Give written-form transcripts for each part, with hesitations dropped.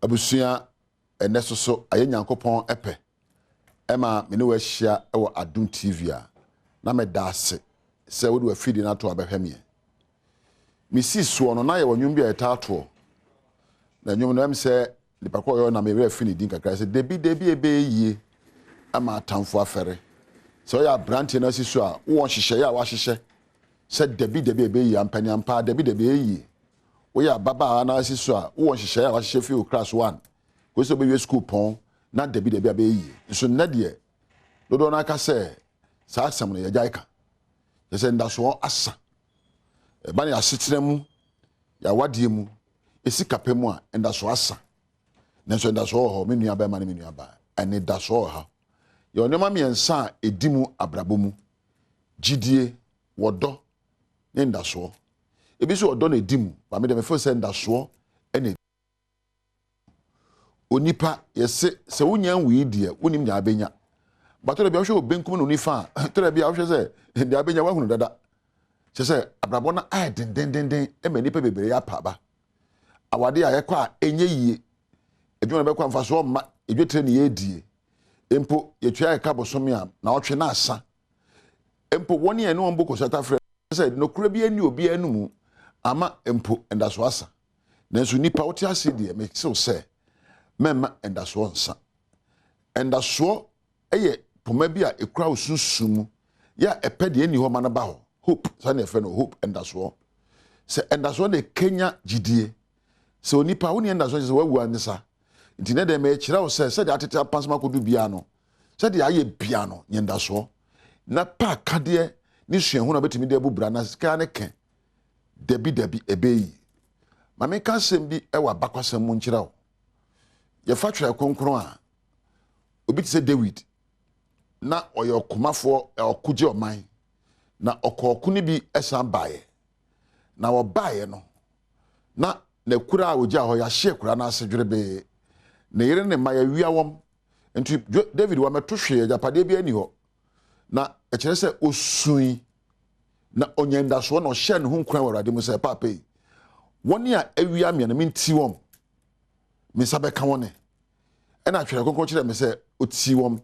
Abusua enesoso aye nyankopon epe ema me ne wa hia ewo Adom TV a na me daase se wo de afidi na to abehweme me si so no na ye wonwum bia etato na nwum no em se lipakọ yo na me we afini din kakra se debi ebeyie ama atamfo afere so ya branch na si so a wo hihye ya wa hihye se debi ebeyie ampani ampa debi eyie wo ya baba na si so a wo hihye ya wa hihye fi class 1 ko so be school pon na debi abeyie so na de dodo na ka se sa asam no ye jaika ye se ndaso asa e ba ne asetire mu ya wadie mu esi kapemu a ndaso asa nenso ndaso ho me nua ba ma ne me nua ba ene daso ha ye onema miensa edimu abrabomu gidie wodo ne ndaso ebi so wodo na edimu ba me de me fo se ndaso ene onipa yese se wonya nwi die wonim nya abenya batore bia hwe obenkum no nifa tore bia hwe se ndia abenya wahunu dada se abrabo na den ema nipa bebere ya paba awade a yekwa enye yie edwuma bekwa mfaso ma edwetre ne yedie empo yetwa yeka bosome a na otwe na asa empo woni ene won boko sata fre se no kura bia ni obi anumu ama empo endaso asa nanso nipa wote ase die me se mema endaso nsa endaso eye poma bi a ekura osunsumu ya epede eni ho manaba ho hope sane efe no hope endaso se endaso de Kenya gidie se onipa woni endaso se wawu anisa nti ne de me kira wo se de atete pansama kodu bia no se de aye bia no nyendaso na pa kade ni suahu na betimi de bubra na ska ne ken debi ebeyi mame ka sem bi ewa bakwasem mu nkira wo ye fa twa konkron a obi ti se David na oyo komafo okuje oman na okoku ni bi esan bae na wo bae no na kura a oja ho ya hye kura na asedwerebe na yire ne ma ya wiawom nti David wa metohwe japade bi ani ho na ekere se osui na onyenda so na ohye ne ho nkran warade mu se papa yi woni a awia me na minti wom me sabeka woni ena atwere konkon kire me se oti wom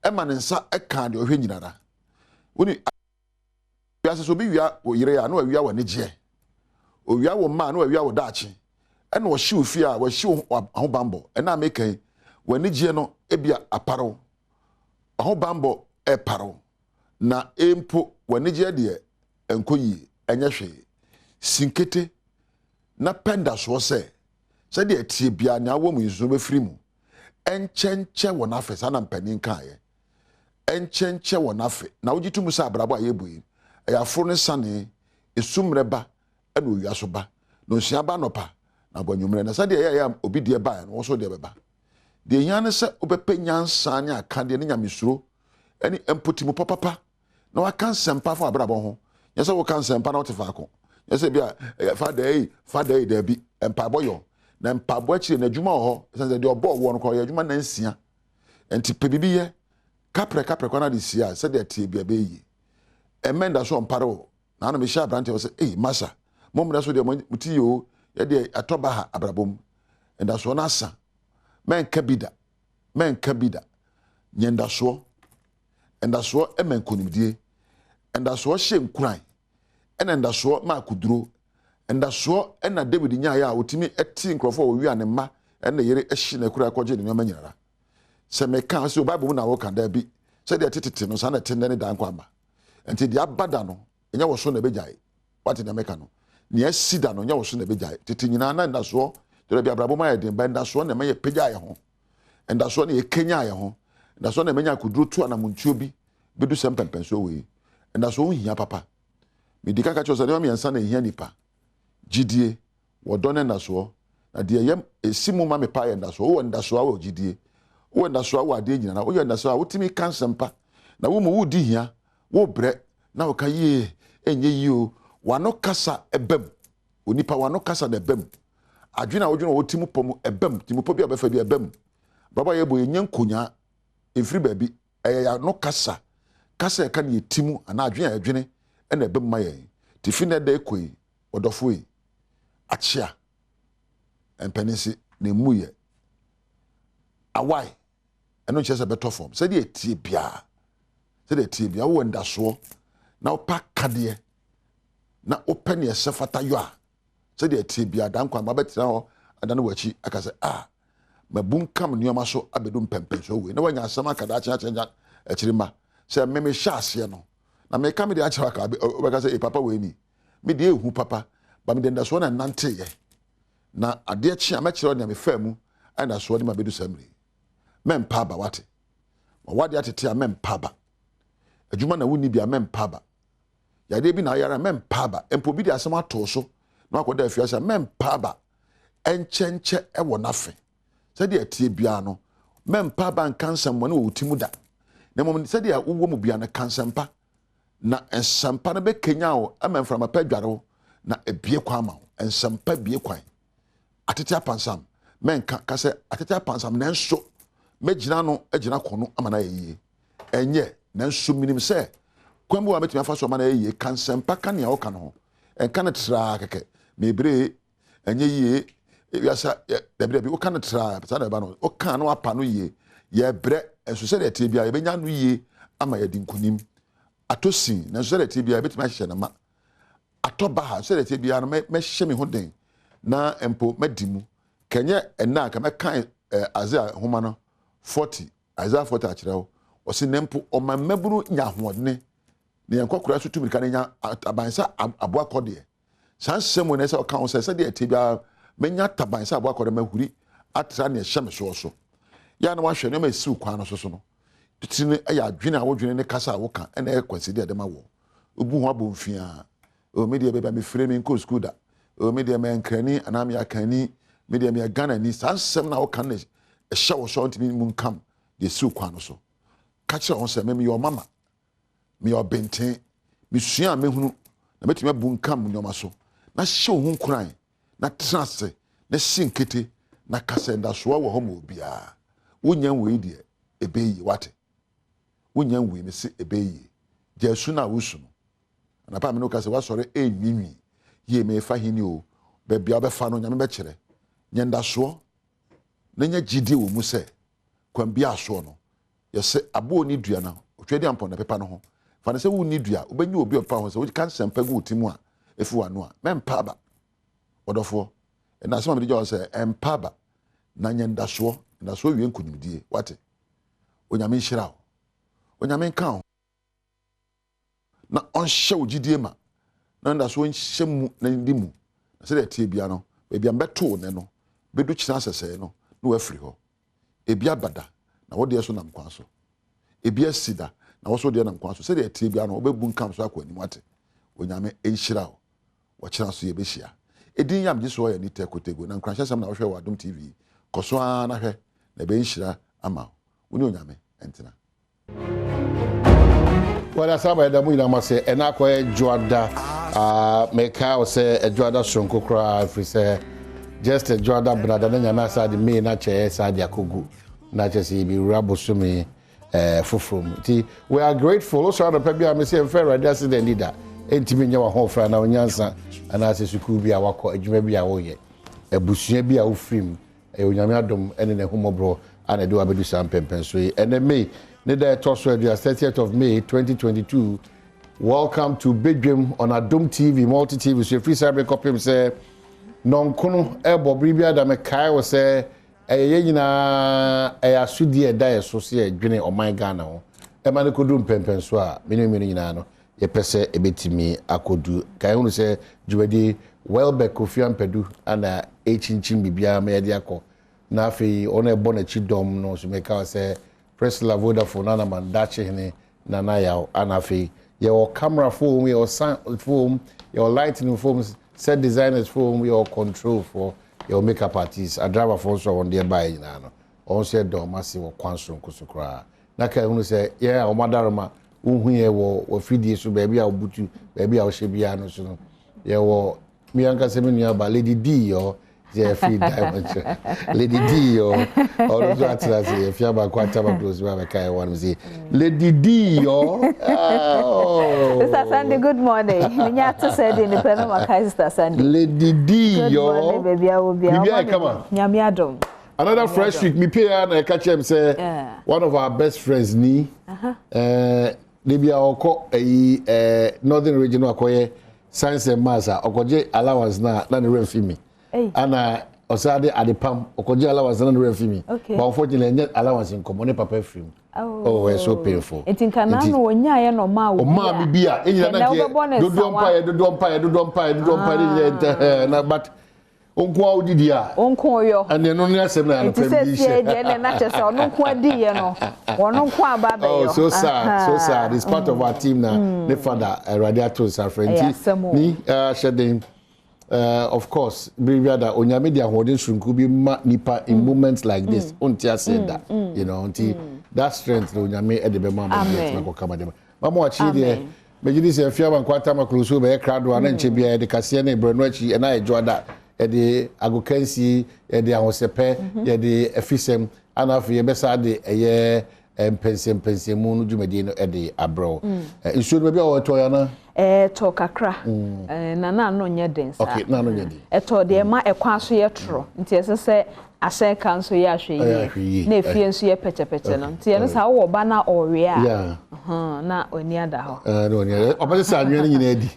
ema ne nsa eka de ohwe nyinara woni wiase so bi wia wo yire ya na wia wo ne je o wia wo ma na wia wo daachi ena wo hye ofi a wo hye ahobambo ena mekan wani je no ebia aparo ahobambo paro na empo wani je de enkoyi enye hwe sinkete na penda so se de atie bia nya wo mu izo be firi mu enchenche wo na afa sana mpanin kan ye enchenche wo na afa na wogitum sa abrabo ayebui ayafo ne sane esumreba ena owiaso ba no nsia ba nopa na bonyumre na sade ya obi de ba no so de beba de yan se obepe nyansa ne aka de ne nyamesuro eni empoti papa na waka sempa fo abrabo ho yese wo kan sempa na wote faako yese bia father dey bi empa boyo na empa bo akire na adwuma ho sense de obo wo no ko ya adwuma na nsia enti pebibi ye kapre kwa na de sia se de tie bia be yi emenda so mpare wo na no me sha brante wo se masa momra so de muti yo ye de atoba ha abrabom enda so na asa men kabida nyenda so enda so emen konimdie enda so hye nkuran enda so ma kuduro enda so ena David nya ya otimi eti nkrofo wo wi ne ma ena yere ehye na kura koje ne nyoma nyinara se me kan so Bible na wo kan da bi se de tetete no sa na tende ne dan kwa ba enti de abada no enya wo so na bejai wati na meka no ne asida no nya wo so na bejai tete nyina na nda so de bi abrabo ma ye den ba nda so na me ye peja ye ho nda so na ye Kenya ye ho nda so na menya kuduro tu ana muntuo bi bedu sempempen so we nda so hia papa medika ka cho so de ma yensa na hia nipa gidie wodone nda so na de yem esimu ma me pa ye nda so wo nda so awo gidie wo nda so awo ade nyina na wo ye nda so a wotimi kansempa na wo mu wudi hia wo bre na wo ka ye enye yi o wano kasa ebem onipa wano kasa na ebem adwena wo timu pom ebem timu po bia befa bia ebem baba ye bo ye nyankonya efiri baabi ya no kasa e ka ne timu ana adwena adwene na ebem ma ye tifi na da ekoi odofo yi achia empenisi ne muye awai eno chese beto form se de tie bia wo ndaso na opa kade na open ye sefata yo a se de tie bia dan kwa ma betira ho adane wachi aka se mabunkam nioma so abedum pempen so we na wanya asama kada acha echirima se meme hyase no na me ka me de acha ka obeka se papa we ni me de ehu papa ba me de ndaso na nante ye na ade chi amekire ne me famu ana so de mabedu samri mempa ba wate wade atete a mempa ba adwuma na woni bia mempa ba yade bi na yara mempa ba empo bi de asama to so na akoda afiasa mempa ba enchenche ewo nafe se de atie bia no mempa ba nkansam mo na wotimu da na mom se de wo mu bia na kansampa na ensampa na be kenya wo amemfra mapa dware na ebie kwa ma ensampa bie kwan atete apansam menka ka se atete apansam na enso megina no agina kono amana yeye enye na enso minim se kwambu wa metimi afa so amana yeye kansampa kan ya woka no enka na tra keke mebre enye yeye yasa debre bi woka na tra pesa na ba no woka no apa no yeye ye bre enso se de tie bia ye benya no yeye ama ye dinkunim atosin na so de tie bia betimi ahye na ma atoba ha so de tie bia no me hye me ho den na empo madimu kenye ena ka mekan Isaiah homa no 40 Isaiah 40 akireo o se nempo o mamaburu nya hoodne ne yankokura so tumi kan nya abansa aboa kode sansem ne se o kan se de atibia menya tabansa aboa kode mahuri atra ne hye me so ya na wahwe ne ma siw kwan no so no titini aya adwene a wodwene ne kasa wo kan ena e kwasi de ma wo obu ho abomfia o media beba me frame in ko school da o media me nkrani anam ya kani media me Ghana ni sansem na wo kan ne ehye wo so ntimi mu nkam de siw kwan no so ka kire ho se me your mama me your benten me sua mehunu na metimi abu nkam nyoma so na hye ho nkran na trase na sinkete na kasenda so wo ho ma obia wonyan we die ebeyi wate wonyan we me se ebeyi jesu na wusu no na pa me no kase wasore enwinwi ye me fa hini o be bia be fa no nyame be kire nyenda so na nya gidi wo mu se kwan bia so no ye se abo ni dua na otwedi ampon na pepa no ho fa ne se wo ni dua obenyi obi opa ho se wo kan sempa gu timu a efu wano a mempa ba odofo na se ma me jo se empa ba na nyenda so na so wie nkunimdie wate onyame nhira wo onyame nka ho na onhye ogidie ma na nda so nhye mu na ndi mu na se de tie bia no bia mbeto ne no bedu kina sese no na wafiri ho ebia bada na wo de so nam kwan so ebia sida na wo so de nam kwan so se de tie bia no obebu nkam so akwa ni wate onyame nhira wo wo kina so ye behia edin yam giso ya ni tekotego na nkran hyesam na wo hwe wa Adom TV koso na hwe na be nhira ama woni onyame entina wala saba da mu ina ma se ena ko ejuada meka o se ejuada sonko kra free se just ejuada brada na nyama sa de me na che sa de akogu na che se bi rabosumi fofrom ti we are grateful so na pa bia me se enfer radio accident leader entimi nya wa ho fra na onyansa ana se suku bi awakọ adwuma bi a wo ye ebusua bi a wo frim onyame adom ene ne homobro ana do abedu sam pempen so ene me ne da toso the 30th of May 2022. Welcome to Badwam on Adom TV, multi TV. So free cyber copy say non kono ebo bribia da me kai wo say eye nyina asudi e da so se adwene o my Ghana ho e ma ne kodu pempen so a menu nyina no ye pese ebetimi akodu kai hu say juwadi Welbeck Kofian Pedu ana echinchim bibia me de akọ na afi ona ebo na chidom no so me ka say press la Vodafone na mandache hene na na ya anafi your camera phone, your sound phone, your lighting phone, set designers phone, your control for your makeup artist, a driver phone so on there by no on said do massive kwanso kusukra na ka hu say yeah o madarama unhu ye wo fidie so baby a obutu baby a o shebia no so ye wo mi anka se me nua ba Lady D yo je free diamond Lady D yo all do atlas ye fia ba kwata ba close ba kai one say Lady D yo oh Mr. Sandy, good morning. Nya to said in the pen of Mr. Sandy. Lady D yo good morning baby I will be come on nyame adom Another fresh week, me pay and I catch him say one of our best friends ni Libya oko Northern Regional akoye Science and Maths okoje allowance na the rent for me. And osade adipam okoje allowance na the rent for me. But unfortunately net allowance in common papa free. Oh, it's so painful. It in Canada no nya no ma wo. Ma bibia enyi na ke do empire na but onko audidi a onko yo and no no asem na no premier na chese onko adiye no onko ababe yo. Oh, so sad it's part of our team na the father radiator sa friend ni shedding of course bibia da onyame dia hodin sunku bi ma nipa in moments like this untia said that you know until that strength onyame e de be ma ma na ko kama dem mama achi de megidi se afia ban kwata makruso be krado na nche bia de kase na brano achi na ejoda de agokansi de ahosepe de efisem anafu ye besa de eye pensem mu no dwumadi no de abro nsuo no bia o to ya na to kakra na no nya den sa okay na no nya den to de ma ekwa so ye tro nti ese ase kanso ye ahwe ye na efie nso ye pechepeche no nti no sa wo ba na owe a na oni ada ho no oni obese sa anwe nyina edi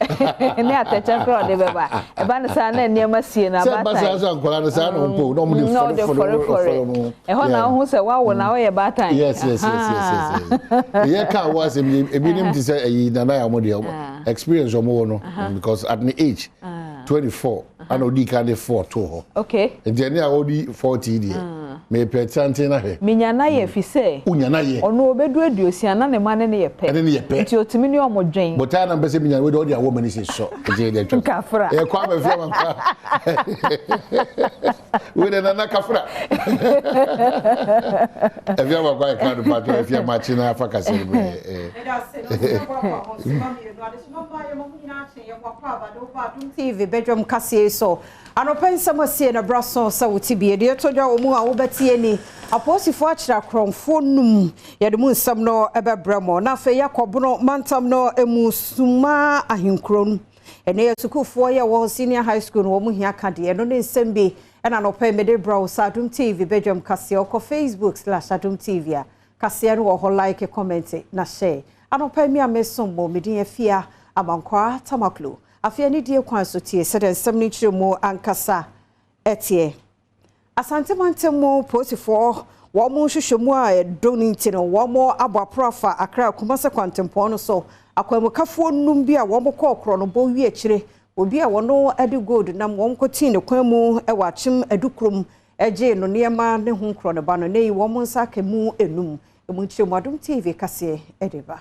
ne ateche kro de beba e ba ne sa na niam sie na ba tai se ba sa ankola no sa no mpo no mo de foro e ho na ho se wa wo na wo ye ba tai yes ye ka was ebi nim ti say eyi na ya mo de experience omo no because at the age 24 and odi kan dey 4 to ho okay ejeni a odi 40 dey me petante na he minya na ye fi say unya na ye ono obedu aduosia na ne mane ne ye pe ne ye pe nti otimi ne omo dwen but na be say minya we odi awo mani say so eje dey twa kafra e kwa be fi man kwa we na na kafra e fi ma kwa ka do pato e fi ma chi na afa ka se be Badwam TV Badwam kase so anopensa masie na braso sa wotibie de todwa omu a wobetie ni aposifo akira kronfo num ye de mu nsam no ebebramo na fe yakobono mantam no emusuma ahinkron ene yetukufo ye wo senior high school no mu hia kade no ne nsam bi ena no pe mede brawo sa Adom TV Badwam kase ko Facebook/Adom TV kase no wo like comment na share anopa mi amesom mo medin afia amankwa tamaklo afia ni die kwan so tie se de nsam ni chiremu ankasa etie asante mantemo posifo wo mo hwehwemu a doni ntino wo mo aboaprofa akra kumase kwantempo no so akwamukafo num bi a wo mo kokro no bo wi akire obi a wono ade gold na wo mkoti ne kwan mu e wachim adukrum eje no niema ne hu kro no ba no nei wo mo nsaka mu enum emu chiremu Adom TV kase edeba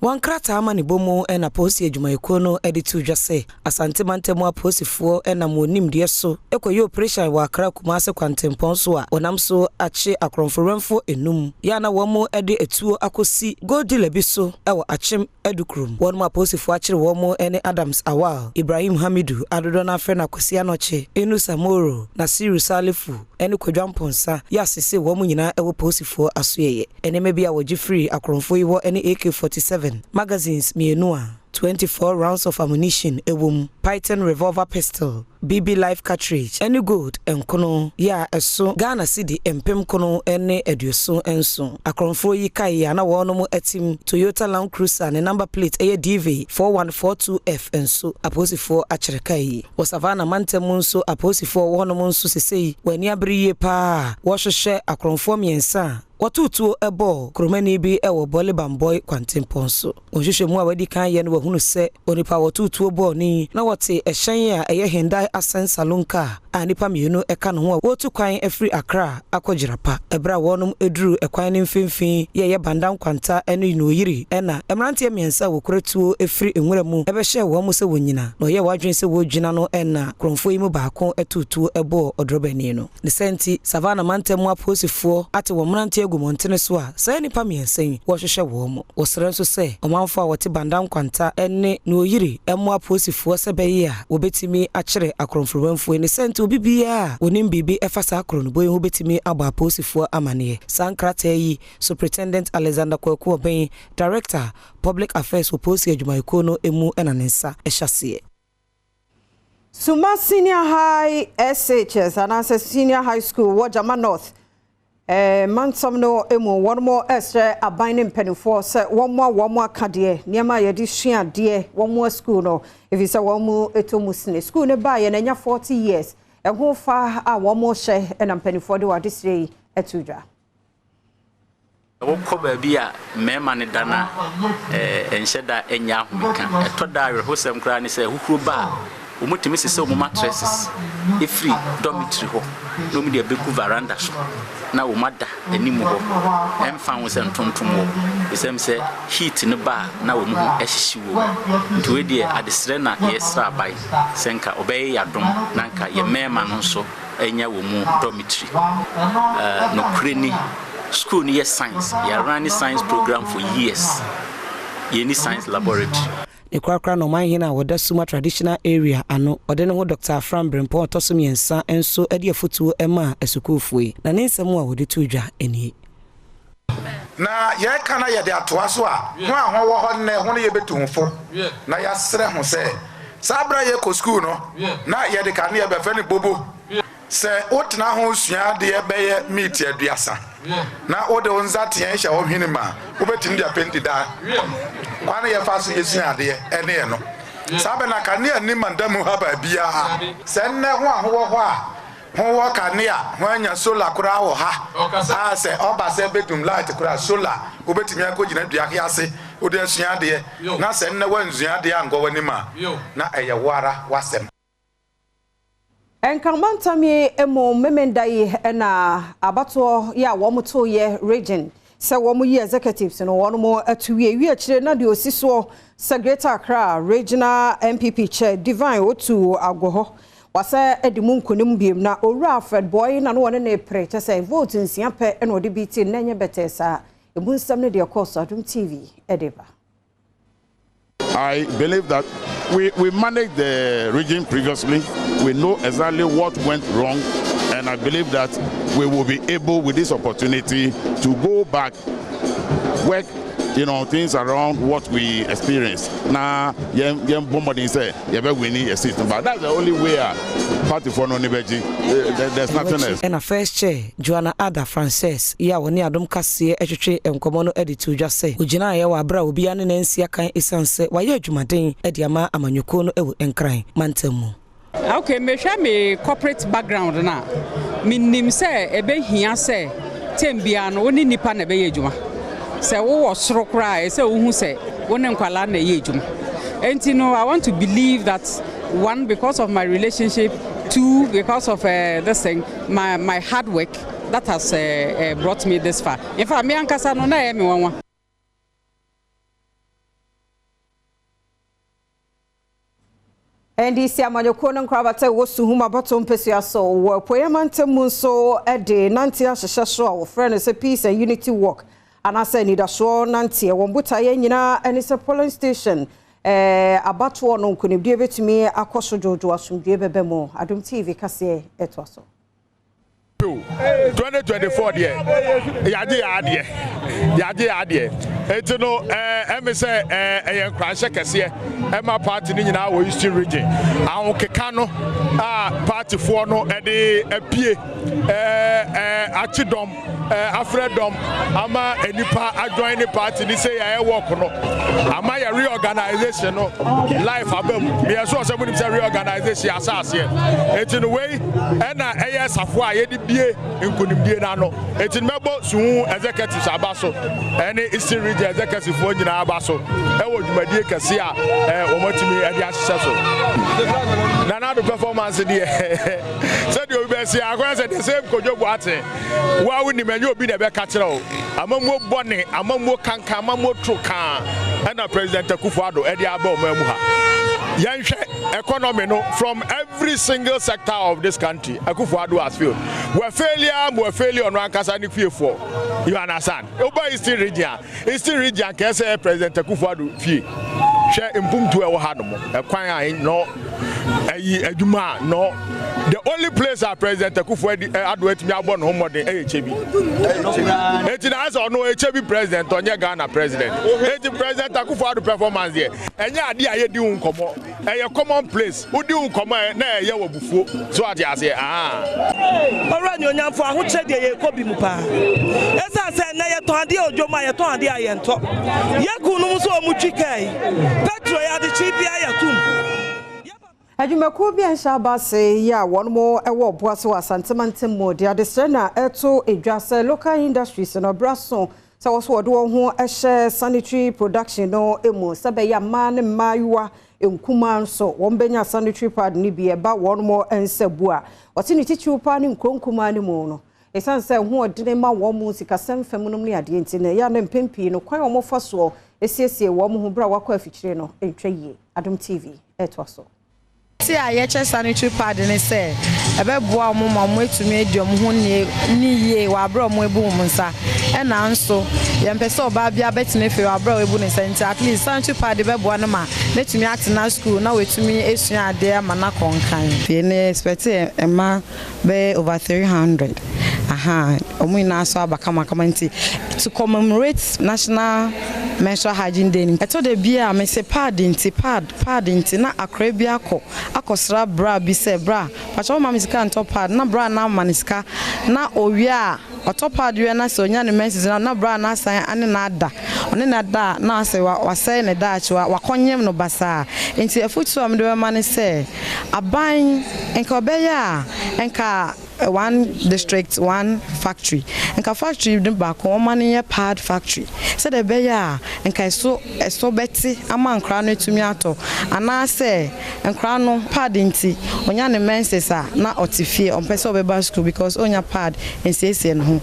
Wankrata ama ni bomo ena posi adwumayeko no editu dwase asante mantemu aposifo ena monim de so ekoye operation wa akra kumase kwantempon so a onam so ache akronforemfo enum ya na womo ede etuo akosi godile bi so ewo achim edukrum wonmo aposifo achire womo ene Adams Awal Ibrahim Hamidu adodo na afre na kosi anoche enu Samoro na Siru Salifu ene kwadwamponsa ya sese womo nyina ewo posifo asoyeye ene mebi a wogi free akronfo yiwo ene AK47 magazines mienua 24 rounds of ammunition ewum Python revolver pistol BB life cartridge any gold enkono ya eso Ghana cedi empem kono ene eduso enso akronfo yi kai ya na wono etim Toyota Land Cruiser ne number plate eye DV 4142F enso aposifo acherekai wasavana mantemu nso aposifo wono nso sesei wani abriye pa wo hwehwe akronfo miensa watutuo ebo kromani bi ewo Bolibam boy kwantemponso ohwehwe mu a wadi kan ye no wahunu se onipa watutuo bo ni na wote ehyen a eye Hyundai Accent Salon car anipa mienu eka no ho a wotu kwan afri Accra akogirapa ebra wonum eduru ekwan ne mfimfin ye bandam kwanta eno no yiri ena emrante miensa wokuretuo afri enwuramu ebehye wo mu se wonyina no ye wadwen se wodwina no ena kromfo yi mu baako etutuo ebo odrobani no ne senti savana mantemu aposifo ate wo mrante agumontene so a sai nipa miensen wo hwehwe wo mo wo sere nso se omanfo a wote bandam kwanta ene no yiri emo aposifo se beye a wobetimi akire akronfromanfo ne senti obibia onim bibi efasa akron boye wobetimi aba aposifo amane sankrata yi Superintendent Alexander Kwaku Oben Director Public Affairs oposi adwumayeko no emu enanensa ehyase Suma Senior High SHS and as a Senior High School Wajama North. Mansam no emu one more extra a binding penny for say one more kadie niema yedi sua de one more school no if you say one more etomusne school ne buy and enya 40 years e ho fa a one more share and penny for the this day etudwa wo ko ba bia mema ne dana enhyeda enya ahomeka etoda rehosem kra ne say hukuru ba umutimi sese o mattresses e free dormitory ho no me de beku veranda so na wo mada animu ho emfa wo se ntontom wo esem se heat ne ba na wo mu ehihyi wo nti we de adesre na yesra bai senka obey yadom nanka ye mema no so enya wo mu dormitory no kreni school ni science ya run science program for years ye ni science laboratory Ekrakra no man hina woda Suma traditional area ano ode ne ho Dr. Fran Brempo otosom yensa enso ade afotuo ema asukufue na ne nsem a wode tudwa eni na ye kana ye de atoa so a ho a ho ho ne ho ne ye betumfo na ya sere ho se sabra ye ko school no na ye de kana ye be fe ne bobo se otna ho sua de ye be ye meet aduasa na ode onza te ye hye wo hwene ma wo betim dia penti da kwana ye fa so yesu ade ene no sabe na kana ye ni mandamu ha ba bia se ne ho a ho wo kana ya ho anya solar kura wo ha se oba se betum light kura solar wo betim ya ko gina dua ya se ode asua ade na se ne wanzu ade ango wani ma na eye wara wasem Enkamantami emo memendai na abato ya womuto ye region se womu ye executives no wono mo atuwie wi akire na de osiso Greater Accra regional MPP chair Divine Otu Agwoho wasa edimu nkonim biem na owura Fred Boy na no wone ne preche say vote nsia pe na odi biti na nye betesa ebunsam ne de course Adom TV edeba. I believe that we managed the region previously. We know exactly what went wrong, and I believe that we will be able, with this opportunity, to go back, work, things around what we experienced. Now, somebody said, we need a system, but that's the only way. Party for no nibeji. There's nothing else. And a first chair, Joanna Ada Frances, ya woni Adom kase etwetwe enkomono editu dwa se. Ugina ya wa bra obi ane na nsia kan esanse wa ye adwumaden edi ama amanyoko no ewo enkran mantamu. Okay, me hwa me corporate background na. Minim se ebe hia se tembia no woni nipa na be ye adwuma. Se wo wo soro kra se wo hu se woni nkwala na ye adwuma. And I want to believe that one, because of my relationship, two, because of this thing, my hard work that has brought me this far. In fact, me and Kasano na emi wanwa. And this amanyoko no nkrabata wo suhuma bottom pesia so wo poyamantemu so ede nanti ahyehyɛ so a wo friend say peace and unity walk and asa nidaso nanti wo mbuta ye nyina ene se polling station abato no nkonibdie betumi akoso jojo asomdie bebemo Adom TV kase etwaso 2024 yade ade etino emese eyen kranche kese ema party ni nyina wo Eastern region awon keka no party for no ede apie achidom afredom ama enipa ajoin the party ni say ya work no ama ya reorganization no life abam me so say we say reorganization asase etino we na safo a ye bie nkonimdie na no eti mebo suhu executives abaso ene Eastern region executives fo nyina abaso wo dwumadie kase a wo matimi ade ahyehyɛ so na na do performance die said you be say akwa say the same kojobu ate wa woni menye obi na be ka kire o amamuo bone amamuo kanka amamuo troka na president Akufo-Addo ade aba o mamu ha yanhwe economy no from every single sector of this country Akufo-Addo has failed. We failure no ankasa ni fiefo. You understand? Oba Eastern region can say President Akufo-Addo fie. Share impumtu e wo ha no mo. E kwan a no adwuma no the only place our president Akufo-Addo etimi abon ho modern HB eti na asa no HB president onye Ghana president eti president Akufo-Addo performance there enye ade aye di unkomo eye common place udi unkomo na eye wabufuo so ade ase ora ni onyamfo ahoche de ye kobi mu pa esa se na ye ton ade odwoma ye ton ade aye nto ye kunu so omutwikai petro ya de chi bia ya tum Adwumakuo bi anhya base ya wonmo ewo boaso asantemantem mode adesre na eto edwase local industries no braso sa wo so wode wo ho ehye sanitary production no emu sabe ya ma ne mayuwa enkuma nso won benya sanitary pad ni bi eba wonmo ensabu a wote ni tichiu pa ne nkronkuma ne mu no esan se ho odene ma wo mu sikasem fam no ne ade enti ne ya ne mpempi no kwan wo mo faso esiesie wo mo ho bra wakọ afikyire no entwaye Adom TV eto so ti ayeche sanitary pad ni se ebe boa mo ma mo etumi ediom ho ni ye wa bra mo ebu mo nsa e na nso ye mpese oba bia betine fe wa bra ebu ni nsa at least sanitary pad be boa no ma netumi atena school na wetumi esua ade ama na konkan fe ne expect ema be over 300 omu ina so abaka makamanti to commemorate National Menstrual Hygiene Day. Eto de bia me se pad inti na akrabia akosra bra bi se bra pacho ma misika on top pad na bra na maniska na owia otop pad we na so nya ne menses na bra na san ane na ada one na da na se wa se ne da achwa wakonyem no basa nti afutu am de ma ne se aban enka obeya enka one district, one factory. And factory back one pad factory. Said the beya and so betty among crano to miato. And I say and crano pad inti on yan menses are not otifie on peso beba school because on your pad and says in home.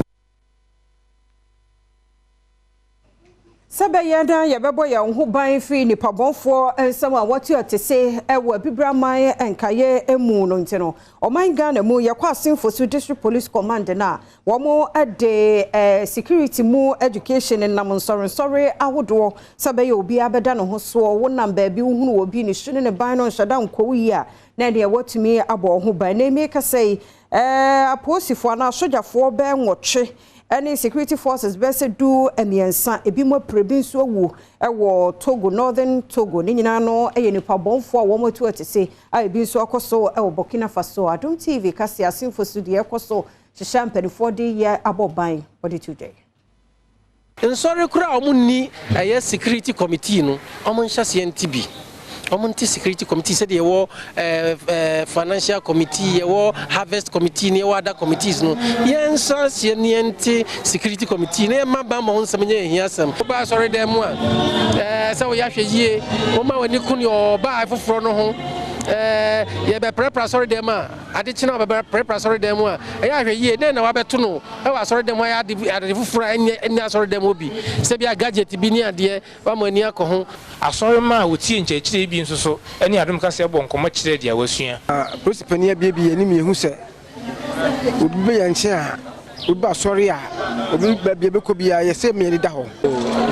Sabe yada ya bebo ya ho ban fi ni pabonfo ensam a watu atese ewo bibra man enkaye emu no ntino oman Ghana mu yakwa asenfo su district police command na wo mo ade security mu education na mo sorry ahodo sabe ya obi abeda no ho so wo namba bi hunu obi ni hwene ne ban no nhada nkowi a na de watumi abo ho ban na eme ka sei aposifo na sojafo be nwotwe any security forces best do emiensa ebi mo prebinso awu ewo Togo northern Togo ni nyina no nipa bonfo a wo motu atese a ebi nso akoso ewo Burkina Faso Adom TV kasi asinfo studio akoso hihya mpanifo de ye aboban odi today nsori kura omunni security committee no omunhya CNTB Omunti security committee said you financial committee, you harvest committee, you other committees no. Yes, niente security committee. Ne maba mo nsamenye hiasam. Ba sorry dem one. So we ahwe ye. Oma wani kuni oba afoforo no ho. Ye be prepare sorry dem a. Ade china be prepare sorry dem a. Ya ahwe ye den na wa beto no. E wa sorry dem ya ade foforo enya sorry dem obi. Se bia gadget bi ni ade wa mo ani akọ asọrọ ma woti nchechire bi nso so eni Adom kase bo nkomo chire dia wasua principal ne bia bi ani mehu se obi be yanche a obi ba sori a obi ba bia be ko bia ye se me da ho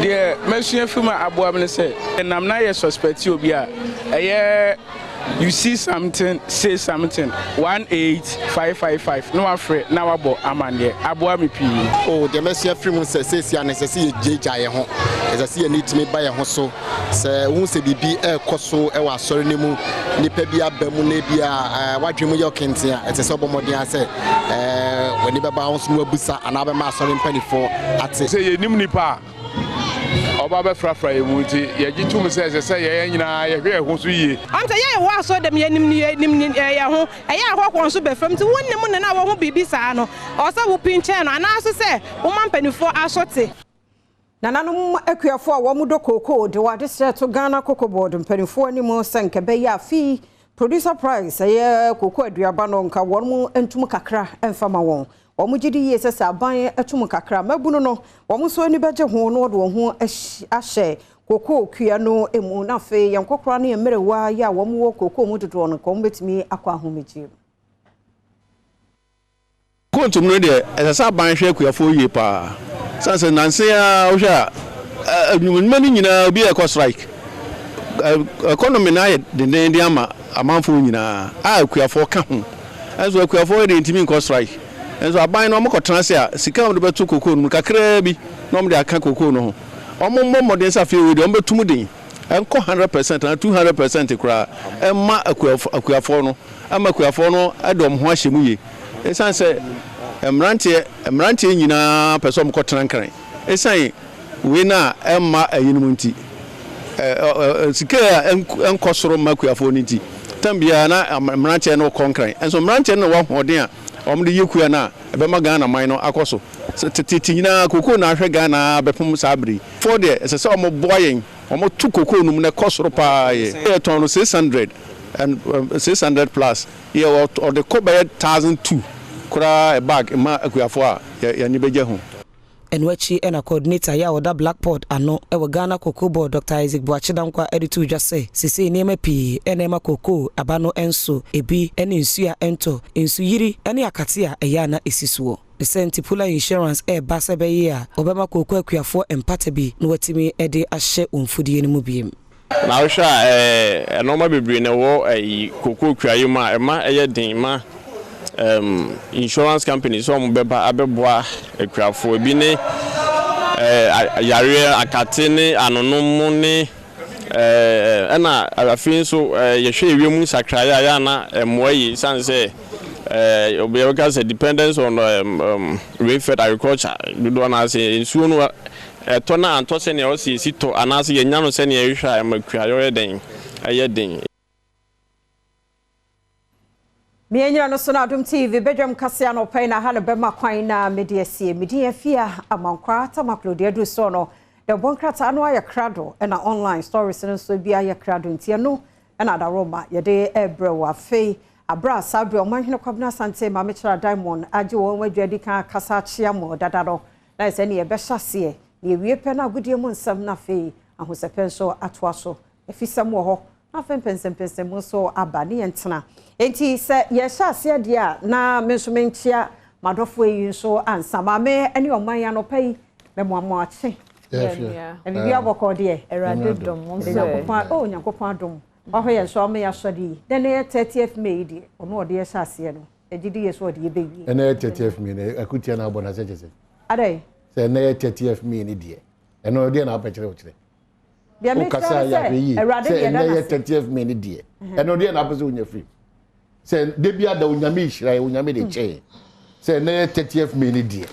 de masua fima aboa me se nam na ye suspect obi a eye you see something, say something. 18555. No afraid. Now abo amande. Abo mi pi. Oh, the Messia film say ya necessary JJ ho. As I see need to me buy a hoso. Say won say bibi e koso e wa sori ne mu nipa bia ba mu na bia wadwemu yo kentia. Ete so bomoden ase when ni baba hoso mu abusa ana ba ma sori mpanifo ate. Say ye nim nipa. Oba be frafra e mu nti ye gitum se ye nyina ye hwe ho so yie am se ye wa so dem ye nim ye ho ye ahokon so be fam ti wonnim na wo ho bibi saa no o se wo pinche no ana so se wo mampanifo asote Nananum akuafo a wo mu dokoko de wade to Ghana Cocoa Board mpanifo ani mo senke be ya fi producer price ye koko aduaba no nka wo mu entum kakra emfama won omugidi yese saban etum kakra mabunu no omuso ani beje ho no do ho ahye koko okua no emu na fe yankokora na emerewa ya wo mu koko mu dodo no ko mbetimi akwa ahomegye kontum no de saban hwe akuafo yie pa sanse nanse ya ohwa nyumani nyina obi e ko strike economy na ye de ama amanfo nyina akuafo ka ho enso akuafo de ntimi nko strike enso aban no mokotena se a sika mo de betu kokoo no kakra bi no mo de aka kokoo no ho omo modern sa fe we de betum den enko 100% na 200% kura emma akuafo no ama akuafo no adom ho ahyemu ye esan se emrante nyina person mokotena nkran esan we na emma ayinum nti sika enko soro makuafo ni nti tambia na mranche no konkran enso mranche no wa hoden a omde yekua na ebema Ghana man no akoso tete nyina kokoo na ahwe Ghana bepom sabri for there esese omoboyen omotu kokoo num na kosoro pa ye ton 600 and 600 plus ye or the kobe 1002 kura a bag ma akuafo a ya nibeje ho Enwechi ena coordinator ya oda Blackport ano ewe Ghana Cocoa Board Dr. Isaac Boachidankwa editu jase sisi niema pi enema cocoa abano enso ebi eni nsuya ento nsu yiri eni akatia eyana esisuo Senti Pula Insurance basa beya obema cocoa akuafo empate bi no watimi ede ahye umfudie ni mu biem na hwa enoma bebre na wo cocoa akuayima ema eyedin ma insurance company so mo beba abeboa akuafo bi ne yare akatene anonom ne na afin so yehwe ewiem sakraya ya na moyi sanse obieka say dependence on rainfed agriculture do na say insuo no to na anto se ne o si sito anase yenya no se ne yehwa amakuayo yeden Mienya no so na Adom TV Badwam Kasia no pai na ha no bema kwan na media sie media fia amankwa tamaklo de adu so no de bonkrata no aye krado na online stories no so bia aye krado ntia no na da Roma ye de ebrewa afei abra sabre omanhene kwabna sante ma mechira diamond age won wadwadi kan kasa chia mo dadado na se ne ye be hyase ne wie pe na agudie mu nsam na afei ahosepen so atoa so efisam wo ho na fempensem so aba ne yentena enti se ye hyase dia na menso menchia madofo yi so ansama me ene oman ya no pai me moamo ache eni bia boko de erade dom se nyankopon adom oho ye so me ya sodi den 30th May di ono ode ye hyase no ejidi ye so ode ye bewi ene 30th May na akutia na abona se chese adai se ene 30th May ni die eno ode na apechire ochire bia me kasa ya beyi se ene 30th May ni die eno ode na apese onya free se debia da onyame hira onyame de che se ene 30th May ni die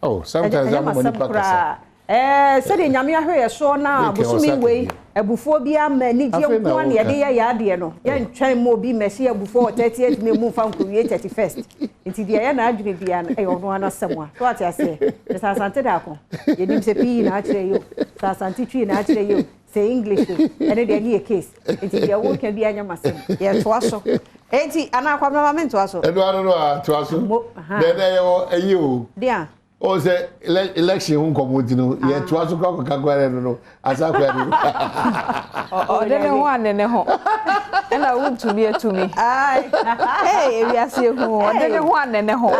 oh sometimes I'm money packers se de nyame ahwe so na busumi we abufuo bia ma ni die nko na ye de ya de no ye ntwan mo bi mesi abufuo 38 me mu fa nko wie 31st nti de ya na adwene bia na e ono ana semwa so ati ase sa sante da ko ye nim se pi na akire yo sa sante twi na akire yo se english ene de ni case nti de wo ka bia nya masem ye to aso enti ana kwa na ma to aso edo ano to aso de de yo eyi o dia o se election hun komodino ye to aso kwa kakware no asa kwa ni o de ne ho anene ho ena wuntumi etumi ai hey we asie hu o de ne ho anene ho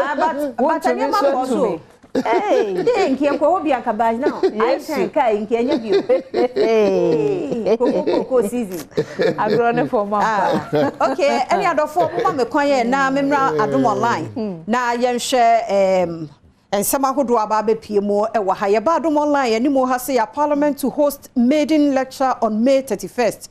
but anya ma so hey nki enko obi akaba now I can kai nki anya bio koko season agro ne for mama okay any adofo mama me kwan ye na memra Adom online na yenhwe ensema hodo aba be pie mo e wa ha ye ba Adom online ani mo ha se ya parliament to host maiden lecture on May 31st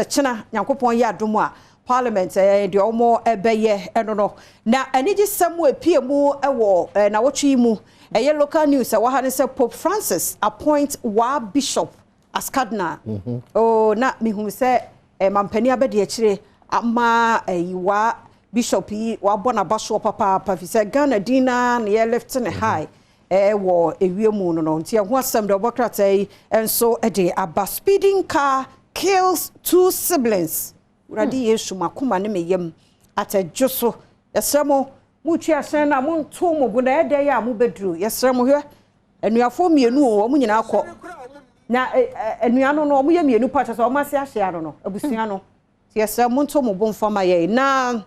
chena nyankopon ya Adom a parliament de omo ebeye eno na anigi samu pie mu e wo na wotwi mu eye local news wa ha ne se Pope Francis appoint wa bishop as cardinal oh na mihum se mampani abede a kire ama wa bishop yi wa bona baso papa fi se Ghana dina na ye left ne high wo ewiemu no nti ho asem de obokrata yi enso de aba speeding car kills 2 siblings uradi yesu makoma ne meyem atadwoso yesremo mutwi asen na monto mo bu na ede ya mo bedru yesremo hwe anuafo mienu o mo nyina akọ na anuano no mo ye mienu pa so mo ase ahye ano no abusua no yesremo monto mo bu mfama ye na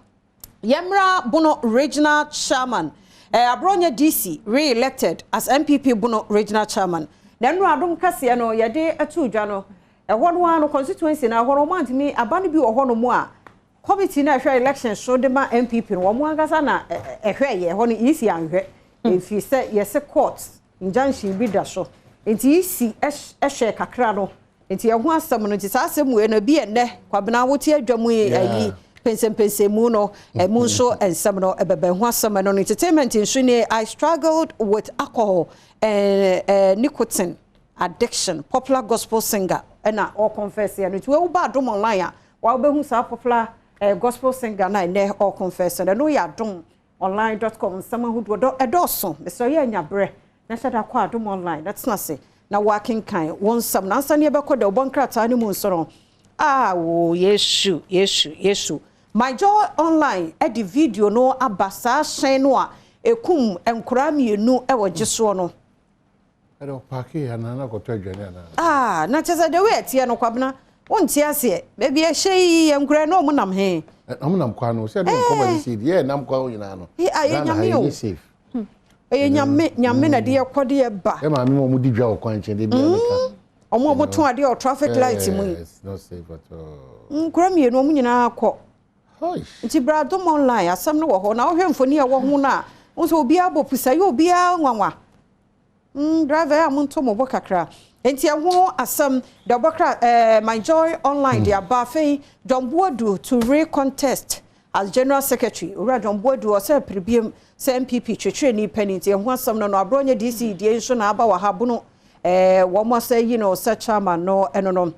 Yemra Bono Regional Chairman Abronya DC re-elected as MPP Bono Regional Chairman Nenro Adom Kase no yede atu dwa no ɛhɔ no ano constituency na ɛhɔ no man timi abane bi wɔ hɔ no mu a committee na ɛhwɛ election so de ma MPP no wɔn ankasa na ɛhwɛ yɛ hɔ no isi anhwɛ efi sɛ yɛse court injunction bi da so enti isi ɛhwɛ kakra no enti ɛho asɛm no nti saa asɛm wei na bi ɛnɛ kwabena wote adwamu ayi pensempensemu no emu nso ensɛm no ɛbɛbɛ ho asɛm no entertainment nso ne I struggled with alcohol and nicotine addiction popular gospel singer na all confess ya no we ba Adom online a wa obehu sa popular gospel singer na ne all confess na no ya adomonline.com nsɛm ahodo ɛdɔso Mr. ya nyabre na hyɛda kwa Adom online that's not say na working kind one nsɛm na nsa ne bɛkɔ de obonkrata ne mu nsoro wo yesu my joy online the video no abasa hyɛn no a ekum enkura mienu ɛwɔ giso no ɛdɔ paaki anana kɔtɔ adwane ana na kyesa de we atie no kwabena wontie ase baabi ɛhyɛ enkura no mu nam he nam kwa no sɛ de nkɔma di ye nam kwa nyina no nyame o nyame na de yɛkɔde ba ma me mo di dwa kwan nkyɛn de bia meka omo to ade o traffic light mu it's not safe at all nkura mienu mu nyina akɔ nti Adom online asɛm no wɔ hɔ na wohwɛ mfoni a wɔ ho na nso obi abopusa yɛ obi anwanwa driver am nto mo bokakra enti ɛho asɛm de bokra my joy online de aba fei Domboadu to recontest as general secretary ora Domboadu o se prebiem se MPP twetwe ni pani enti ɛho asɛm no abronye DC die nso na aba wa habono wo mo say such chairman no eno no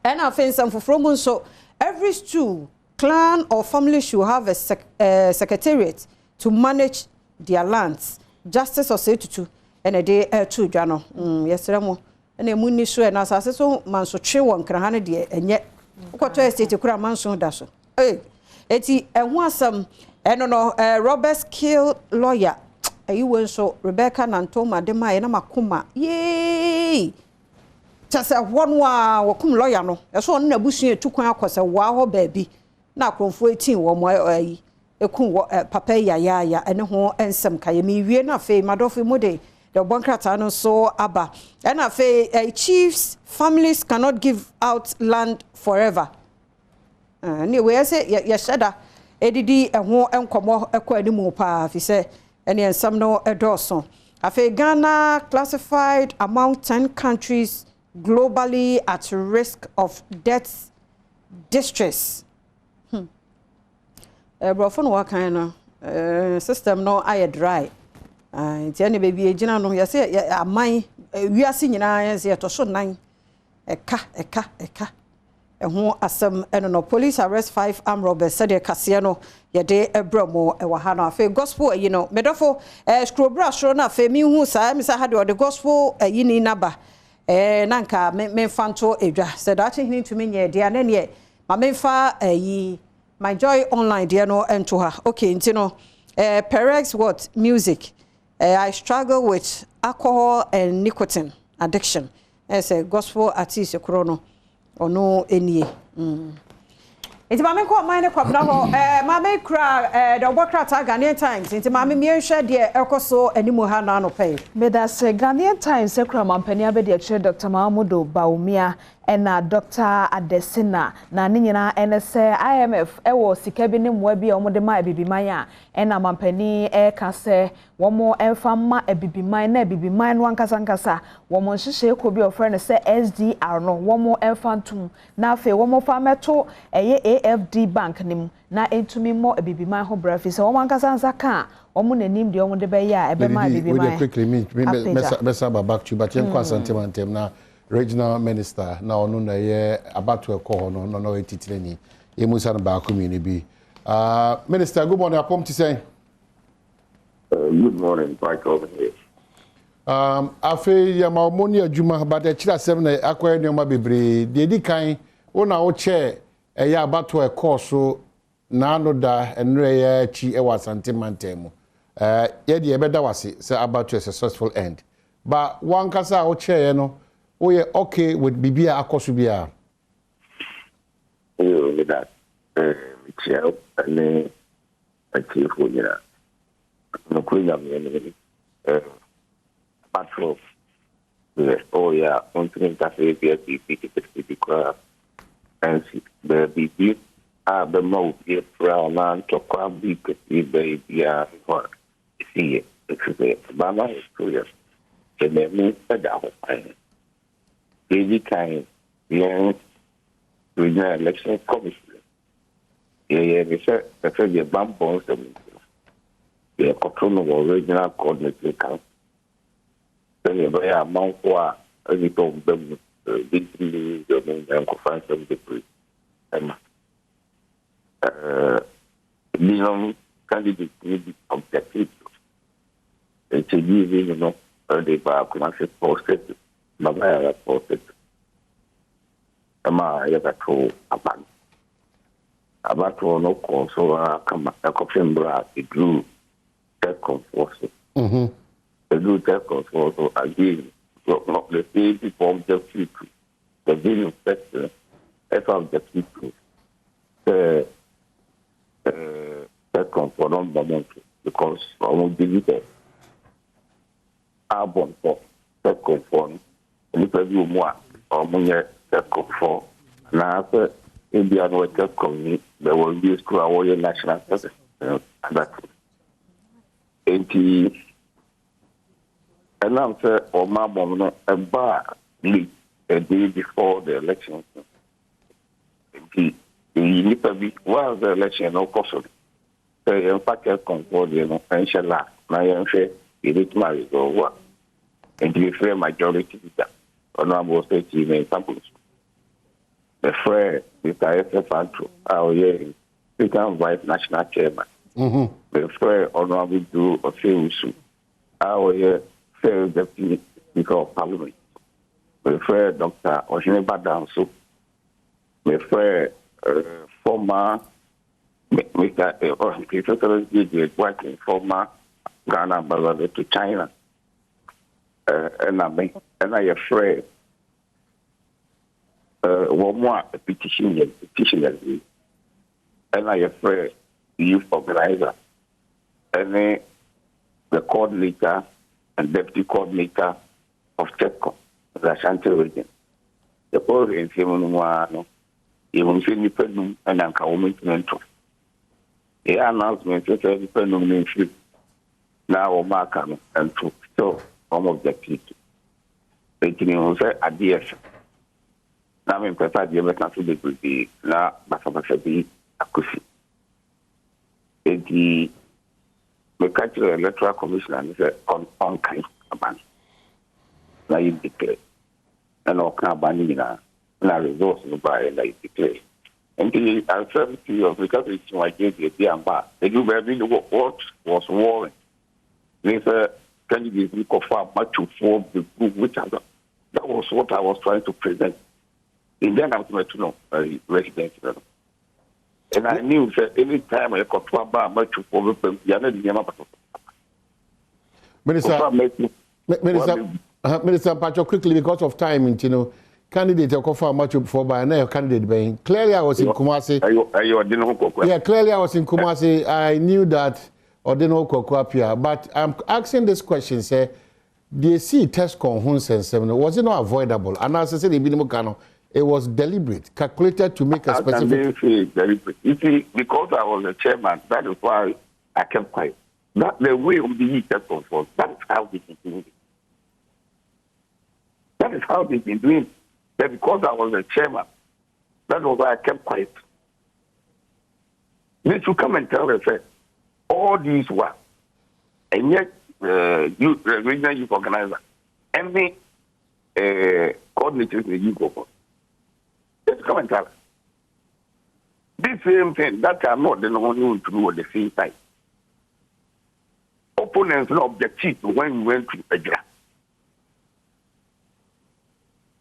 ɛna fei nsɛm foforo mu nso every stool clan or family should have a secretariat to manage their lands. Justice or say to and a day to Jano. Yes, Ramo. And a moon issue and as I said so, man so true one can dear and yet what I say to Kura Manson Dasso. Eh, eti and one some and no Robert Skill lawyer. You went so Rebecca Nantoma de Mayana Makuma. Yay! Just a one wa come lawyer no. That's one a bushing to come across a wow baby. Na kromfo 18 wo mo ayi ekun papa ya ene ho ensem kaye mi wie na fe madofi mode the bonkrata no so aba na fe chiefs families cannot give out land forever ni we say ya shada edidi eho enkomo ekọ animu pa fi se ene ensem no edoso afe Ghana classified among 10 countries globally at risk of death distress. Brofon wa kan no system no aye dry nti ene baby ejina no ye say aman wiase nyina ye say to so nan eka eho asem eno no police arrest 5 armed robbers said kase no ye de ebramo e wa ha no afi gospel medofo scrobra shro na afi mi hu sa mi sa ha de gospel yini naba nanka me fanto edwa said that he need to me ye dia na ne ma me fa my joy online dear no ento her okay ntino Perex what music I struggle with alcohol and nicotine addiction as a gospel artist chrono ono enie enti ma me ko mine kwa na ho ma me kra the Obokrata Ghanaian Times enti ma me hwe de ekoso animu ha na no pay me da se Ghanaian Times ekra mampani abedi akire Dr. Mahmudu Baumia ena Dr. Adesina na ne nyina ene se IMF ewo sika bi ne moa bi omode ma abibiman a ena mampani ka se womo emfa ma abibiman na abibiman no ankasa womo nhihye ko bi ofre ne se SDR no womo emfa ntum na afi womo fa meto eye AFD bank nim na entumi mo abibiman ho brafi se womo ankasa nsaka womo nanim de womo de be ya ebe ma abibiman quickly me mesa back to but yen kwa sentiment na regional minister na onu na ye abatu ekọ no no etitire ni emusa na ba community bi minister good morning apom to say good morning back over here afi ya ma omoni adwuma but e kira 7 na akoye nyoma bebre de di kan wona wo che ya abatu ekọ so na anoda enre ya chi e wasante mantem ye de ebeda wase say abatu a successful end but one kasa wo che no we are okay with Bibia Akosubia. You with that. Child, and a chief for you. No queen of me, patrol. Oh yeah, continue to say the crowd and see the BB. The most brown man to come be baby for see it. It's Mama is clear. The name is down. Baby kind young regional election commission. Yeah, they said the bamboo the control regional coordinator council. Then you buy a month for a little them digitally the conference of the pre. Minimum candidate need be objective. It's a you know, they buy commercial posted, Mabaya posted. Ama yakato aban. Abato no conso come a coffin bra, it grew tech comfort. The new tech comfort again, not the same people just people. The being sector, as of the people. Tech comfort on the moment because I won't believe it. Album for tech comfort, and if I do more, or more tech comfort. Now, India no tech comfort, there will be to our national service. That. And I'm saying, or my mom, a bar lead a day before the election. You need to be while the election, no cost. So, in fact, I control the pension law. Now, I'm saying, you need to marry or what? And you fair majority of that. Or no, I'm going to say, examples. The fair, the ISF Antro, our year, become vice national chairman. The fair, or no, we do a few issues. Our year, fair deputy speaker of parliament. The fair Dr. Oshine Badwam, so the fair former Mr. working former Ghana ambassador to China. And I afraid one more petition, and I afraid youth organizer, and the coordinator and deputy coordinator of TEPCO, the Ashanti region. The poor in Simon, even Philippine and Uncommon mentor. The announcement is a dependent now Markham and to so some of the people. They say ideas. Now I'm prepared to be now, but be a coffee. The Cultural Electoral Commission and say on kind of ban. Now you declare. And all kind of banning now resources by like declare. And the uncertainty of because it's my duty at the amber. They do very what was warring. They said, can you give me confirm much to form the group which I got? That was what I was trying to present. And then I was going to know residents. And I knew that any time I got to about much to form the Minister Pacho, quickly because of time, you know, candidate Okofa much for by now candidate being clearly I was in Kumasi. Yeah, clearly I was in Kumasi. I knew that Odino Kokwapia, but I'm asking this question, say, they see test conhuns and seven. Was it not avoidable? And as I said, it was deliberate, calculated to make a specific. Deliberate. You see, because I was the chairman, that is why I kept quiet. That the way of the test control. That is how they been doing it. That is how they've been doing it. But because I was the chairman, that was why I kept quiet. They should come and tell us that all these were, and yet regional youth organizer, any coordinators in the youth group, let's come and tell us. This same thing, that are not the one to do at the same time. Opponents not objective when we went to a draft.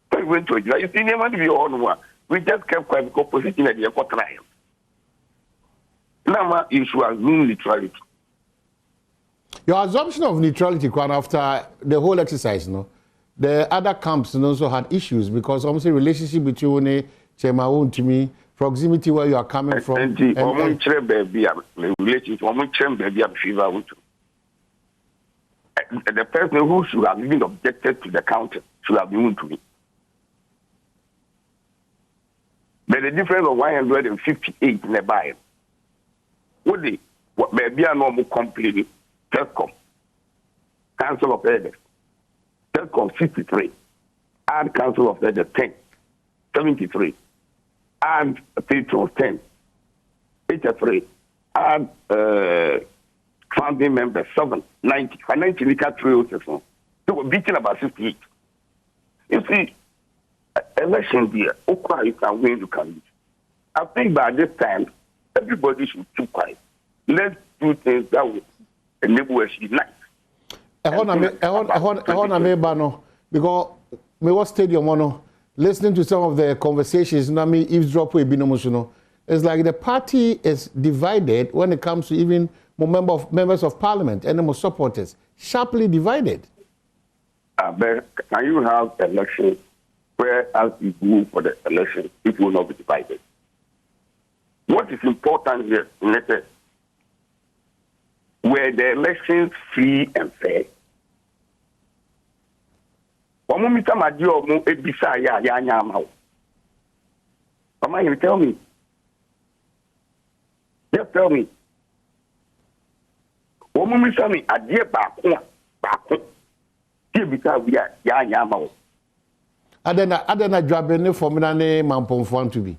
When we went to a draft, you see, never to be on one. We just kept quiet because position at the airport trial. Now, issue has mean neutrality. Your assumption of neutrality, after the whole exercise, no, the other camps also had issues because obviously relationship between Chema to me, proximity where you are coming from. And the person who should have been objected to the counter should have been to me. But the difference of 158 in the buy. What they maybe a normal complaining, Telcom, Council of Elders, Telcom 63, and Council of Elders 10, 73, and Petro 10, 83, and founding members 7, 90, financial legal 307. They were beating about 68. You see, election there, okay, you can win, you can lose. I think by this time, everybody should keep quiet. Let's do things that will enable us to unite. Because me was stadium one, listening to some of the conversations, Nami eavesdrop with Binomusuno. It's like the party is divided when it comes to even members of parliament and the supporters, sharply divided. But can you have elections where, as you go for the election, it will not be divided? What is important here, were the elections free and fair? You tell me. Just tell me. Adena Jabene for Minane Mampon to be.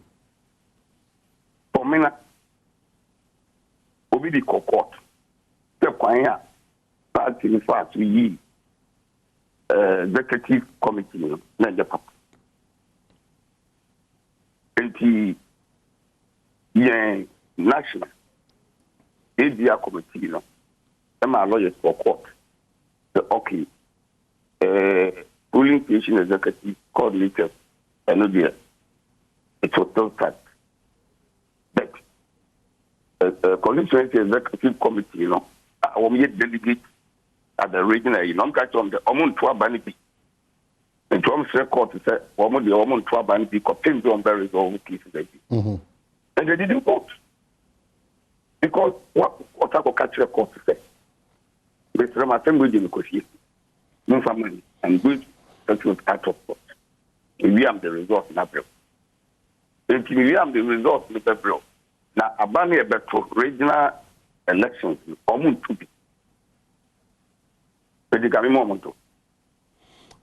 For Mina, Obi the court. The choir, party in fact, we executive committee, Niger Papa. And the national ADR committee, and my lawyers for court. The okay. Ruling station executive coordinator, and it's a total fact. But constituency executive committee, I will get delegate at the regional, I'm on the Omon Twabanity. And Trump said court said, Omon the Omon Twabanity, contains on very resolved cases. And they didn't vote. Because what I could catch a court said, Mr. Martin will negotiate. No family, and good. That was out of court. We have the result in April. If we have the result in April, now Abani Beto regional elections, almost to be.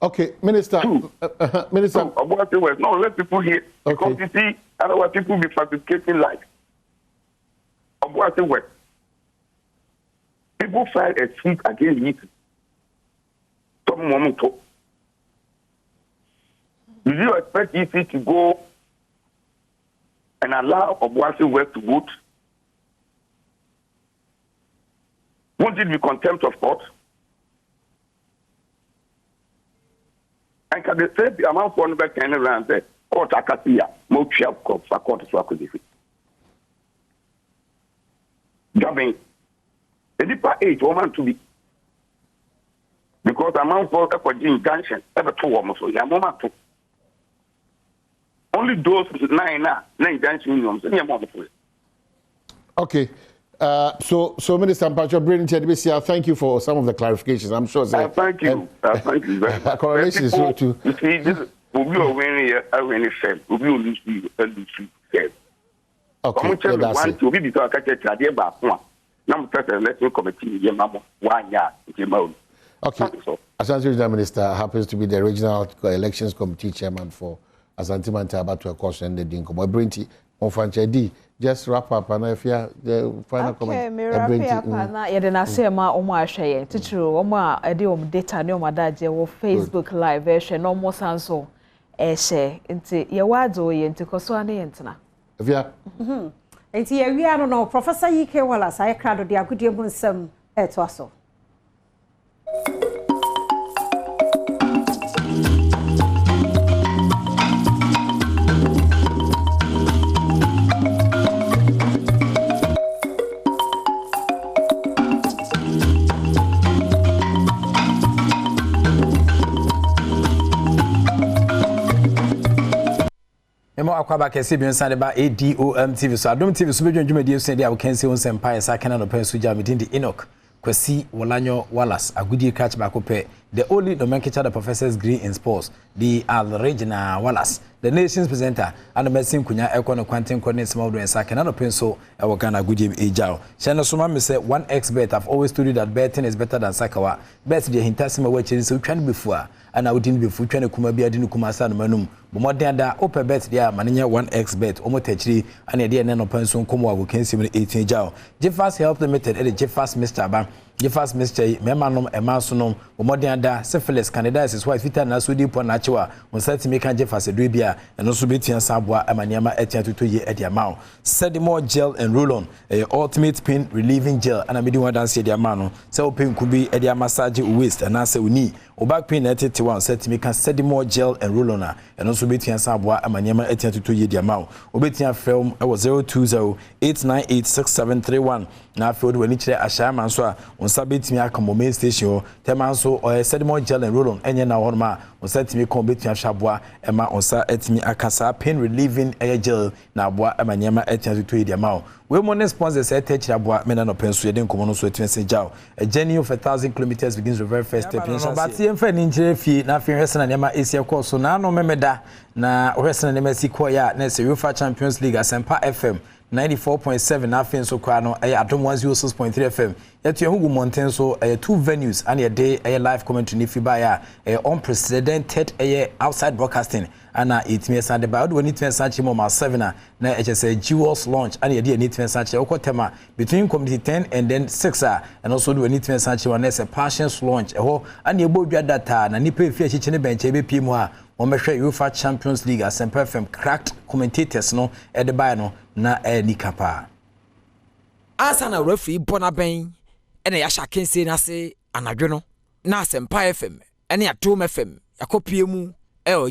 Okay, Minister. Minister. No, let people hear. Because you see, otherwise people be fabricating lies. People file a suit against it. Some moment. Do you expect EC to go and allow Obuasi West to vote? Won't it be contempt of court? And can they say the amount for number 10 around the court Akasia, Mochia court for court to acquisition? Jobbing. The deeper age, woman to be. Because amount for injunction, ever 2 almost, so yeah, moment to. Only those 9 unions. Okay. So Minister Mpacho, brilliant. Thank you for some of the clarifications. I'm sure. Thank you. Thank you very much. Correlations too. You see, this will be a winning. I win it. Said will be a losing. Said. Okay. One to be because I catch a idea about one. Now, the election committee. Yamamo 1 year. Okay. Asante Minister happens to be the regional elections committee chairman for Asante Manta about to course and the Dinko. My Brinty, Monfanche just wrap up and if you the final comment. Okay, me wrap up na ye de na say ma omo ahwe titru omo a de omo data ne omo daje wo Facebook live version no mo sanso share nti ye wado ye nti koso ane ye ntina. Via. Nti ye wi ano no Professor Yike Wallace ay krado de agudie mu nsam to aso. Emo akwaba kese bi nsane ba Adom TV so Adom TV so bedwan dwumadi esu de awokanse won sempa esa kana no pen so ja medin di Enoch Kwasi Wolanyo Wallace agudie catch ba ko pe the only nomenclature that professors agree in sports, the Regina Wallace, the nation's presenter, and the medicine Kunya Econo Quantum Coordinates Modo and Sakanano Pencil, our Ghana Gujim Ejao. Shana Suma say 1xbet. I've always told you that betting is better than Sakawa. Bet the Hintasima watching so trying before, and I wouldn't be full trying to Kumabia Dinu Kumasan Manum. But more than that, open bet there, Manina 1xbet, Omotechri, and a dear Nano Pencil Como, who can see 18 Jao. Jeffas Health Limited, Eddie Jeffas Mr. Bam. Jeffas Mr. Memanum, Emasunum, Omodianda, syphilis, candidates, his wife, Vita Nasudi Ponachua, on Sati Mekan Jeffas Edribia, and also Betian Sabwa, Amaniama Etian to ye at the amount. Sedimore gel and roll on, a ultimate pain relieving gel, and I made one dance at the amount. So pain could be at the massage waist, and answer we need. O back pain at 81, Sati Mekan Sedimore gel and roll on, and also Betian Sabwa, Amaniama Etian to ye the amount. Obetian film, I was 020-898-6731. Now, for when each a shaman so on Sabit me a common station, Temanso or a Sedimore gel and roll on, and now on ma, on set me come between Shabwa, and ma on sa et me a casa pain relieving a gel, now bois a maniama etian to the amount. We money sponsors a touch Abwa, men and pencil, you didn't come on so to Jow. A journey of 1,000 kilometers begins the very first step. But see, and friend in Jeffy, nothing resting and Yama is your course, so now no memeda, na resting and MSC Koya, next UEFA Champions League, as Sempa FM. 94.7 nothing so kwano Adom 106.3 FM. Yet you mountain so 2 venues and a day a live commentary Fibaya unprecedented outside broadcasting and it may sound about when it may such a 7 na HSA Jewels launch and a day need to such a okotema between community 10 and then 6 and also do need to such one as a passions launch and you both data na nipe fi chichene bench ebe mo a UEFA Champions League as Sempa FM cracked commentators no e de buy no na nikapa asana referee bonaben ene ya shakense na se anadwo no na Sempa FM ene Adom FM yakopie mu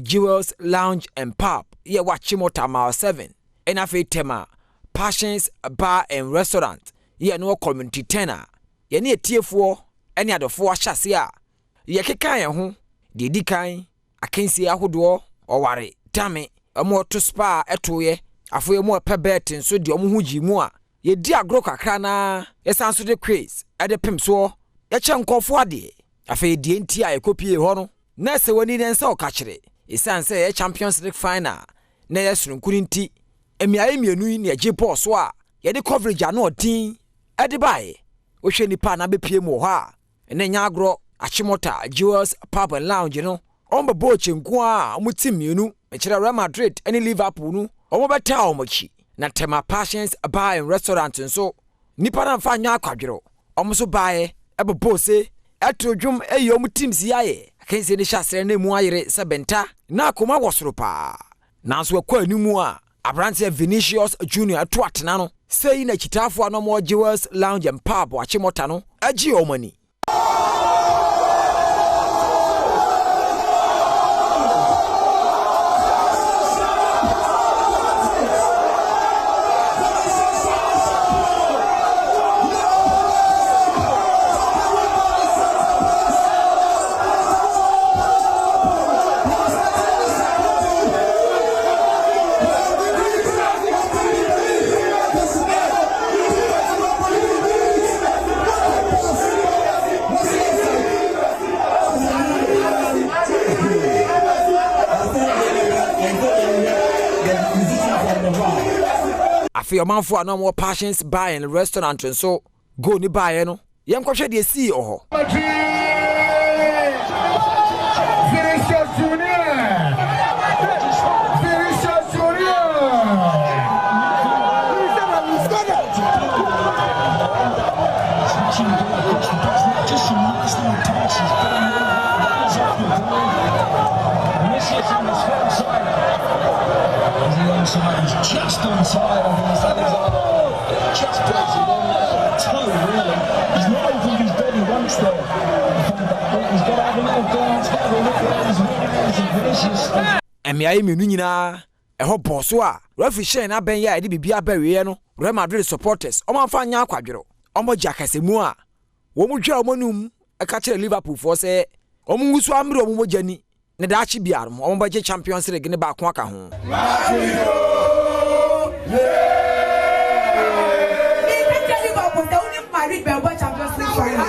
Jewels Lounge and Pub ye wachimota mile 7 ena fe tema Passions Bar and Restaurant ye no community 10 ye ne etiefo ene adofo ahyase a ye kekan ye ho de dikan akensi ahodo oware dame amo to spa etoye afoye mo pebet nso de omo huji mu a ye di agro kakra na ye sanso de quiz e de pimso ye che nkofo ade afoye die nti a ekopie ho no na se woni nensa o ka kire isanse ye Champions League final na ye surunkuri nti emiaye mienu ni eje boss a ye de coverage ana odin e de bae wo hwe nipa na bepie mu ho a ene nya agro achimota Jewels Pub and Lounge no omba boche nko a omutim mienu e kire Real Madrid ene Liverpool no omo beta omochi na tema Passions Bar and Restaurant nso nipa na mfa nya akwadwero omo so bae ebebo se etrodwum eyi omutim si aye akense de hyasere na mu ayere sebenta na akoma wosoro pa nanso akwa animu a abrante Vinicius Junior to atena no sei na kitafo anomo Jewels Lounge and Pub achimota no agi omani your man for no more Passions Bar and Restaurant and so go ni buy no yem kwhwe de see oho just on side, I think Alexander just plays it on toe, really. He's not opened his body once there. He's got to have a little glance, got to look at his windows and Vinicius. Emiaye menu nyina eho boso a referee share na ben ya ede bibia bawie no Real Madrid supporters omo fa nya akwadwero omo jakasemu a wo mu dwa omonum e ka kire Liverpool for say omo ngusu amre omo mojani ne da achi biar mo omo baje Champions League ne ba ko aka ho Champions League final. I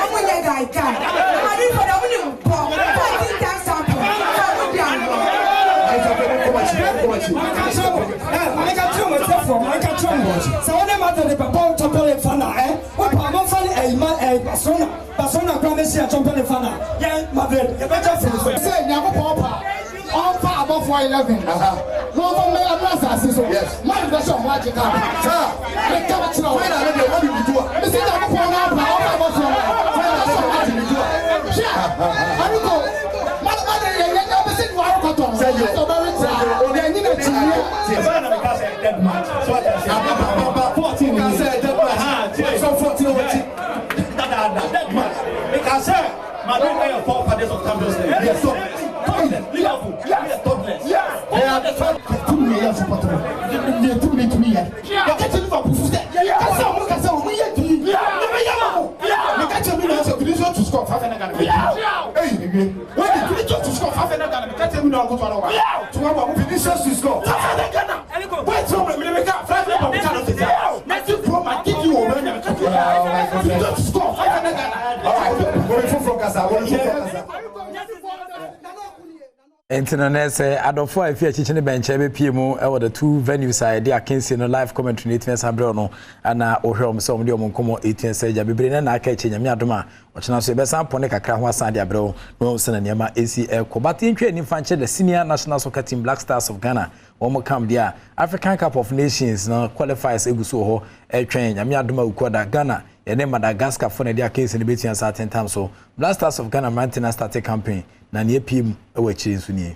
am a guy. besi a champion in fana. Yeah, Madrid. You better finish. Say, Nyako Papa. On far above 411. No one may advance us. Yes. My version magic. Sir, I can't tell. When I know what you do. Mr. Nyako Papa. Above 411. I don't know. Say you. So very proud. They need a team. Dead match. So I 14. I said dead match. So 14. Dead match. Because Madrid are your 4 fathers of Champions League. Yes, so Liverpool. Yes, topless. Yes. They are the 2 million supporters. They 2 million to me. You catch Liverpool. That's how we can say we are to you. You catch a million to Division to score 5 and hey, when the Division to score 5 and you catch a million to score. To Vinicius to score. Wait, so we make up 5 and Matthew Pro might give you over there. To score 5 and all right, going from Gaza. Entino nese adofo afi achiche ne benche be pie mu e the 2 venues I dey akensi no live commentary 18 sabre no ana ohwem so mo dey omonkomo 18 saja bebre na aka eche nyame adoma ochena so be san pone kakra ho asan de abre no se na niam ACL ko but entwe ni fanche the senior national soccer team Black Stars of Ghana one come there African Cup of Nations no qualifiers eguso ho etwen nyame adoma ukoda Ghana ene Madagascar for na dey akensi ne betian sa 10 times so Black Stars of Ghana maintenance started campaign na ne pim ewachiri nso nie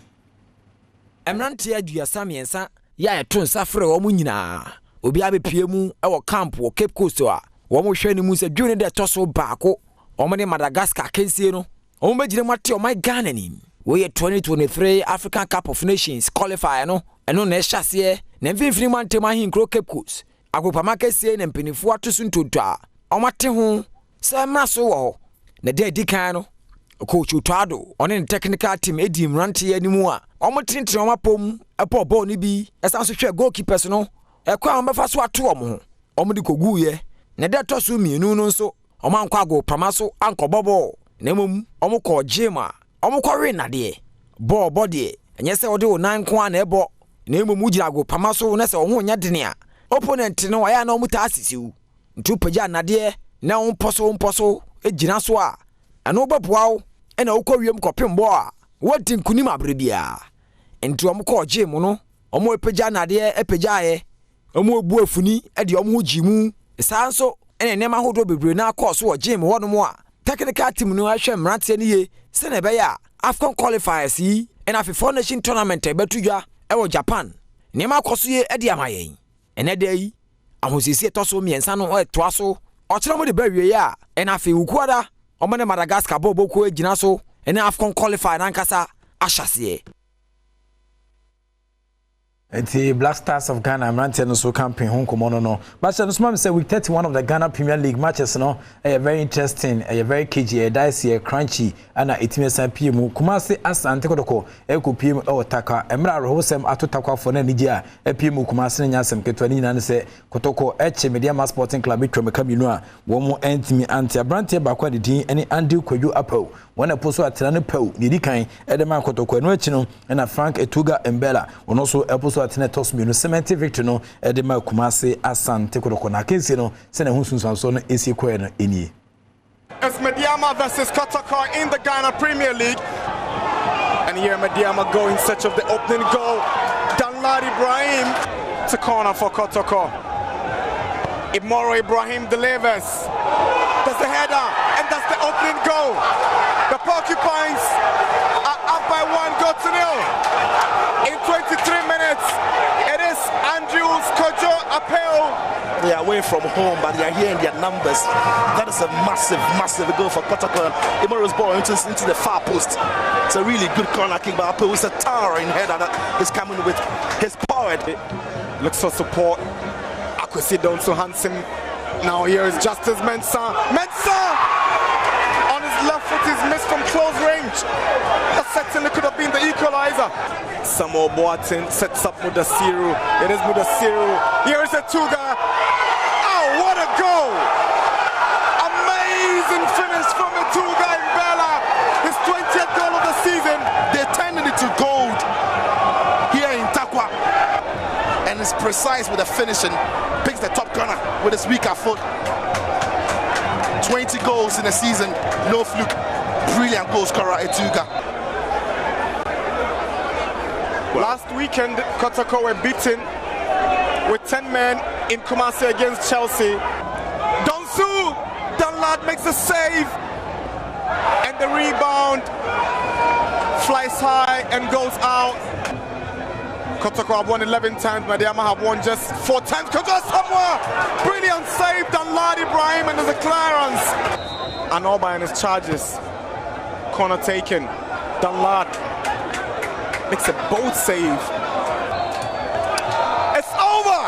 Emrante aduasa miensa ya eto nsa frɛ wo mu nyinaa obi abepie mu ewo camp wo Cape Coast a wo mo hwɛ ni mu se dwune de toso baako wo mo ne Madagascar kensie no wo mo begire mate o my Ghana ni we 2023 African Cup of Nations qualifier no eno na ehwase na mfimfini mantema hinkro Cape Coast agopama kesie na mpinifo atoso ntonto a wo mate ho se mraso wo na de dikan no Coach Utado on the technical team Edim Ranti anymore. Omotinti omapom epo ball ni bi esan so hwe goalkeepers no ekwa ombefa so ato omo omudi kogu ye na de to so mienu no nso omankwa go pamaso anko bobo na mom omko jema omko we na de ball body enye se ode o nan ko na ebo na mom ugira go pamaso na se oho nya dene a opponent no wa ya na omuta asisiu ntu pagya na de na omposo ejina so a ano babuawo ena ukowiem kopembo a wodi nkunim abrebia enti omko gym no omo epagya nade epagyae omo ebu afuni ede omo gimu sanso ena nema hodo bebre na course wo gym wono mo a technical team no ahwe mrante ne ye se na be ya Afcon qualifiers yi ena FIFA Nation tournament ebetudwa ewo Japan nema koso ye ede amayen ena dai ahosisi toso miensa no o etoaso o kire mo de bawie ya ena fe ukuada omane Madagascar boboku ejina so ene Afcon qualify nankasa ashase The Black Stars of Ghana Mantel so campaign home komono no but so smam say week 31 of the Ghana Premier League matches no very interesting very kg dicey crunchy ana etimesa pm Kumasi Asante Kodoko ekopim otaka emra rohosem atotakwa for na nigia epm Kumasi nyasem ketwa ni nan se Kotoko eche Media Sporting Club twemeka binu a wo mo antimi anti abrante bakwa de din ene Andy Kwadwo Apo wona poso atena ne pew ni dikan edema Kotoko no echi no na Frank Etuga Mbella ono so eposo atena tos minu cement victory no edema Kumasi Asante Kodoko na kensi no se na hunsunsanso no esi kwe no eni. It's Mediama versus Kotoko in the Ghana Premier League. And here Mediama go in search of the opening goal. Danlad Ibrahim to corner for Kotoko. Imoro Ibrahim delivers. That's the header and that's the opening goal. The Porcupines are up by 1-0. In 23 minutes, it is Andrews Kojo Apeo. They are away from home, but they are here in their numbers. That is a massive goal for Kotoko. Imoro's ball into the far post. It's a really good corner kick, but Apeo is a towering header that is coming with his power. Looks for support. Akwesi down to Hansen. Now here is Justice Mensah. On his left foot is missed from close range. That certainly could have been the equalizer. Samuel Boateng sets up Mudasiru. It is Mudasiru. Here is Etuga. Oh, what a goal! Amazing finish from Etuga in Bella. His 20th goal of the season. They turned it to gold here in Takwa. And it's precise with the finishing. Picks the top corner with his weaker foot. 20 goals in a season, no fluke. Brilliant goal scorer, Etuga. Last weekend, Kotoko were beaten with 10 men in Kumasi against Chelsea. Donsu Danlad makes a save, and the rebound flies high and goes out. Kotoko have won 11 times, Madiama have won just 4 times. Kojo Samoa, brilliant save, Danlad Ibrahim, and there's a clearance. Anoba and his charges. Corner taken. Danlad makes a bold save. It's over.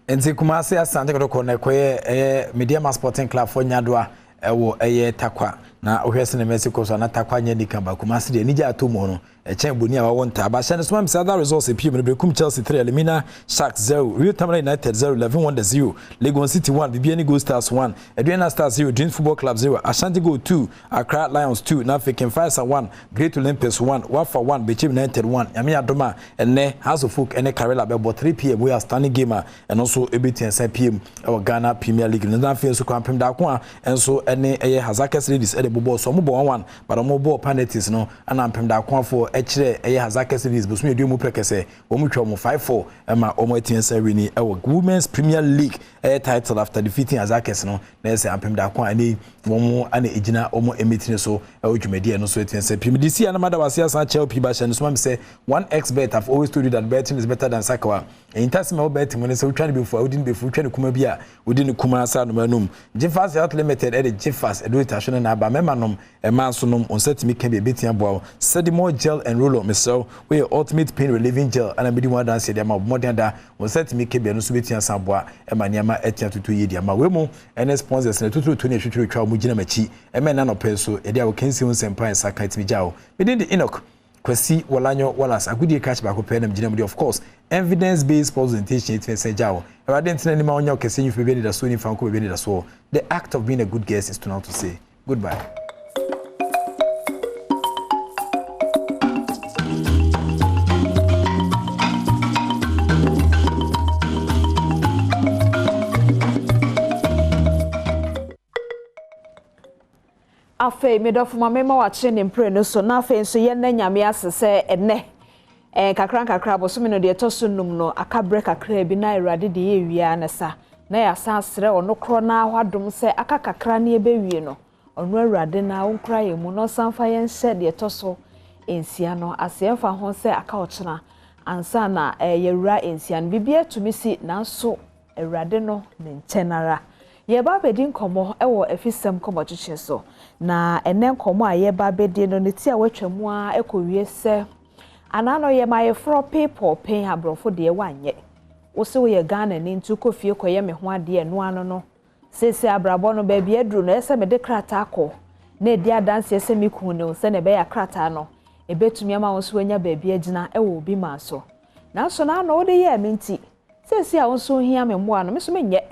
Enti Kumasi Asante Kotoko na koye Mediama Sporting Club for Nyadwa ewo takwa na ohwese na Mexico so na takwa nya dikamba Kumasi de nija atomo no echen boni a wawonta aba hye no so am other results epiem no Brekum Chelsea 3 Elimina Sharks 0 Real Tamale United 0 11 1 0 Lagos City 1 Bibiani Gold Stars 1 Edwina Stars 0 Dreams Football Club 0 Ashanti Gold 2 Accra Lions 2 na African Fires 1 Great Olympics 1 Wafa 1 Bechim United 1 Yami Adoma ene House of Folk ene Karela bebo 3 PM we are standing gamer and also ebetian 7 PM our Ghana Premier League na afia so kwampem da ko a enso ene eye Hazakes Ladies ede bobo so mo bo 1 but mo bo penalties no ana ampem da ko for ekire eye Hazakes Ladies bo so me mu prekese wo mu twa mo 5-4 ema o mo etian se wini our Women's Premier League title after defeating Hazakes no na ese ampem da ko ani wo mo ana ejina o mo emitine so dwumadi no so etian se pim this year na madawase asan Chelsea ba hye so me say 1xbet I've always told you that betting is better than sakawa in time me betting when say try to be for within be for try to kuma bia within kuma asa no manum Jeffas Health Limited Jeffas edo international na ba mema nom e man so nom on set me can be betin aboa Sedimo gel and roll me so we ultimate pain relieving gel and be one dance dey ma modern da on set me can be no so betin asa aboa e ma niam etia tutu ye dia ma we mu and sponsors na tutu to na hwetwe twa mu gina machi e me na no pe so e dia wo kensi un sempan saka itimi jao me dey the Enoch Kwesi Walanyo Wallace agudi catch back up enam gina of course evidence based presentation it say jao e wa dent na ni ma onya kese nyu be da so ni fanko be da so the act of being a good guest is to now to say goodbye. Afe medofu mamema wache ne mpre no so na afe nso ye na nyame asese ene kakra boso me no de toso num no akabre kakra bi na irade de ye wia na sa na ya sa asre ono kro na ahwadom se aka kakra na ye bewie no ono irade na wonkra ye mu no sanfa ye nse de toso ensia no asemfa ho se aka ochena ansa na ye wura ensia no bibia tumi si na so irade no ne ntenara ye ba bedi nkomo ewo efisem komo chiche so na ene nkomo a ye ba bedi no ne ti a watwamu a ekowie se anano ye my fro people pay abrofo de wanye wo se wo ye Ghana ni ntu kofie koye me ho ade eno ano no sese abrabo no ba bia duru no ese me de krata akọ na edi adanse ese me ku ne se ne be ya krata no ebetumi ama wo so wanya ba bia gina ewo obi ma so na so na no wo de ye minti sese a wo so hia me mmoa no me so menye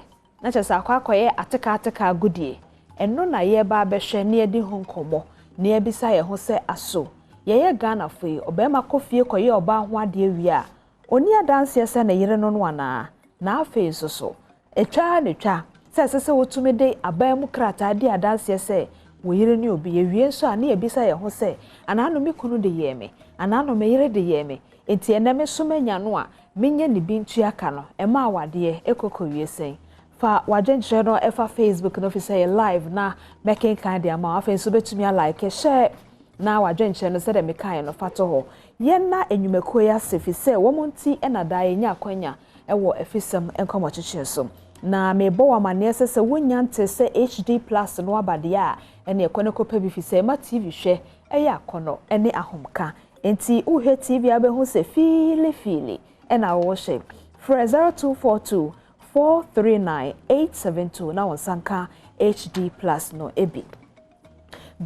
na chesa akwakoye ateka agudie eno na ye ba behwe ne edi ho nkomo ne ebisa ye ho se aso ye Ghana foi obema kofie koye oba ho ade wi a oni adanse se na yire no no ana na afi so etwa ne twa se wotume de abamu krata ade adanse se wo yire ne obi ye wie so ana ebisa ye ho se anano me kunu de ye me anano me yire de ye me enti eneme so manya no a menye ne bi ntua ka no ema awade ekoko wie sen fa wajenje no efa Facebook no fi say live na making kind ama afa so betumi like share na wajenje no se de mekan no fato ho ye na enwumeko ya sefi se womonti na da enya akwanya ewo efisem enkomo chiche so na mebo wa mane se wonya nte se HD+ no abade a ene ekone kopa bi fi se ma TV hwe eya akono ene ahomka enti uhwe TV abehu se fili ena wo hwe for 0242 439-872 na wansanka HD+ no ebi.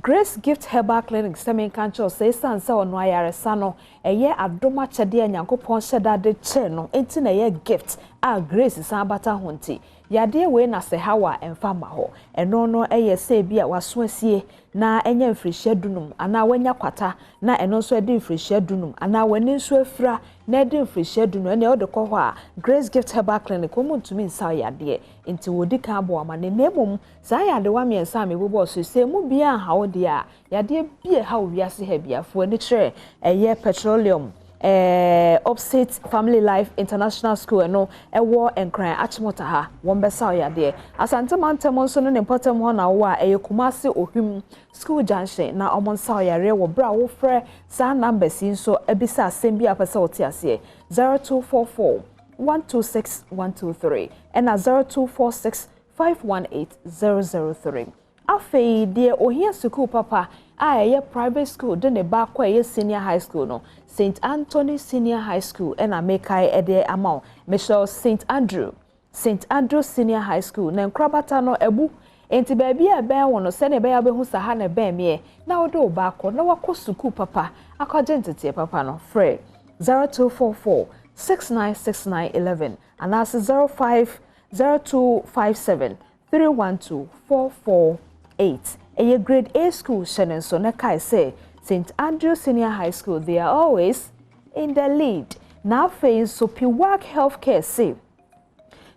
Grace Gift Herbal Clinic Semen Kancho say sansa ono ayaresa no eye adoma chede Nyankopon sheda de che no enti na ye gift a Grace san bata honti yade we na se hawa emfa ma ho eno no eye se bia waso asie na enya mfirihye dunum ana wanya kwata na eno so ede mfirihye dunum ana wani nso afira na de mfrihye du no ne o de kɔ hɔ a Grace Gift Herbal Clinic wo muntumi nsa yade nti wodi ka abo ama ne nemom saa yade wa miensa me bobo so se mu bia ha wo de a yade bia ha wo wiase ha biafo ani kyerɛ ɛyɛ petroleum Opposite Family Life International School no ewo enkran achimota ha wombesa oyade asante mantem nso no ne potem ho na wo a Kumasi Ohwim School Junction na omonsa oyare wo bra wo frɛ sa numbers nso ebisa asem bi apese wote ase 0244 126 123 and 0246 518 003 afei de ohia school papa a private school de ne ba kwa senior high school no St. Anthony Senior High School and Amekai ede amount Michelle St. Andrew Senior High School na nkrabata no ebu enti baabi a ben wono se ne be ya behu saha na ben me na wodo ba ko na wako school papa akwaje ntete papa no frɛ 0244 696911 and that's 050257 312 448 a grade A school shenen so na kai say St. Andrew Senior High School, they are always in the lead. Now, face so Piwak Healthcare say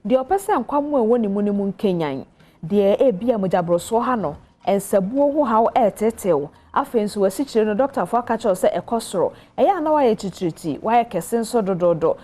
the person come when ni munimun Kenyan, the Abia Mujabro Hano, and Sabu how tetel. Afens were situated Dr. Fakacho say a costro, a yana treaty, why a casenso dodo,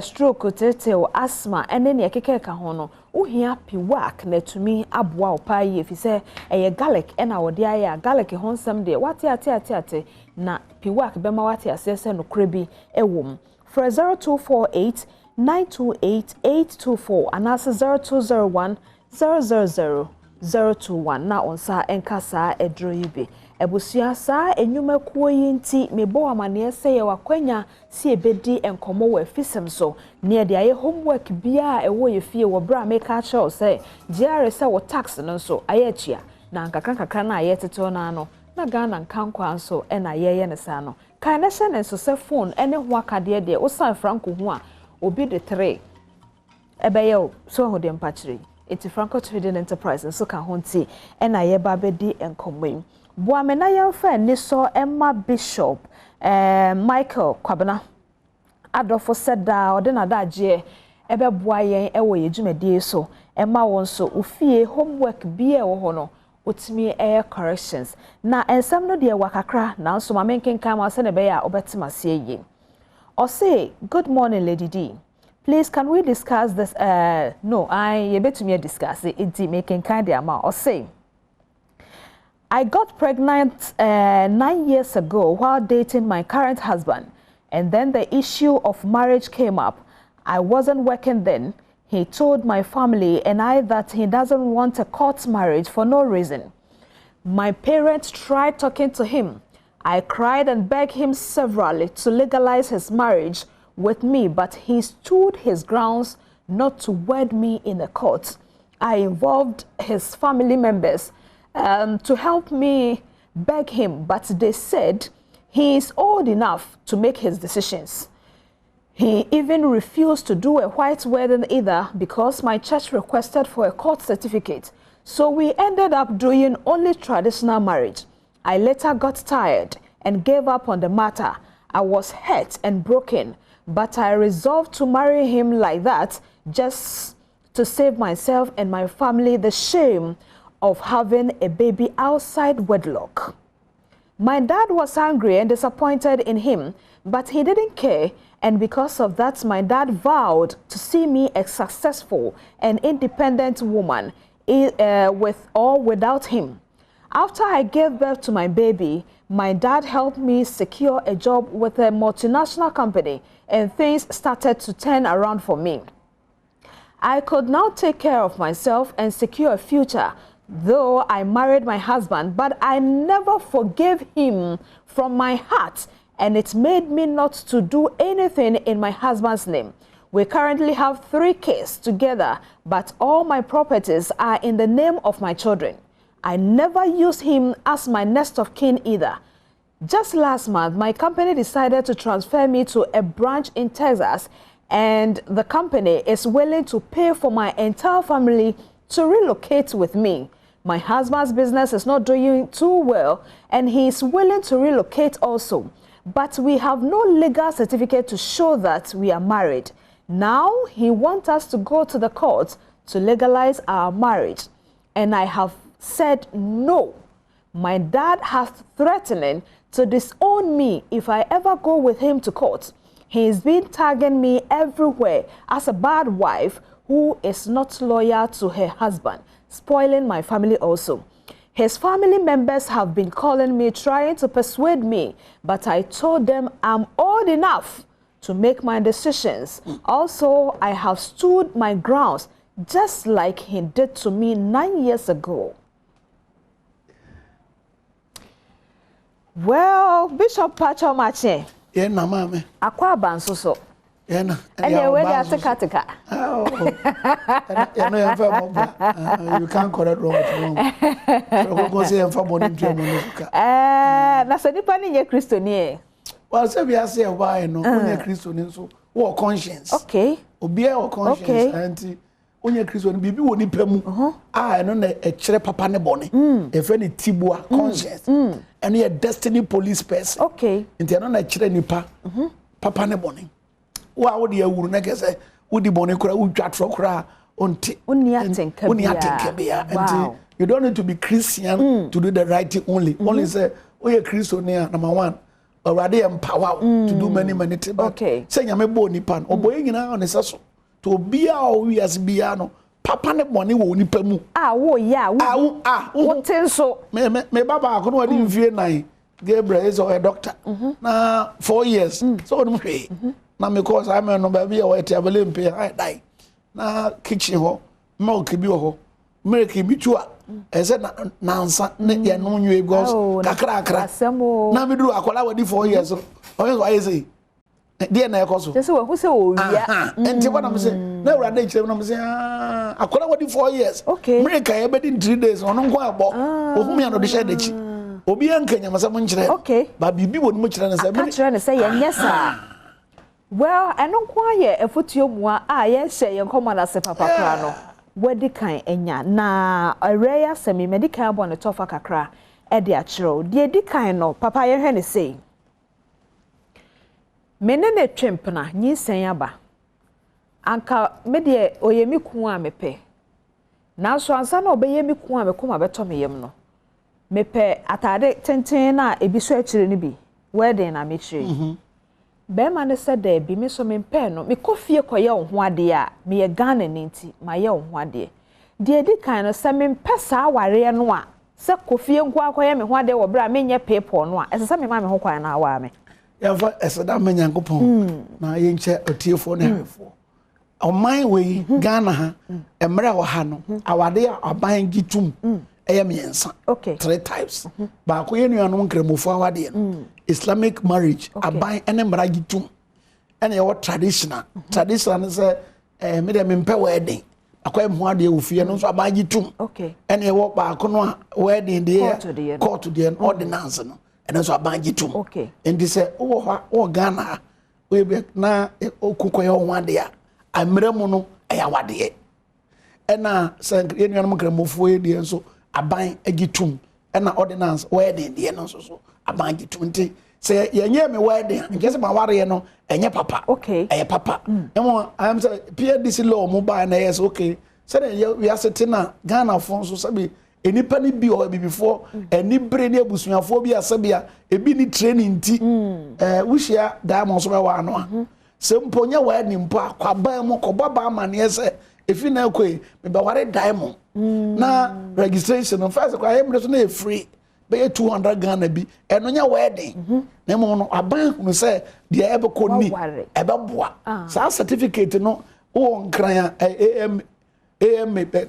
stroke, tetel, asthma, and then a keke kahono. Uhia Piwak ne to me abwa pai if he say a garlic and our dear garlic hon some day. What ate na Piwak bema what assessor no crebi a womb. For 0248 928 824 and answer 0201 000 021 na onsa enkasa edroyibe. Ebusia sa enyuma kuo yinti mebo amane se ye wakwanya si ebedi enkomo wa fisem so ne de aye homework bia ewo ye fie wo bra make a show say GR say wo tax no so aye chia na nkakra na aye teto na no na Ghana nkankwa so e na ye ne sa no kan na hye ne so se phone ene ho akade de wo san franco ho a obi de 3 ebeye so ho de mpachire eti Franco Trading Enterprise so ka ho nti e na ye ba bedi enkomo Boamena yamfa ni so Emma Bishop Michael Kwabena Adolfo Seda odena daje ebe boa yen ewo yedwumedie so Emma won so ofie homework bia wo ho no otimi corrections na ensam no de wakakra na so ma menkenkan ma se ne be ya obetima se yi o say good morning Lady D, please can we discuss this no I yebetumi discuss it menkenkan de ama o say I got pregnant 9 years ago while dating my current husband, and then the issue of marriage came up. I wasn't working then. He told my family and I that he doesn't want a court marriage for no reason. My parents tried talking to him. I cried and begged him severally to legalize his marriage with me, but he stood his grounds not to wed me in a court. I involved his family members to help me beg him, but they said he is old enough to make his decisions. He even refused to do a white wedding either because my church requested for a court certificate. So we ended up doing only traditional marriage. I later got tired and gave up on the matter. I was hurt and broken, but I resolved to marry him like that just to save myself and my family the shame of having a baby outside wedlock. My dad was angry and disappointed in him, but he didn't care, and because of that, my dad vowed to see me a successful and independent woman, with or without him. After I gave birth to my baby, my dad helped me secure a job with a multinational company, and things started to turn around for me. I could now take care of myself and secure a future. Though I married my husband, but I never forgave him from my heart, and it made me not to do anything in my husband's name. We currently have 3 kids together, but all my properties are in the name of my children. I never used him as my next of kin either. Just last month, my company decided to transfer me to a branch in Texas, and the company is willing to pay for my entire family to relocate with me. My husband's business is not doing too well, and he is willing to relocate also. but we have no legal certificate to show that we are married. Now he wants us to go to the court to legalize our marriage. And I have said no. My dad has threatening to disown me if I ever go with him to court. He's been tagging me everywhere as a bad wife who is not loyal to her husband, spoiling my family also. His family members have been calling me, trying to persuade me, but I told them I'm old enough to make my decisions. Also, I have stood my grounds just like he did to me 9 years ago. Well, Bishop Pacho Mache. Yeah, na mama. Akwa bansoso. Yeah, na. And you where they tika. Oh. You can't correct wrong. So go say em fa boni ntwe mo nuka. Na so nipa ni ye Kristo ni e. Well, say we say why no, onye Kristo ni so wo conscience. Okay. Obi e wo conscience anti onye Kristo ni bibi wo nipa mu. Eno na e kire papa ne boni. E fe ni tibua conscience. And you're a destiny police person. Okay. And you're not a children nipa. Papa ne boni. Wa would you would not say, would the boni kura, would jat for kura, unti. Uniating kabia. And you don't need to be Christian to do the right thing only. Only say, oh, you're Christian near number one. Already empowered to do many things. Okay. Say, you're a boni pan. Or boy, you know, on a to be our we as biano. Papa ne boni wo nipa mu. Wo ya wo. Wo tenso. Me baba ko no adi mfie nine. Gabriel is a doctor. Na 4 years. So on hwe. Na me cause I no ba bia wo etiabele mpe I die. Na kitchen ho. Milk bi ho. Milk bi tua. Ese na nsa ne ye no nwe because kakra. Na me duru akola wadi 4 years. O ye say. Dia na ekoso. Just we who say o wia. Enti what am say? Na urade chire na me say akola wadi 4 years. Okay. America e be in 3 days ono nko abo. Ohumi ano de share de chi. Obi ankanya masa mo nchire. Okay. Ba bibi woni mo chire na say. Ka chire na say ye nyesa. Well, eno nko aye efotuo mu a ye hye ye nkomo na se papa kra no. Wadi kan enya na area semi medical abo ne tofa kakra e de a chiro. De di kan no papa ye hwe ne say. Menene twempna nyinsen aba anka me de oyemi ku a mepe nanso ansa na obeyemi ku a mekoma beto meyem no mepe atade tenten na ebiso akire ni bi wedding na mechire be ma ne se da bi me so mempe no me kofie koye wo ho ade a me ye Ghana nti ma ye wo ho ade de di kan no se mempe sa aware no a se kofie nko akoye me ho ade wo bra me nye paper no a ese se me ma me ho kwan na awa me yafa eseda manyankopon na yenche otiefo ne hafo oman we Ghana ha emre wo ha no awade aban gitum eye miensa 3 types ba ko yenuanom nkremofo awade no Islamic marriage aban ene mra gitum ene ye traditional say me de mempe wedding akoy mo ade ofie no so aban gitum ene ye wo ba ko no wedding de court de ordinance no and so abangi tum and this o Ghana we be na okukoye ho ade a amremu no ayawade e na san yenuanum kramofo e de so aban agitum and na ordinance wedding de no so abangi tum nti say yenye me wedding nke se ma ware no enye papa eye papa emo I am say PDC law mo ba na yes say we are sitting na Ghana fon so sabi enipa ni bi o before eni bre ni abusuafo bi asebia ebi ni training ti wuhia diamond so be wa no se mponya wa ni mpo akwaban mo ko baba amane se efi na ekoi me be ware diamond na registration first kwa emre so na free be 200 Ghana bi eno nya wedding na mo no aban hu se de ebe ko ni ebe boa sa certificate no o nkran AM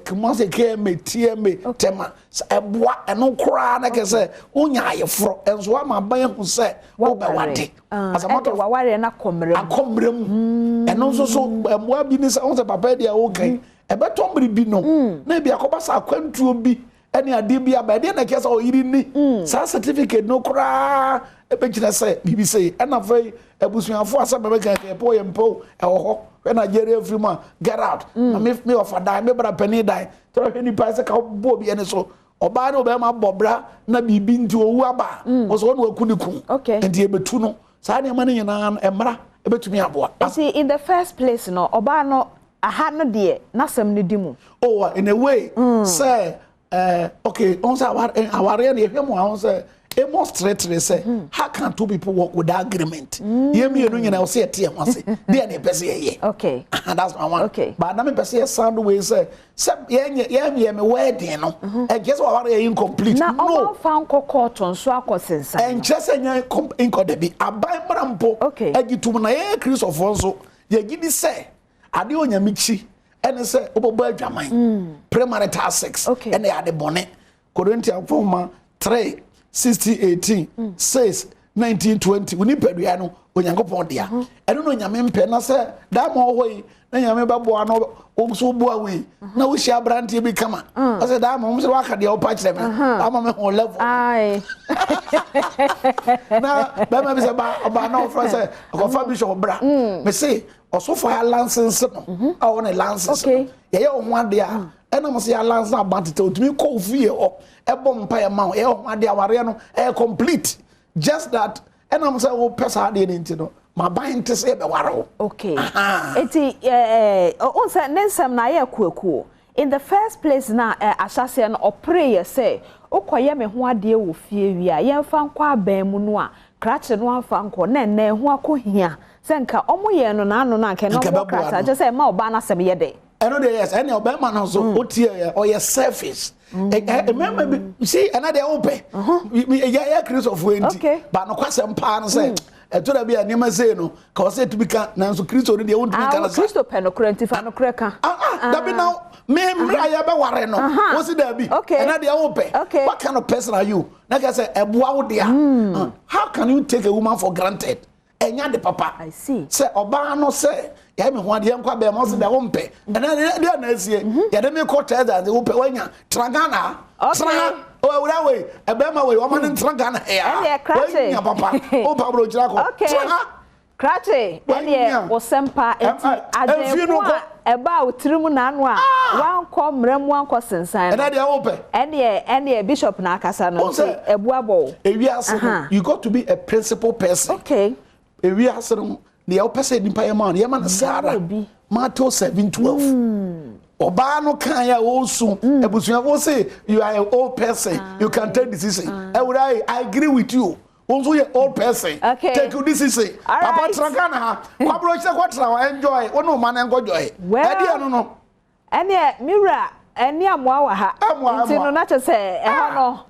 commence KM TM tema eboa eno kura na ke se unya ayefro enso ama ban hu se wo be wade asamato waware na akomrem eno so eboa bi ni se on se papa dia o kan ebe tomri bi no na bi akoba sa kwantuo bi ene ade bi aba de na ke se o yiri ni sa certificate no kura ebe kira se bibi se ena fai ebusuafo asaba be kan ke po yempo e ho when Nigeria free man get out me of a die me bra penny die to any price ka bo bi ene so oba no be ma bobra na bibi nti owu aba o so no akuniku enti ebetu no saa ne ma ne nyina emra ebetumi aboa. See, in the first place no oba no aha no de na sam ne dimu. Oh, in a way say okay on say aware na ehwemu a on say it must straight say how can two people work without agreement? Yemi enu nyina o say tie ho say dey na pese ye. Okay. That's my one. Okay. But na me pese sound way say ye me wedding no e just aware incomplete. Na no fan court nso akosensa. En just nya inko bi aban mrampo agitum na ye Christopher nso ye gidi say ade onyamichi ene say obobo adwaman premarital sex ene ya de bone Corinthians 3:16-18 says 19:20 we ni pedua no onyankopon dia eno no nyame mpe na say da ma ohoi na nyame babo no omso bo awe na wo hia brante bi kama I say da ma omso waka dia opa kire me ama me ho level ai na ba ma bi say ba na ofra say ko fa bishop bra me say osofo ya license no a won license ye ye ho ade a ena mo say license about to me ko fie o e bom pa ye ma ye ho ade aware no e complete just that ena mo say wo pesa ade ni nti no ma ban te say be ware okay eti on say nensam na ye kuakuo in the first place na asase no opray say okoye me ho ade wo fie wi a ye fa nkwa ban mu no a krache no afa nko na ho akohia senka omoye no na anu na nke no krata je say ma oba na sem ye de eno de yes any oba ma no so otie or your surface remember see another open ya Chris of 20 but no kwasem pa no say eto da bia niam say no ka say to be kan na so Christo de won to be kan sa Christo pen no krenti fa no kreka da be now me mra ya be ware no wo see da bi another open what kind of person are you like I say eboa wo dia how can you take a woman for granted enya de papa I see say oba no say ya me ho ade nkwa be mo se de wo mpe na na asie ya de me ko tell that wo pe wanya tragana tra o wura we e be ma we wo man tragana ya wanya papa o pablo jira ko tra krache ene wo sempa enti adenko e ba otirimu na anu a wanko mremu wanko sensan na de wo pe ene bishop na akasa no ebuabo ewi ase you got to be a principal person okay ewi ase no the opposite nipa man ye man Sarah Matthew 7:12 oba no kan ya osu ebusuafo say you are an old person you can take decision I agree with you also you old person take your decision papa tragana ha kwabro che kwatra enjoy wono man enjoy ade no ene mira ene amoa wa ha nti no na che say e ho no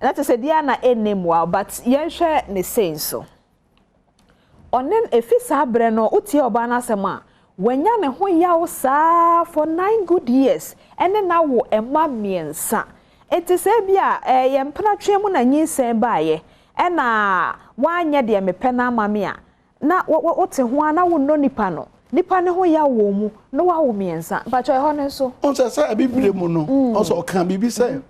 na che say dia na enemwa but yenhwe ne senso onen efisa abre no utie oba na asema wanya ne ho yawo saa for 9 good years ene na wo ema miensa eti se bia ye mpena twemu na nyinsen baaye ena wanya de mepe na amame a na wote ho ana wo no nipa no nipa ne ho yawo mu no wa wo miensa ba cho ho ne so on se say bibire mu no on so kan bibi say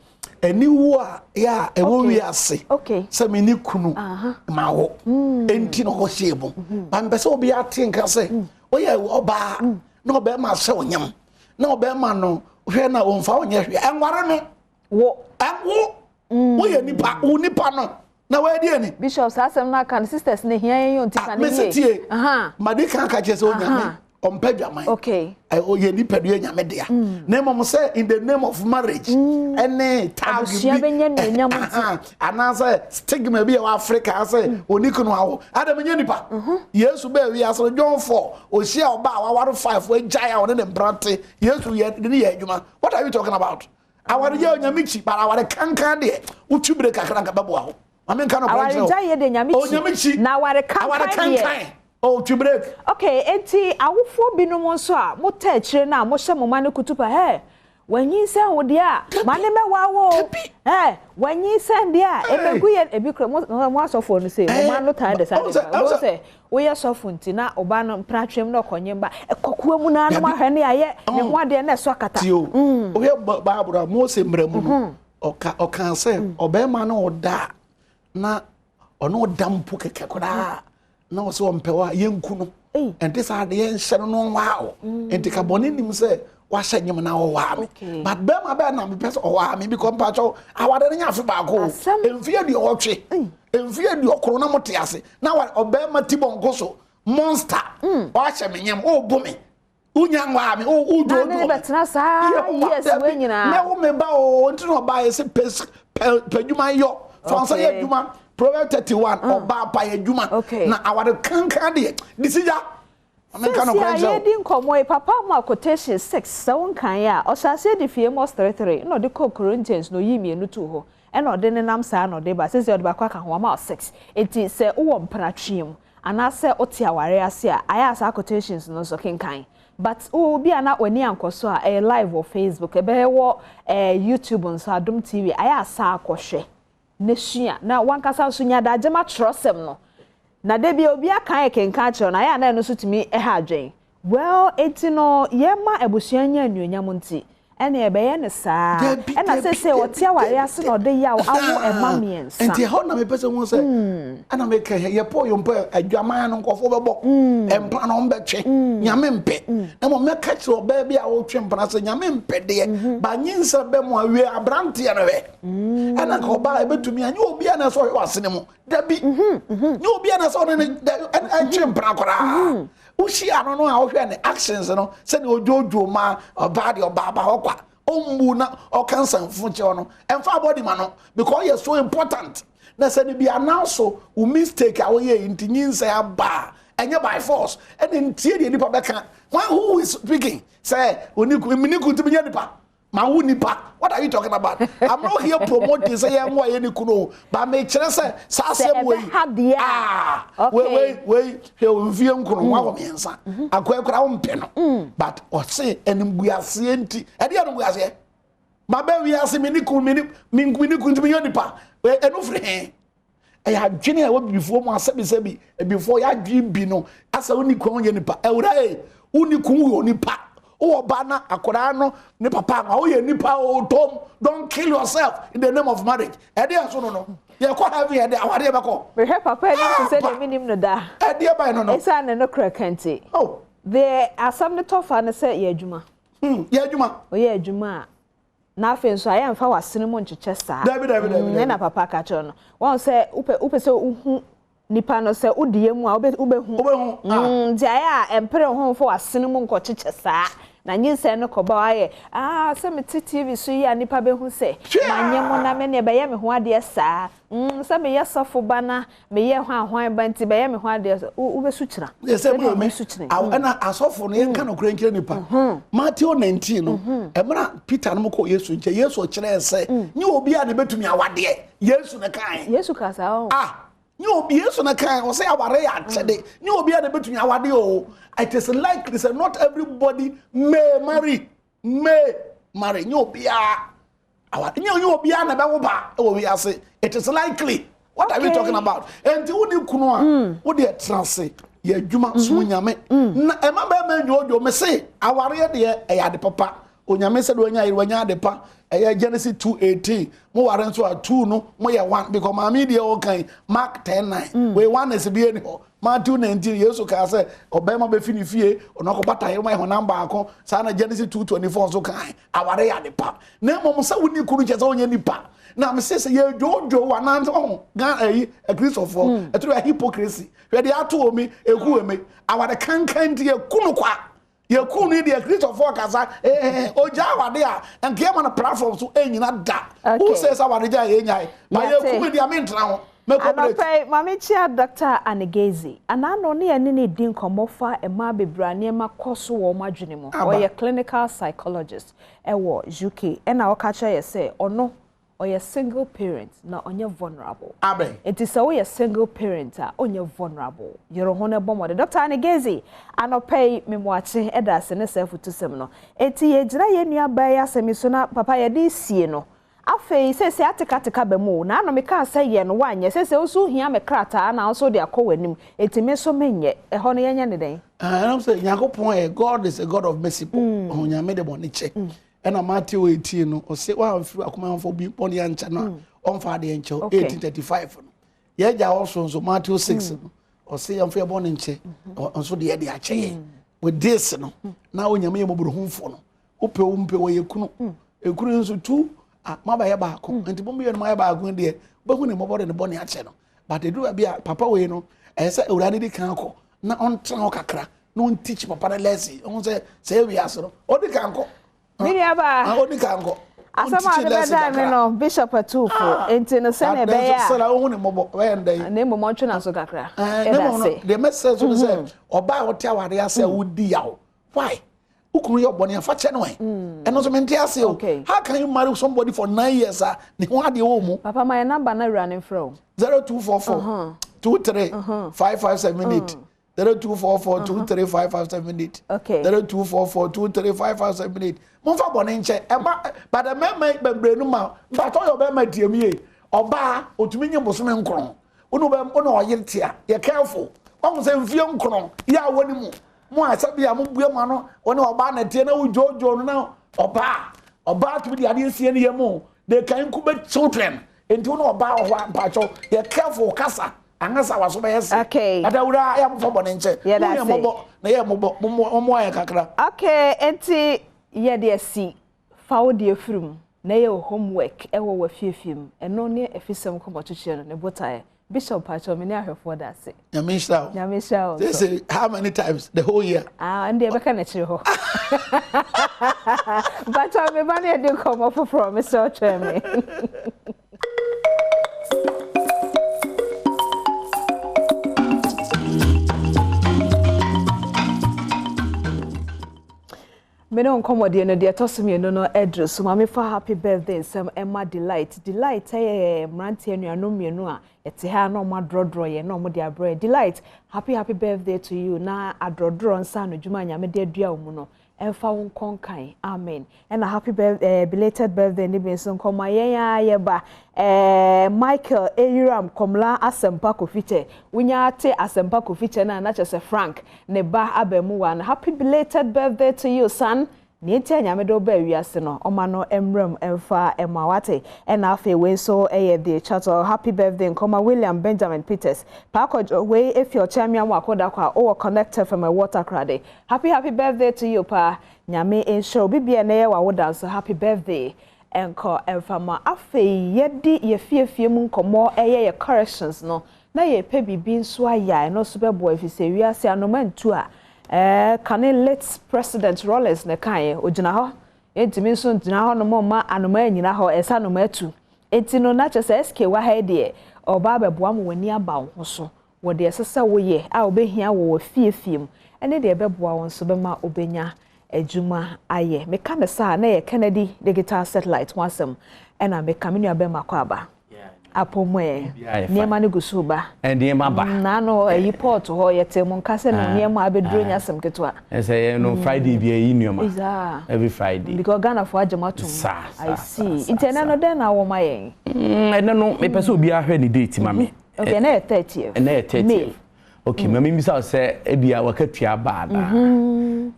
eni wo a ya ewo wi ase se me ni kunu ma wo enti no ho shebo ba mbe se obi atinka se oye oba na oba ma se onyam na oba ma no hwe na onfa onye hwe enware no wo oye nipa nipa no na we die ni bishop asem na kan sisters ne hia yen yonti kan ye madi kan ka che se onyam ompadwaman oye nipa du nyame dia na mom say in the name of marriage any tag anasa stigma bi wa Africa say onikunu awo adam nya nipa Yesu ba wi aso John 4 ohia oba awaro 5 we jaya won ne brante Yesu ye ni ye adwuma what are you talking about aware ye onyamichi bara aware kankan de utubire kakra nka babo awo amen kan aware jaya de nyamichi na aware kankan oh to break okay enti awofo binom nso a mota akire na mo hye mo mane kutupa wanyi sen wo de a mane mewa wo wanyi sen de a emegu ye ebikro mo asofo no say mo mane tie the side go say wo ye sofo nti na oba no pratwem na okonyemba ekokuwa mu na no ahwe ne aye ne ho ade na so kata o ye baabura mo se mramu oka say obema na oda na ono dampu keke koda na so mpewa yenku no enti sa de yenhye no wow enti ka bone nim se washe nyem na owa me but be ma be na me pese owa me because mpacho awade nya afi ba ko emfie di otwe emfie di okoro na mote ase na obe ma tibonko so monster washe me nyem o bo me unya ngwa me o do na betena sa yes we nyina me wo me ba o ntino ba yesi pedwuma yo fansa ye dwuma Proverbs 31 oba pa ye dwuma na awade kankan de disija I didn't come away, Papa. My quotation 6 so can ya, or shall say the famous 33, no, the Corinthians, no yimi, no to her, and no, then I'm sad, no, they says you're back and 1 6. It is a one penetrium, and I say, Otia Warrior, I ask our quotations, no so kind. But oh, be an out when you uncle saw a live or Facebook, a bear war, a YouTube on Adom TV, I ask our crochet. Neshia, now one casa sunya that Jama trust them no. Na debi obi aka kenka che na ya na no so timi ha adwen well etino ye ma ebusuanya anuonyam nti ene ebe ye ne saa ena se otia ware ase no de yawo awo ema miensa enti ho na me pese won se ana me ka ye po yo mpa adwaman no nkofo bebo empra no mbetwe nyame mpe na mo me ka che oba bia wo twe mpana se nyame mpe de ba nyinsa be mo awie abrante ya no we ana ka oba ebetumi anya obi ana so yo asene mo dabi ni obi ana so no twe mpana kora ushi ano no a wo hwe ne actions no se ne ojojo ma oba de oba ba hokwa ombu na o cancer funche no emfa body ma no because you're so important na se ne bi announce o mistake a wo ye ntinyin se aba enye by force and ntie de nipa beka who is speaking say oniku miniku timinya nipa ma wu nipa what are you talking about I'm not here promoting say ye nwa ye niku no but me kire say sa same way we he onvie nkono wa wo mensa akwakura wo mpe no but o say enimguase enti e de enimguase ma be wi ase miniku timinya nipa enu free e ya dwene a wo bifo mu asebi before ya dwi bi no asa oniku onye nipa ewura uniku wo nipa o bana akora no ne papa ma o ye nipa o tom don't kill yourself in the name of marriage e dey so no ye ko have ye dey awade be ko we help papa ni say the minimum no da e dey by no esa na no krakanti oh there are some the tough and say ye adwuma ye adwuma o ye adwuma na afen so aye mfa wasene mo ncheche saa dabi na papa ka cho no won say upe say uhu nipa no say udie mu a ubehu di aya empere ho fo wasene mo nkocheche saa na nyinse no koba aye se me TV so ya nipa behu se manyemo na me ne be ye me ho ade saa se me ye sofo bana me ye ho ahwan ba nti be ye me ho ade ubesu kira yes me ana asofo no ye kan okura nkira nipa Matthew 19 no emra Peter no ko Yesu nche Yesu kire se nyi obi a ne betumi awade Yesu ne kan Yesu kasa o ni obi Yesu na kan o say aware ya chede ni obi a na betumi awade o it is likely say not everybody may marry ni obi a awade ni obi a na be wo ba o wi ase it is likely what are we talking about enti wo ni kunu a wo de transe ye adwuma so nyame na e ma ba ma nyojo me say aware de e ya de papa onyame se do nya anya de pa Genesis 2:18 mo ware nso a 2 no mo ye 1 because ma me de o kan Mark 10:9 we 1 is be any ho Matthew 19 Yesu ka say obema be fini fie onako bataye mo ho number akon sa na Genesis 2:24 so kan aware ya de pa na mo se woni kunu che se onya nipa na me se ye jojo wa na ho ga a Christopher etro a hypocrisy we dey ato omi eku eme aware kankan de kunu kwa ye kunu de Christopher kasa oja awade a enke ma na platform so enyina da who says awade ja ye nyai ma ye kunu de amentra ho Anopay mamichia Dr. Anegezi anano ne ene ne din komofa ema bebrane ema koso wo madwene mu oye clinical psychologist ewo UK ena okacha ye say ono oye single parent na onye vulnerable it is so oye single parent onye vulnerable yero ho ne bomode Dr. Anegezi anopay memwache eda se ne self to sem no eti ye gira ye nua ba ya semiso na papa ye di sie no afei sese atekatika bemu na no meka aseye no wanye sese osu hia me krata na oso de akọwanim etime so menye eho no yenye ne den I'm saying Yakopon God is a God of mercy onyame de boniche ena Matthew 18 no o se wa mfiri akoma mfo bi boni ancha no onfa de enche 1835 no ye ja also Matthew 6 no o se yamfo boni nche onso de ye de ache with this no na onyame ye moburu humfo no upe we yekunu ekunu nso tu maba ya ba ko enti bombe no ma ba ko de ba hu ne mo bode ne bone a che no but edu bia papa we no say urade di kan ko na on tran kakra no on teach papa na lesson on say we aso no odi kan ko mini aba odi kan ko asama de beda me no bishop atufo enti no se na be ya so na hu ne mo we ndai na mo mo twa so kakra e da say the message so say oba wo te awade ase wudi yawo why ukunu your body and fache no and also mentia okay. How can you marry somebody for 9 years ne ho ade wo mu papa my number na running from 0244 23 5578 0244 23 5578 okay 0244 23 5578 mo fa bone nche e ba but the man bebre no ma but all your be ma tie mi oba otumi nye bosome nkron onu be onu oyirtia ye careful o se mfie nkron ya woni mu mo asabia mo bua ma no woni oba na tie na ujojo no na oba to be ade sie ne yemu they can incubate children into no oba ho ampacho ye careful kasa angasa waso be yes okay adawura ya mo fobo ne nche ye mo na ye mo ya kakra okay enti ye de si fawo de firum na ye homework e wo wafiefiem eno ne efisem komotochie no ne botae Bishop Pacho, many are for that. Yamisha. They say how many times the whole year? And they can at you. But I'm a do come up from Mr. Chairman. Me no nkomode no de tosome no address so mama for happy birthday some Emma delight mrantie anuanom mienu a ete ha no ma drodro ye no mo de abre delight happy birthday to you na adrodro nsa no dwuma nyame de adua wo mu no emfa won konkan amen and a happy birthday belated birthday ni be so nkoma ye ba Michael Eyuram komla asempa kofiche wunya ate asempa kofiche na chese Frank ne ba abemu wa na happy belated birthday to you son ni tia nyame do ba wiase no oma no emram emfa emawate and afa we so the chat happy birthday nkoma William Benjamin Peters package we if your champion wakoda kwa o connected from a water crade happy birthday to you pa nyame ensure bibia na ye wa woda so happy birthday enko emfama afei yedi ye fiefie mu nkomo ye corrections no na ye pe bibi nso aya no so bebo afise wiase anomantu a can let President Rollins ne kan ogina ho entimi nso ntina ho no ma anoma nyina ho esa no matu enti no na chese SK wa ha de oba beboa mo wani aba ho so wo de esesa wo ye a obehia wo fiefiem ene de beboa won so be ma obenya ejuma aye meka ne sa na ye Kennedy digital satellite wasem ena meka me nua be makwaba apomwe niema ne gusuba niema ba na no airport ho yete mo nkase no niema abeduro nya sem ketwa say no Friday bi ayi niema every Friday because Ghana for ajamatum I see internet no den na wo mayen no me pese obi ahwe ni date mame okay na 30th na 30th okay mame mi say say ebia wakatua ba da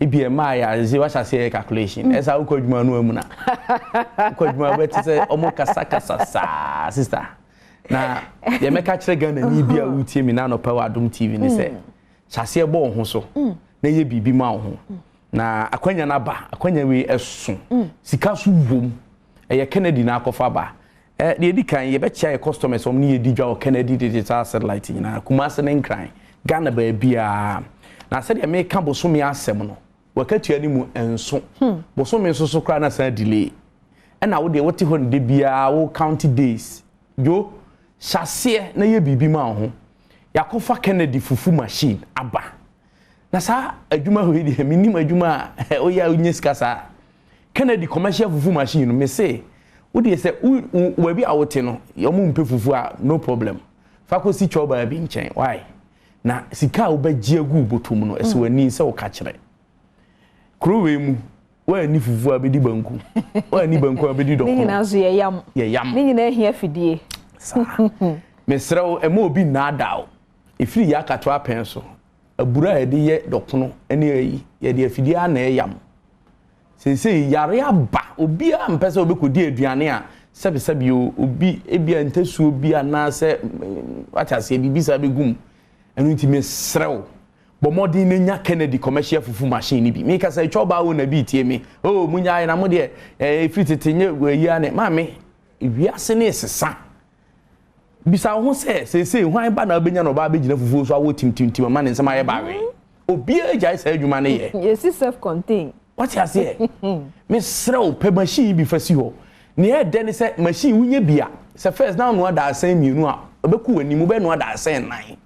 ebia ma ya ze wa say calculation esa ukodwuma no amu na ukodwuma bet say omo kasa sa sister na ye meka kire Ghana ni bia wutie mi na no pa Adom TV ni say chase e bo ho so na ye bibi ma ho na akwanya na ba akwanya we esu sika so bom ye Kennedy na akofa ba de edi kan ye be chia ye customers om ni ye di dwa Kennedy digital satellite na Kumasi ne nkran Ghana ba bia na se de me ka bosomi asem no wakatua ni mu enso bosomi enso so kra na sa delay na wo de wote ho de bia wo count days yo chassis na ye bibi ma ho yakofa Kennedy fufu machine aba na sa adwuma ho de minim adwuma o ya onyeska sa Kennedy commercial fufu machine no me say wo de say we bi awote no yo mu mpe fufu a no problem fa ko si choba bi nchen why na sika wo ba giagu botom no ese wani se wo ka kire krowe mu wa ni fufu abedi banku wa ni banku abedi dokko ni na so ye yam ni na hia fidie mesrew ema obi na adaw efiri ya kato apen so abura ede ye dokko ene ayi ye de afidie ana yam sense yare aba obi a mpese obekodi aduane a sebi obi ebia ntesu obi ana se atase bibisa begum enu nti mesrew but modern nya Kennedy commercial fufu machine bi me ka say choba wo na bi tie me oh munya na mo de fititinye we ya ne mame wiase ne sesa bisa ho say hwan ba na obenya no ba begina fufu so awo timtimtim ma ne nsema ye ba we obi agya say adwuma ne ye yes self contain what you say me srew pe machine bi fasi ho ne e de ne say machine wunye bia say first now no da asan mienu a obeku wani mu be no da asan nan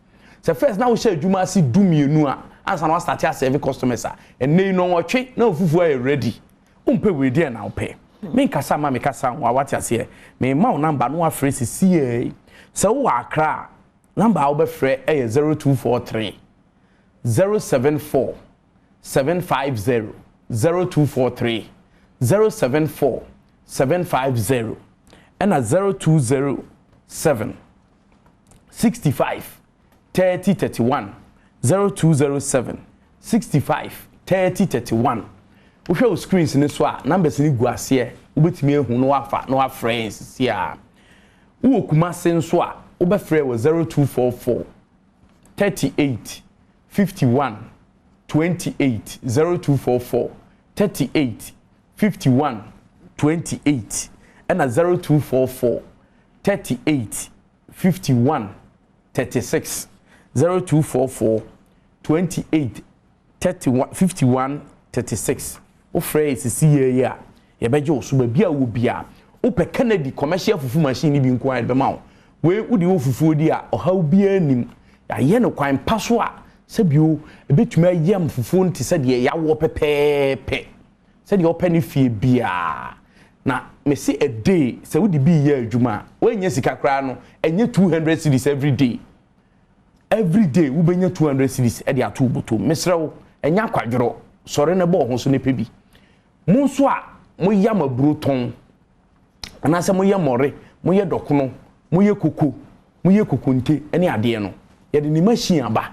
say first now we share adwuma si du mienu a ansa na start ya serve customers a enne no wotwe na ofufu are ready umpe we dey na upe me kasa ma me kasa wa what you say me ma number no afre si so wo akra number wo be frɛ 0243 074 750 0243 074 750 and 0207 65 3031 0207 65 3031 we show screens in this one numbers ni gu ase ubetimi ehu no afa no afrɛ sia wo kuma senso a wo be frɛ 0244 38 51 28 0244 38 51 28 and 0244 38 51 36 0244 28 31 51 36 o phrase si ye ya ye beje o so ba bia wo bia o pe Kennedy commercial fufu machine bi nko an be ma we wo di wo fufu di a o haw bia nim ya ye no kwan paso a se bio e betuma yam fufu nti se de ya wo pepepe se de open ni fie bia na me see a day se wo di bi ye adwuma wo nya sika kra no enye 200 cedis every day wo benya 200 cedis e de ato boto mesrew enya kwadworo sore ne bo ho so ne pebi mu so a mo yam aburo ton ana se mo ye more mo ye dokono mo ye koko mo ye kokonte ene ade no ye de ni machine aba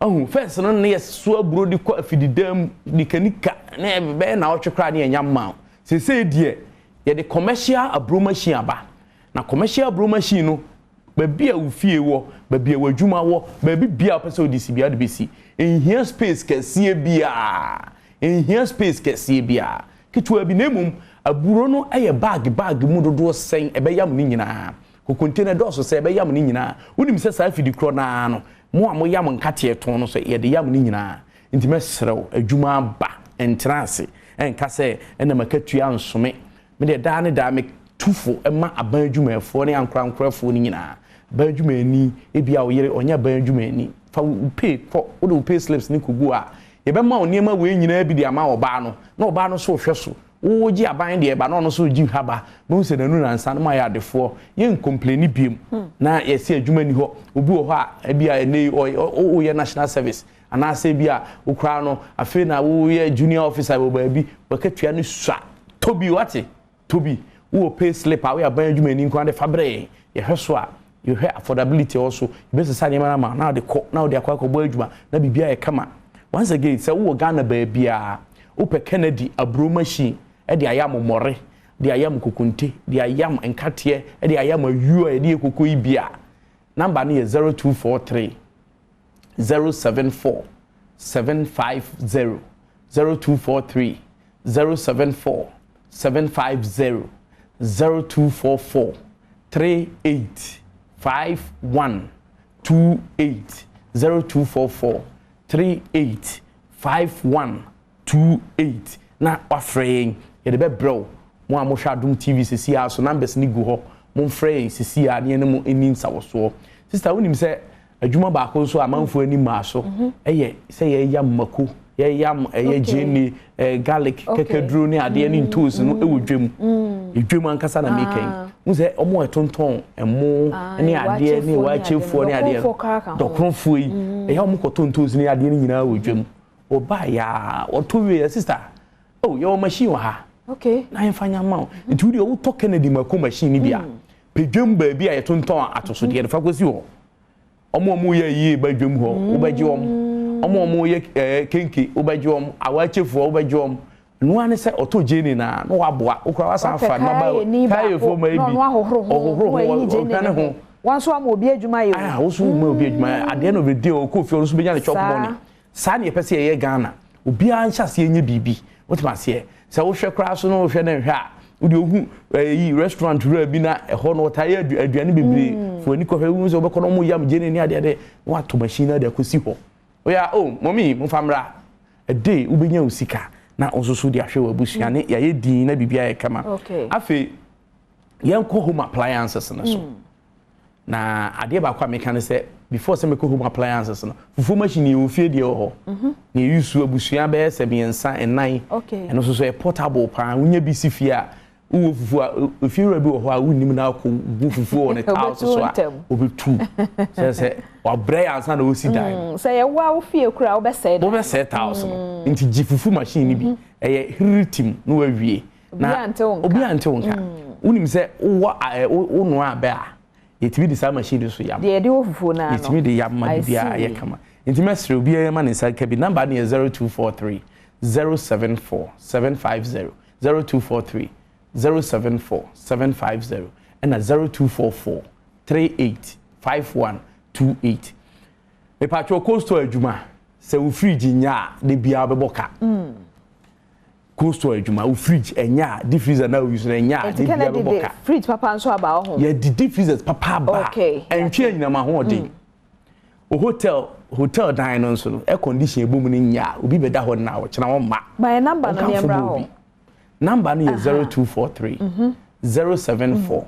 ahu first no ne so aburo di kwa afididam dikanika na be na otwekra ne enya ma se die ye de commercial aburo machine aba na commercial aburo machine no baby a ufie wo baby a wadwuma wo baby bia pese odisi bia de besi enhia space kese bia kitwa bi nemum aburo no eye bag mu dodo sen ebeyam ni nyina ko container doso se ebeyam ni nyina wonim se sa fidi kro na no mo a mo yam nkate eton no so ye de yam ni nyina nti mesrew adwuma ba entrance enka se ena makatua nsome me de da ne da me tufo ema aban adwumafo ne ankorankorafo ni nyina ban adwumani ebia wo yere onya ban adwumani fa pay for wo pay slips ni kugu a ye be ma oniema we nyina bi de ama oba no na oba no so hwe so wo gi aban de eba no so gi haba bo se nanu na nsa no ma ya defo yencomplain biem na ye se adwumani ho obi wo ho a ebia ene o ye national service ana se bia wo kra no afi na wo ye junior officer bo ba bi bakatua no swa tobi wate tobi wo pay slip a we aban adwumani nko ade fabre ye hweso a you have affordability also you best say na ma now the akwa ko bo adwuma na bibia e kama once again say wo Ghana ba bia wo pe Kennedy abro machine e de ayam more de ayam kokunte de ayam enkate e de ayam ayu e de kokoi bia number no 0243 074 750 0243 074 750 0244 38 5128 0244 38 5128 na afrain ye de be bro mo amhwa Adom TV sisi aso numbers ni gu ho mo frɛ sisi a ne mu eni nsawoso sister wonim sɛ adwuma ba ko so amanfo ani ma so eye sɛ ye yam mako ye yam ye jeni garlic kekedru ni ade ni ntos no ewodwem edwem ankasa na meken mu sɛ omo etonton emo ni ade ni wachefo ni ade dokronfo yi ye omo kotontos ni ade ni nyina wodwem oba ya otowe sister oh your machine wa ha okay na yefanya ma nti wudi o to Kennedy mako machine ni bia pedwem ba bia ye tonton atoso de fa kosi ho omo ye yi badwem ho obaji omo ye kenke obaji awachefo obaji no ane se oto jeni na no waboa okra wasa afa na ba kaye fo ma bi ohoro ho wan so am obi adwuma ye ah wo so mo obi adwuma at the end of the day o ko fi o so benya le chop money sa na pese ye Ghana obi an hyase enye bibi what ma se se wo hwe kra so no wo hwe na hwe a wo de ohu yi restaurant ra bi na e ho no taye aduane bebre fo ani ko hwe wo so be ko no mo yam je ni ade ade wa to machine na de ko si ho oya mommy mo famra a day wo benya usika na onsoso de ahwe wabusua ne ya ye din na bibia ye kama afi yen ko home appliances na so na ade ba kwa meka ne se before se me ko home appliances no fufu machine ye ofie de ho na yusu abusua be se biensa enan eno so so portable pa unya bi si fie a wo fufu a ofie bi ho a unnim na ko fufu on the house so a obetu se wa bre ansa na o si dan se ye wa wo fie kura wo be se wo be se 1000 nti jifufu machine bi eye hiritim no wawie na obi ante wonka unim se wo no abe a yetimi de sa machine so yam de wo fufu na no yetimi de yam ma bia ye kama nti mesre obi ye ma ne sa kabi number na 0243 074 750 0243 074 750 and 0244 385128 me patcho coastal adwuma se wo fridge nya de bia beboka coastal adwuma wo fridge enya deep freezer na wo use na nya de bia beboka fridge papa nso aba ho ya de deep freezers papa ba entwe nyina ma ho de o hotel dan no nso no air condition ebom ni nya obi beda ho na wo kena wo ma my number no nyamra ho number no is 0243 074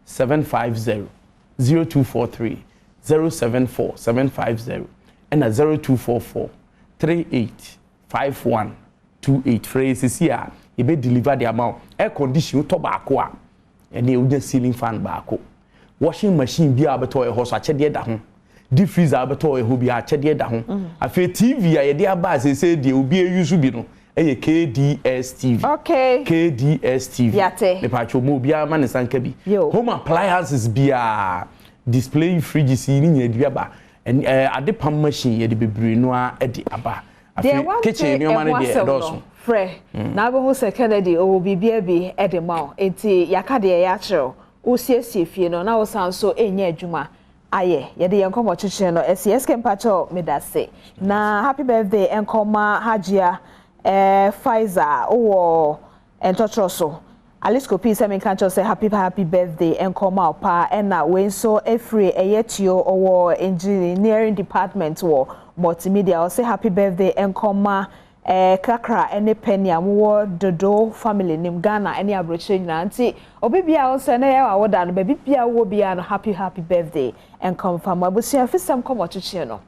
750 0243 074 750 and 0244 385128 phrase here e be deliver the amount air condition to baako a ene unya ceiling fan baako washing machine bi abeto e ho so achede da ho deep freezer abeto e ho bi achede da ho afi TV a ye de aba se de obi use bi no eye KDS TV KDS TV yate me pacho mo obi ama ne sanka bi home appliances bia display fridges ni nya di aba ade pam machine ye de bebre no a de aba afi kitchen ni o ma ne de doso frɛ na bo ho se Kennedy o bibia bi e de ma enti yaka de ya kyerɛ o siesie fie no na wo san so enya adwuma aye ye de yenkomo chichire no SSK mpacho medase na happy birthday enkoma hajia Pfizer owo entotroso Alisco P semen kancho say happy birthday enkoma pa ena we so efre eyetio owo engineering department wo multimedia o say happy birthday enkoma kakra ene penny amwo dodo family nim Ghana ene abroche nyina nti obibia o say na ya awoda no bibia wo bia no happy birthday enkom fam abusia fisam komo chichie no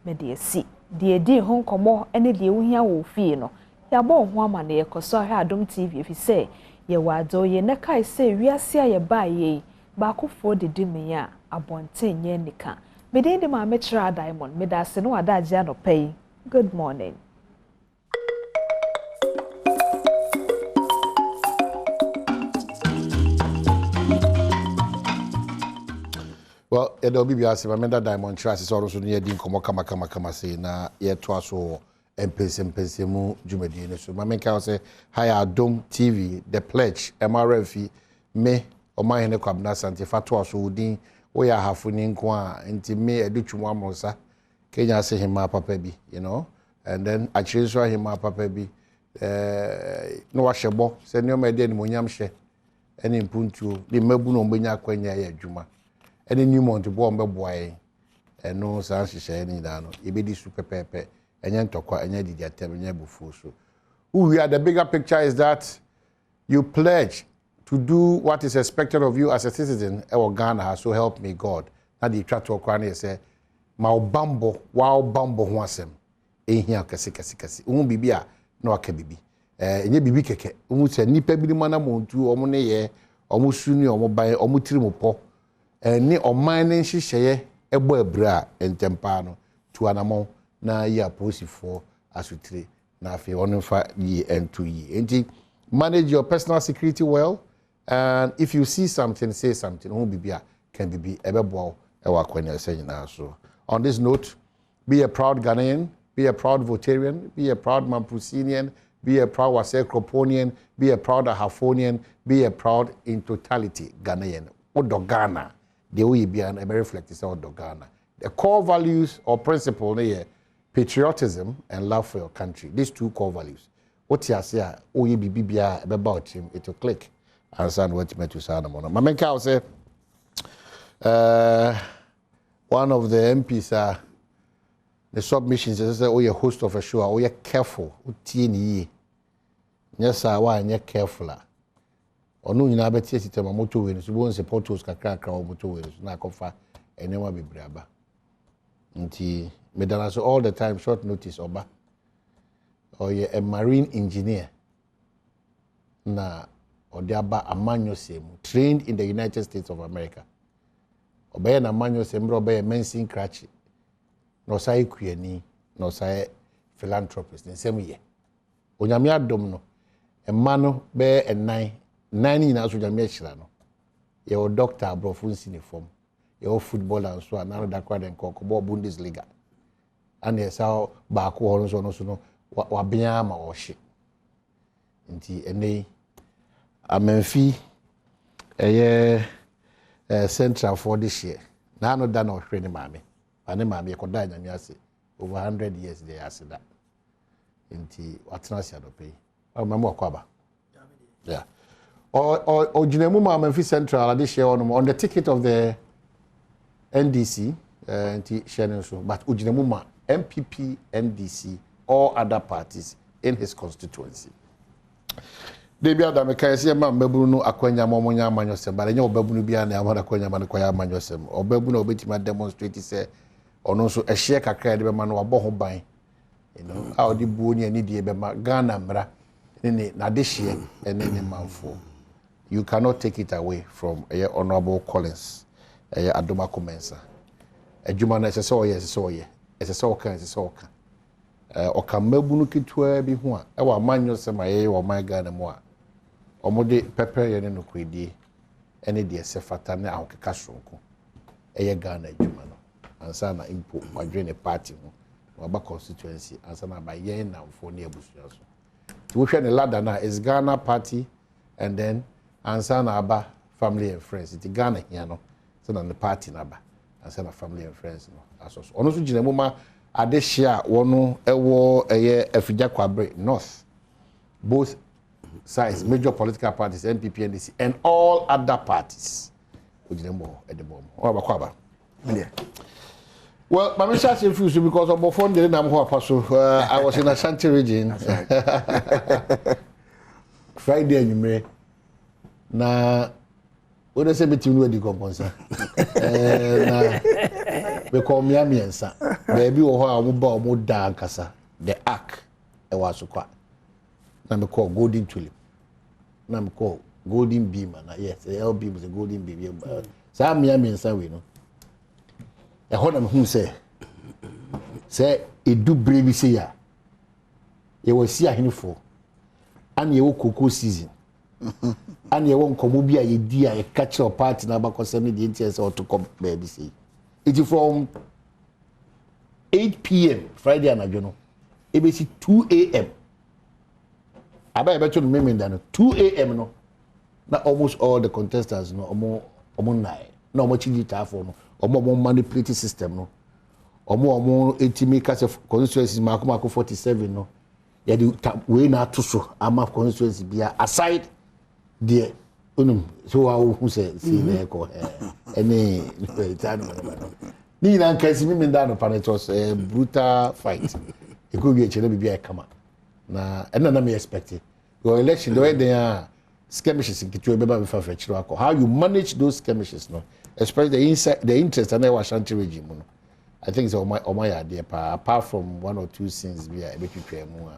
me de si de di ho nkomo ene de wohia wo fie no ya bo ho ama na yekoso ha Adom TV efi say ye wado ye na kai say wiase a ye ba ye ba kofo de di me ya abonten nye nika me de ndi ma me kira diamond me da se no ada agye anopai good morning. Well, it'll be as if I remember Diamond Trust is also near Din Kama say na ye twaso MPC mu Jumedi. So my main say hi Adom TV, the pledge, MRF, me or my hene kwabna santi fatwa so din we are hafuni nkwa nti me educhumwa mosa Kenya say him papa bi, you know, and then I choose him papa bi no washebo say no me dey ni monyam hye ene mpuntu di mabu no mbenya kwanya ya adwuma any new month bo mbeboae eno san hyehyɛ ni da no ebedi super pepe enya ntokwa enya didi atem enya bufu so we are the bigger picture is that you pledge to do what is expected of you as a citizen or Ghana, so help me God. Na di twa to kwa na say ma bambo ho asem ehia kase umu bibia na waka bibi enye bibi keke umu se nipa bi mana montu omo ne ye omo suni omo ban omo tirimupo ni oman ne hyehyeye ebo abra entempa no tu anamo na ya posifo asutire na afi onfa yi entu yi enti manage your personal security well, and if you see something, say something. Who bibia can be ebebo ewa kwenya saying na so. On this note, be a proud Ghanaian, be a proud Votarian, be a proud Mampusinian, be a proud Wasekroponian, be a proud Ahafonian, be a proud in totality Ghanaian. Odo Ghana, the way be an reflect is out of Ghana. The core values or principle here, patriotism and love for your country. These two core values. What you say, oh, you be about him, it will click. Understand what you meant to say. My main cow say, one of the MPs the submissions is say, oh, you're host of a show, oh, you're careful, yes, sir, why you're careful. Or no, you know, bet yes, it's a motor wins, you won't support us, crack or motor wins, not confer, and never be braba. Until Medana all the time, short notice, oba. Or you're a marine engineer. Na or thereby a manual same trained in the United States of America. Obey na manual same obey a mensing cratchy. No say queenie, no say philanthropist in same year. Onyamia domino, a mano bear and nine in as Onyamia Chilano. Your doctor brofun uniform, your footballer and so another quad and cocobo Bundesliga. And yes, how back walls on also no wabiama or shit. Inti ene amenfi central for this year. Now no done or training mammy. And mammy could die and yasi over 100 years they asked that. Inti what's not to pay. I remember Kwaba. Yeah. Or Jinemuma Amenfi Central this year on the ticket of the NDC but Ujinemuma MPP NDC or other parties in his constituency. Debi Adam Kaisi ma mbebunu no akwanya momonya amanyosem bare nya obebunu bia na amada akwanya man kwaya amanyosem obebunu obetima demonstrate say ono so ehye kakra de be ma no wabo ho ban a odi buo ni ani de be ma Ghana mra ni na de hye ene manfo. You cannot take it away from Honorable Collins Adoma Komensa. Adwuma na ese so ye ese so kan okamabunu kitwa bi ho a e wa amanyosem aye wo man Ghana mu a omode pepper ye ne no kwedie ene de se fata ne ahokeka sonko eye Ghana adwuma no ansa na impo madwe ne party ho waba constituency ansa na ba ye na mfo ne abusua so ti wo hwe ne ladder na is Ghana party and then ansa na aba family and friends it Ghana here no so na the party na ba ansa na family and friends no aso ono so gina mu ma adehia wono ewo afija kwabre north both sides major political parties NPP NDC and all other parties ojinemo at the bomb o abakwaba well my mission is refused because of phone dey na am ho apaso I was in Ashanti region Friday anyumre na we dey say meeting we dey componsa na we call me amiensa baby wo ho a wo ba wo da ankasa the ark e wa so kwa na me call golden tulip na me call golden beam na yes the L beam is a golden beam sa me amiensa we no e ho na me hu say edu brebi say ya e wo si ahenfo an ye wo cocoa season and ye won komo bi a ye di a ye catch your party na ba kosem di ntia say to come baby say it from 8 p.m. Friday anadwo no e be si 2 a.m. aba e be to no memenda no 2 a.m. no na almost all the contestants no omo nai na omo chigita for no omo manipulate system no omo etimi case constituencies makoma 47 no ye di we na to so ama constituency bia aside there so who say see there ko any time ni na nkasi mi menda no panetos brutal fight e go be chere bibia kama na na me expect your election the way they are skirmishes in kitu be ba be fa chiro akọ how you manage those skirmishes no especially the interest and the Ashanti regime no I think so my idea apart from one or two sins be a bit mu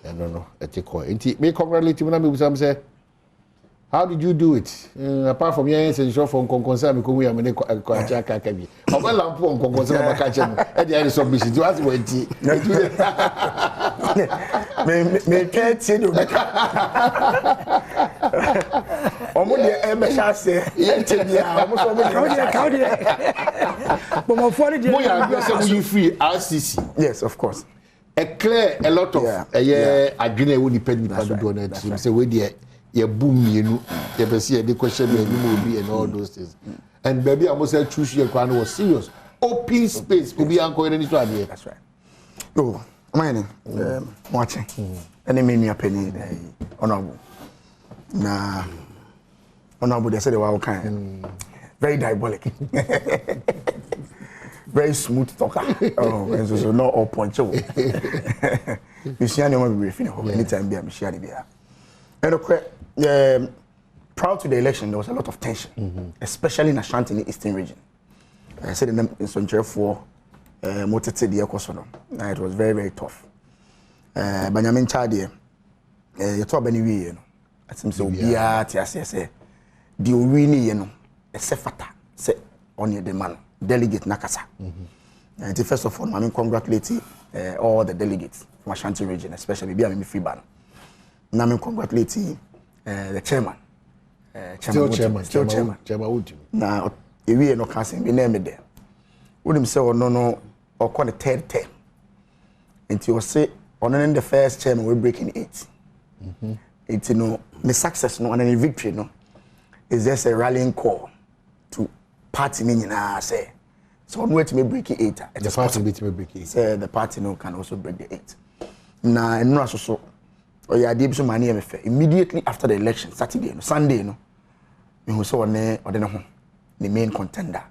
I don't know etiko me congratulate me na me say how did you do it? Apart from your essential from concern, because we are many Kwachaka Kabi. How well I'm poor concern about catching at the end of submission. You ask what tea. May can't say you. Omodia Emma say, almost but my father, you free RCC. Yes, of course. A lot of a year, I would depend on the donor. Say, we dear. ye boom you ye be see the question me be and all those things. And baby I must say choose your crown was serious. Open space could be anko any to adhere. That's right. Oh, my name watching. Any me a penny honorable. Na honorable they said they were kind. Very diabolic. Very smooth talker. Oh, and so not all point. You see anyone be finish anytime be a share the and okay, prior to the election there was a lot of tension, especially in Ashanti in the Eastern region. I said in Sonche for Motete the Ekosono. It was very, very tough. Benjamin Chadie, you talk any way, you know. I seem so be at yes, the really, you know, a sefata, say on your demand, delegate Nakasa. And first of all, I congratulate all the delegates from Ashanti region, especially Biami Freeban. Now I congratulate the chairman. Still chairman. Now, if we no casting, we name it there. Would him say, oh, no, or call the third term. And he was say, on the first chairman, we're breaking 8. It's you know, the success, no, and any victory, no, is just a rallying call to party meaning, say. So, on way to me breaking 8. The party be breaking 8. Say the party no can also break the 8. Now, and no, so, or yeah, did some money immediately after the election, Saturday, no, Sunday, no, we saw on there, or the main contender,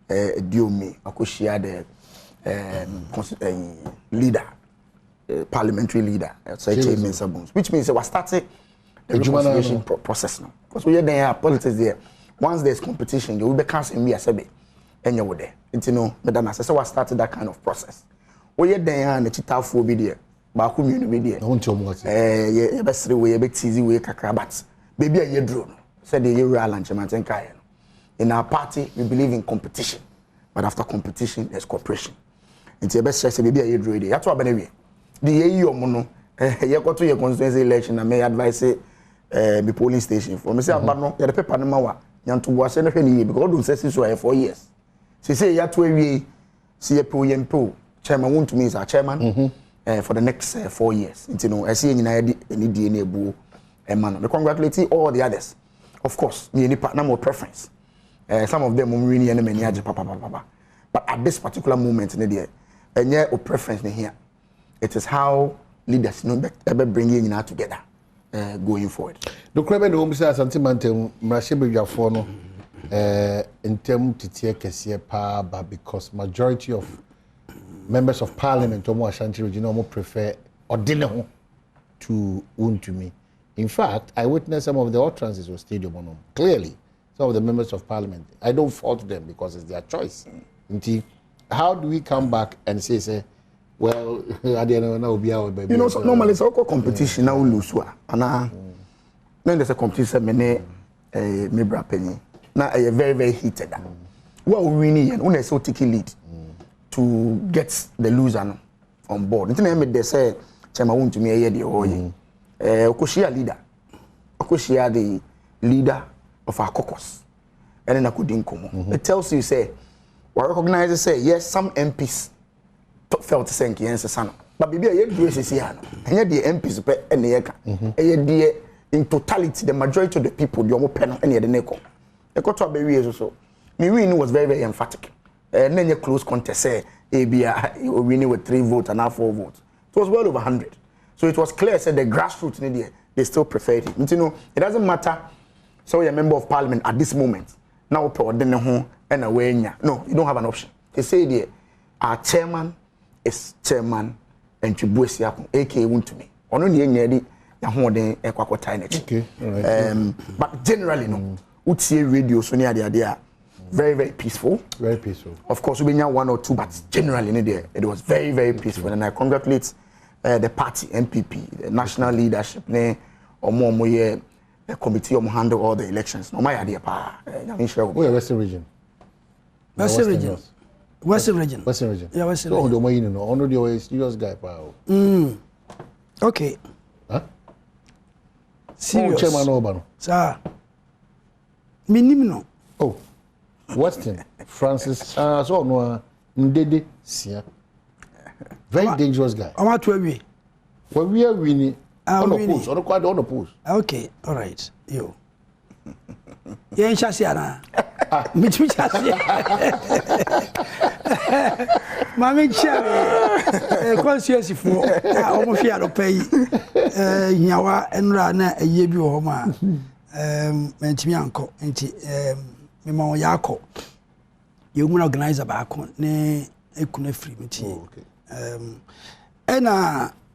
Diomi, Akoshia, the leader, parliamentary leader, which means it was starting the reconciliation process now. Because we there politics there. Once there's competition, they will be canceling me as a and you were there. And you know, Madam, I said, so I started that kind of process. We there and the chita for video, but whom you be there. Yeah, best way, a bit easy way, kakrabats. Baby, a year drone. Said the year lunch, and Kayan. In our party, we believe in competition. But after competition, there's cooperation. And the best say, baby, I drew it. That's what I'm the year mono, you go to your constituency election, I may advise the polling station. For me, say, no, the paper no more. You to watch anything because don't say so 4 years. She say, you to see a pro chairman won't to me as a chairman for the next 4 years. You know, I see any DNA boo and man. We congratulate all the others. Of course, me any partner more preference. Some of them really enemy papa. But at this particular moment in the day, and yeah, preference here. It is how leaders ever bring you together going forward. The crime no umsa sentimental mrashebe yafo no intem titie kese pa ba because majority of members of parliament omo Ashanti region omo prefer odine ho to untumi. In fact, I witnessed some of the utterances of Stadium on clearly. Some of the members of parliament. I don't fault them because it's their choice. How do we come back and say, well, I don't know, baby. You know, so normally it's all competition now lose and then there's a competition many Mibra penny. Now a very, very heated. Well, we need and so take lead to get the loser on board. Until they say, Chama want to me a year the Okoshia leader. Okoshia the leader of our caucus. And then I couldn't come. It tells you, say, we recognize, say, yes, some MPs felt to say, yes, son. But maybe I do is here. And yet the MPs pay any eka. And yet in totality, the majority of the people, the almost pen any of the neko. The quarter of the years or so. Me winning was very, very emphatic. And then your close contest, say, ABI, you winning with 3 votes and now 4 votes. It was well over 100. So it was clear, said the grassroots in India, they still preferred him. You know, it doesn't matter. So you're a member of parliament at this moment. Now, and away. No, you don't have an option. They say there, our chairman is chairman and Chibuesiaku, aka won to me. Only the Yahoo okay. But generally, no, Uti radio, so near the idea, very, very peaceful. Very peaceful. Of course, we have 1 or 2, but generally, it was very, very peaceful. And I congratulate the party, MPP, the national leadership, or more, the committee will handle all the elections. No, my idea, Where Western region? Western region. Western region. Western region. Yeah, Western region. So, you know, only the way serious guy, pal. Okay. Huh? Serious. Chairman Obano. Sir. Minimum. Oh, Western. Francis. So no, Ndede Sia. Very dangerous guy. I'm at where we. When we are winning. On the post. Okay, all right. You. You ain't Shasiana. Which Shasiana. Mammy Cherry. Conscious for almost here to pay Yawa and Rana a year homa. Mentimianco, and Mimo Yako. You will organize a back on ne a cune free material.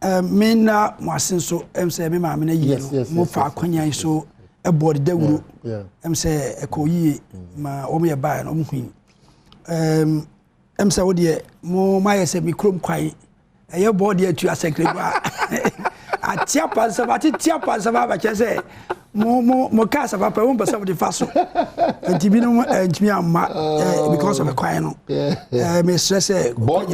Mena Marcinso, say, Mamma, yes, more far Quenya so a body devil. Say, a coye, my Omia by an Omqueen. Say, oh dear, more my say me crum quiet. A your body to a secret. A chiapas about it, chiapas about I say, more cast of upper womb, but some of the fast. And Tibino and Jimmy because of a quiet. Miss Stress, boy,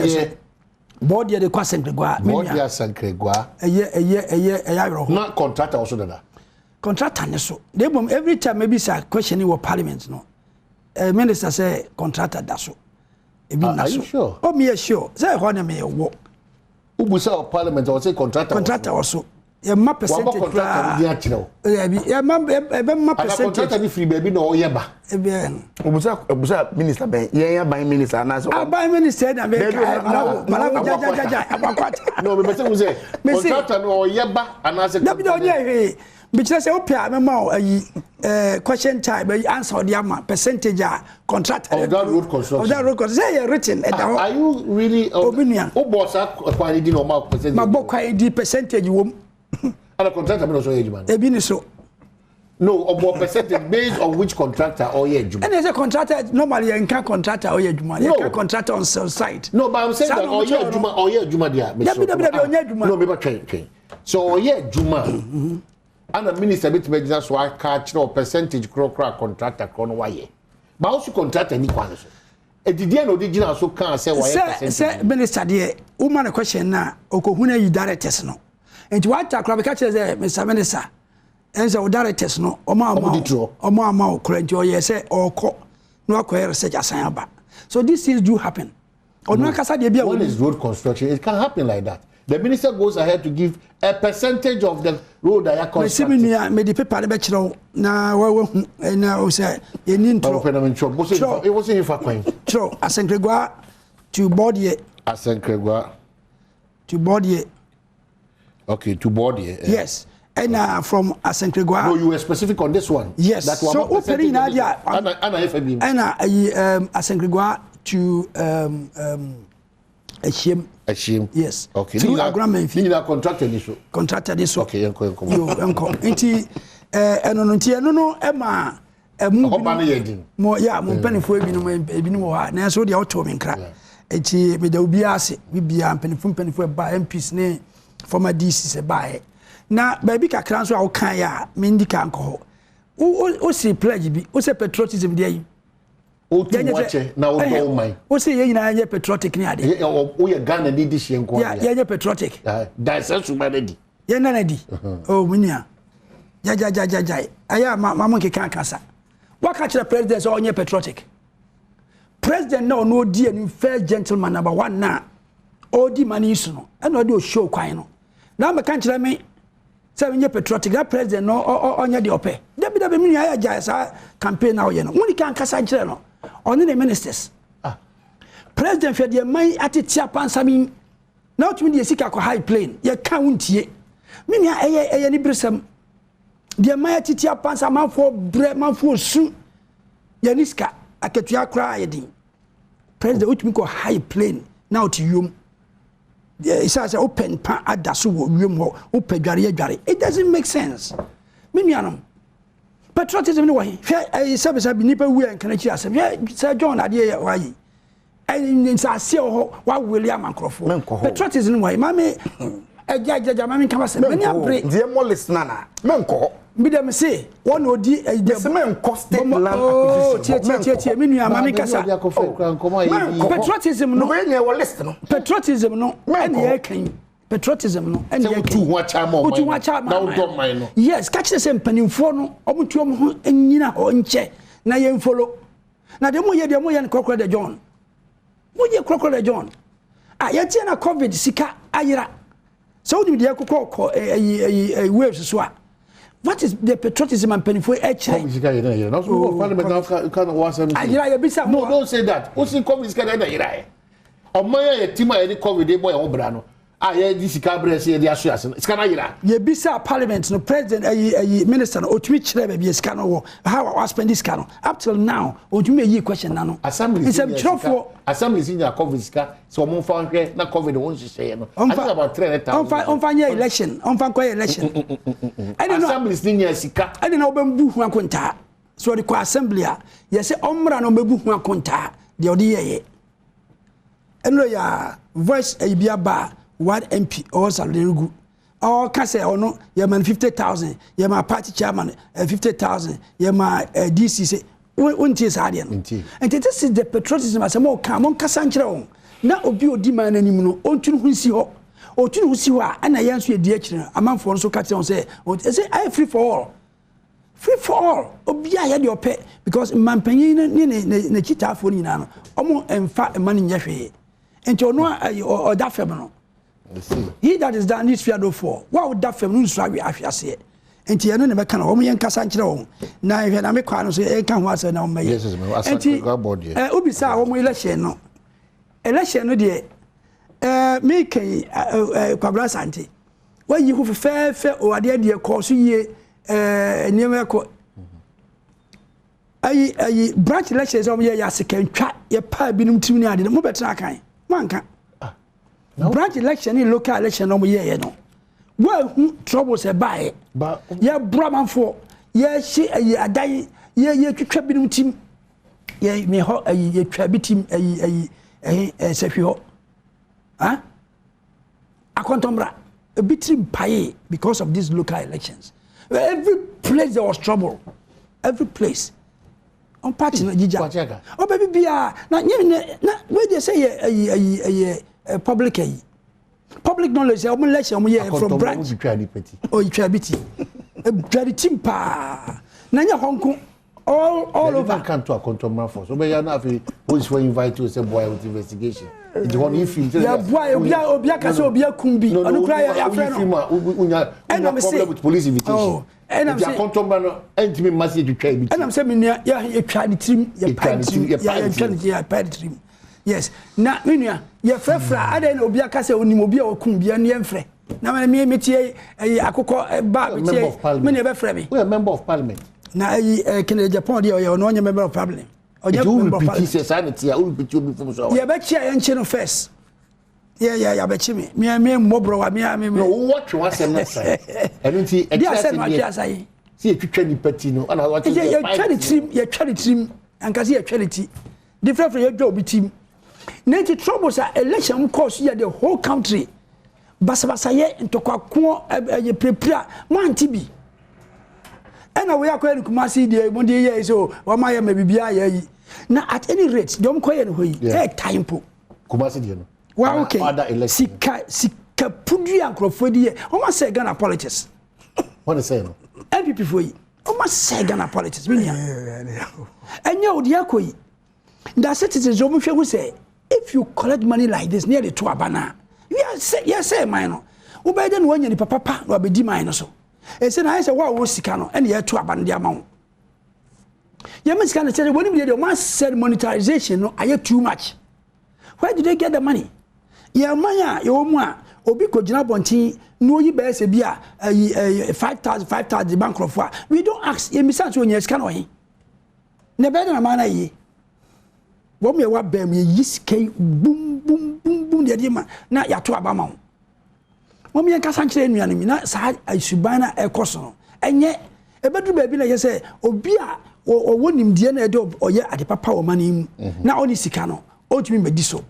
board the question Gregua. Board ya San Gregua. A year. Not contractor also that. Contractor so. They every time maybe say questioning what parliament no. Minister say contractor that so. Are you sure? Oh me sure. Say what me work. Who say parliament or say contractor? Contractor also. Yeah, my percentage. Yeah, my percentage. Contractor ni free baby no yeba. Obusa minister ben. Yeah, by minister and as. By minister na be. No, no, me say contractor no yeba and as. Dabi no nye. Because say opia me ma question time answer the ama percentage contractor. Of that road construction. Of that road construction. Say written. Are you really? Opinion. O boss quality di normal percentage. Ma bo quality percentage wo. And a contractor no so ejuma. E bi ni so. No, about percentage based on which contractor or yeah ejuma. And as a contractor normally you can contractor or yeah ejuma. You can contractor on sell site. No, but I'm saying that or yeah ejuma there. No, me ba train. So or yeah ejuma. And the minister bit me just so I catch no percentage crocra contractor kono waye. But also contractor ni kwan so. E did no original so can say why percentage. Say minister there, woman question na okohuna yi directors no. And what takra be catch say Mr. Minister. And so directors no omo ama okranti o ye say oko no akwa research asan aba. So these things do happen. Ono kasa de bia when is road construction it can happen like that. The minister goes ahead to give a percentage of the road that you construct. Me the paper be chiro na na o say you need to. It wasn't in fact coin. Chiro Asenkregwa to board ye. Asenkregwa to board ye. Okay, to board ye. Yes. And from Asenkregwa. No, you were specific on this one. Yes. That was so open in idea. Anna FB. Anna Asenkregwa to Ashim. Yes. Okay. Through agreement fee. You contractor this so. Contractor this so. Okay, enko. Yo enko. Nti no ema mo ya mo penifo ebinom ha na so de auto me nkra. Enti me da obi ase bibia penifo ba MPs ne former DC se ba e. Na ba bi kakra so a wo kan ya me ndika nko. O si pledge bi, o se patriotism dey yi. O tu wache na o do man. O se ye nyina ye patriotic ni ade. O ye Ghana di di hye nko ya. Ya ye patriotic. Da se su ba di. Ye na di. Oh munia. Ja. Aya mama nke kan kasa. Waka kire president so onye patriotic. President na no di any first gentleman number 1 na. O di mani isu no. E no di o show kwan no. Na me kan kire me say onye patriotic that president no onye di ope. Dabi me aya ja sa campaign na o ye no. Woni kan kasa kire no. Only the ministers. President for the man atitia pansami. Now to me the sika ko high plane. Ye kan wuntie. Me nia eye ni bresam. The man atitia pansama for bre man for su. Ye niska aketua kra ye din. President utimi ko high plane. Now to you. It says open pan adaso wo wiem ho. Opadware. It doesn't make sense. Me nia patriotism no way. Say be nipa wu en kana chi asem. Say John ade why. And say see ho wa William Ankrofo. Patriotism no way. Mame ejaja mame kama se. Many abre. Die mo listener na. Menko. Bi dem say one odi the menko state land acquisition. Tie me nua mame kasa. Patriotism no. We wo list no. Patriotism no. And ye kan. Patriotism no and you two watch am yes catch the same panimfo no omutuom ho anyina ho nche na ye follow na de mo ye crocodile de John mo ye crocodile de John ye tie na covid sika ayira So we dey kokko waves so what is the patriotism and penifo eche no so parliament can want some no don't say that o see come is can na yira oman ya team ya covid dey boy won bra no ye this cabinet ye dey association it's can yira ye bisa parliament no president minister no otumi kire ba bi ska no wo how I spend this ska no up till now otumi yi question na no assembly is senior covid ska so mo fa hwe na covid won hye no I think about 300,000 on fa election on fa election assembly senior sika ade na obembu hu akonta so the assembly a ye say omra no mebu hu akonta de odi ye eno ya voice bia ba one MP or Salerigu. Or can say or no, you man 50,000, you my party chairman 50,000, you my DC say, won't is Adian. And this is the patriotism as a more come on Cassanchra. Now, Obio demand any mono, on to who see her, or to who see her, and I answer the action. A man for so catch on say, I free for all. Free for all. Obia had your pet because man penny ne chita for Nano, almost and fat money in your and to know or that feminine. He that is done this fear no for. What would that feminine struggle after say? And you know, never can only and Cassanchro. Now, if I make one say, I can't answer now. Yes, and Ubisa, when we election no. Election no dear. Make a Quabra Santi. Well, you have fair or dear course ye near I branch elections on your second chat, your pie being too near the mobile track. One can. Branch election in local election no ye no. Well, troubles a buy. But ye Brahman for ye she a die ye trabinum team. Ye me ho ye trabitim a sefio. Huh? A contombra a bit pie because of these local elections. Every place there was trouble. Every place. On party na jija. Oh baby bia na where they say public knowledge from branch oh you try biti a team pa nanya honko all over come to a control force so be na fi police will invite you say boy with investigation the one if you yeah boy obia ka say obia kumbi onu kra ya friend unya problem with police invitation and I'm saying control no entimi message you try biti and I'm saying me ya try the team ya pa team yes na menua ye frefra ade na obi aka se onim obi a okum bia ne enfre na me metie akoko ba metie me ne be frɛ me we are member of parliament na Kennedy Japan dey o no member of parliament oje member of parliament say sanity a repeat obi from so ye be chia ye nche no first ya be chi me mbobro wa me no what you want say na say enunti exactly see e twitwa ni party no ana what you ye twa the team anka see ye twa the team different from your job team Native troubles are election course here the whole country. Basabasaye into kwako ye prepare man tibi. And we are going to Kumasi the one day so wama me bibia ye. Now at any rate, don't call any time po. Kumasi the no. Well okay. Sika pudi ankrofodi. Almost say Ghana politics. What is saying? MPP for you. Almost say Ghana politics. And you the akoi. That citizens who say if you collect money like this nearly to abana, yes, mine. Who by then when you papa or be demine so. And said I said, what was Sicano and yet to abandon the amount. Yamas can say when you must said monetization, no, I have too much. Where did they get the money? Ya maya, your ma, Obiko Jinabonti, no, you bear say beer 5,000 bankrupt. We don't ask ye miss when you scan. Never than a man ye. What me what bem ye yiske boom the man na ya to abama wo mo me kasa nkire nuane mi na sa asubana ekoso enye ebedu ba bi na ye say obi a wonim die na e de oye ade papa wo mani mu na oni sika no otumi medi so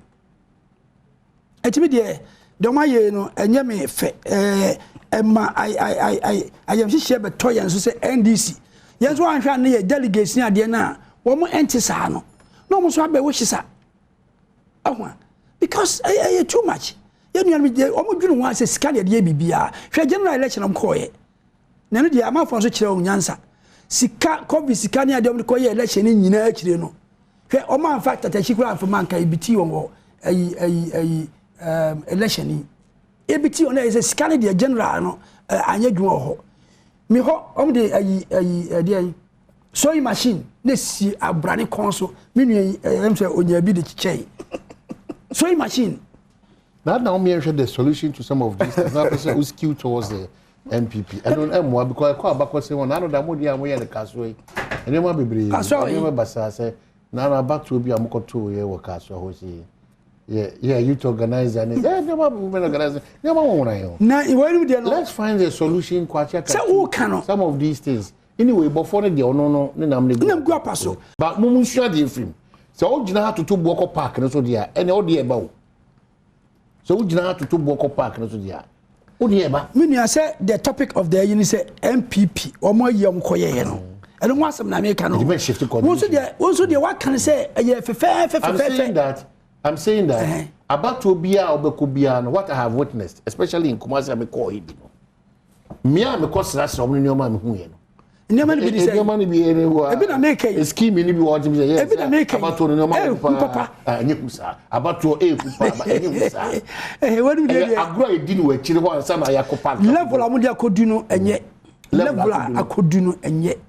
etimi de ma ye no enye me fe emma I am hihye be to yen so say NDC yen so anhwa na ye delegation ade na wo mo enti sa no no mo so abe wo hisa ahwa because too much you know me omo dwunu ho ase sika de bibia hwe general election am koye na no de amafo so kire onyansa sika covid sika ne ade om koye election ni nyina akire no hwe omo amfa tatachikura amfa manka ibiti won election ni ebiti on is a scan the general no anya dwuma ho me ho de sewing machine na si abrane konso me nu em say onya bi de chichei sewing machine that now me share the solution to some of these things. Now person who skew towards the NPP. I don't know because I call back say one. I know that money am we the castle. And them be brave. I basa say now back to be amko to ye work castle ho say. Yeah, you to organize and never women organize. Never want to. Now, let's find a solution. Some of these things. Anyway, before the no, but mumu sure the film. So all you have to do Boko Park and so there, and all the about. So you have to do Boko Park and so there. When I say the topic of the you say MPP or more young koye no. I don't want some American. Also the what can I say? I'm saying that about to be what I have witnessed, especially in Kumasi, I'm calling me. I'm a cost that's from your man who you know. Never be the money be anywhere. I've make a scheme in the water. Yes, about to no papa. About to what do you agree? Didn't we? Children, some level Amudia could do no and yet level I could do no and yet.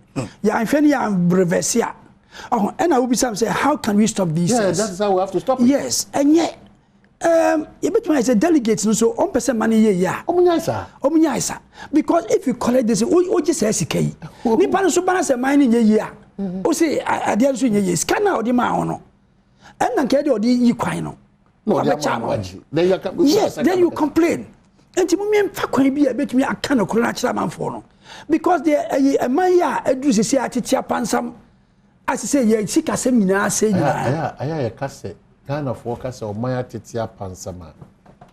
Yeah, I'm feeling I'm brevesia. Oh, and I will be some say, how can we stop these? Yeah, that's how we have to stop it. Yes, and yet, you between as a delegate, so 1% money, yeah. Omunyaisa. Because if you collect this, oh, just say, okay, Nipan so balance a mining year. Oh, say, I dare to ye, scan out the maono. And then get your equino. Yes, then you complain. And to me, fuck be a bit me a can of natural man for because there a maya address is here at Chiapansam. As I say, yeah, she can say me now. Say, I cassette, kind of workers or Maya Titia Pansama.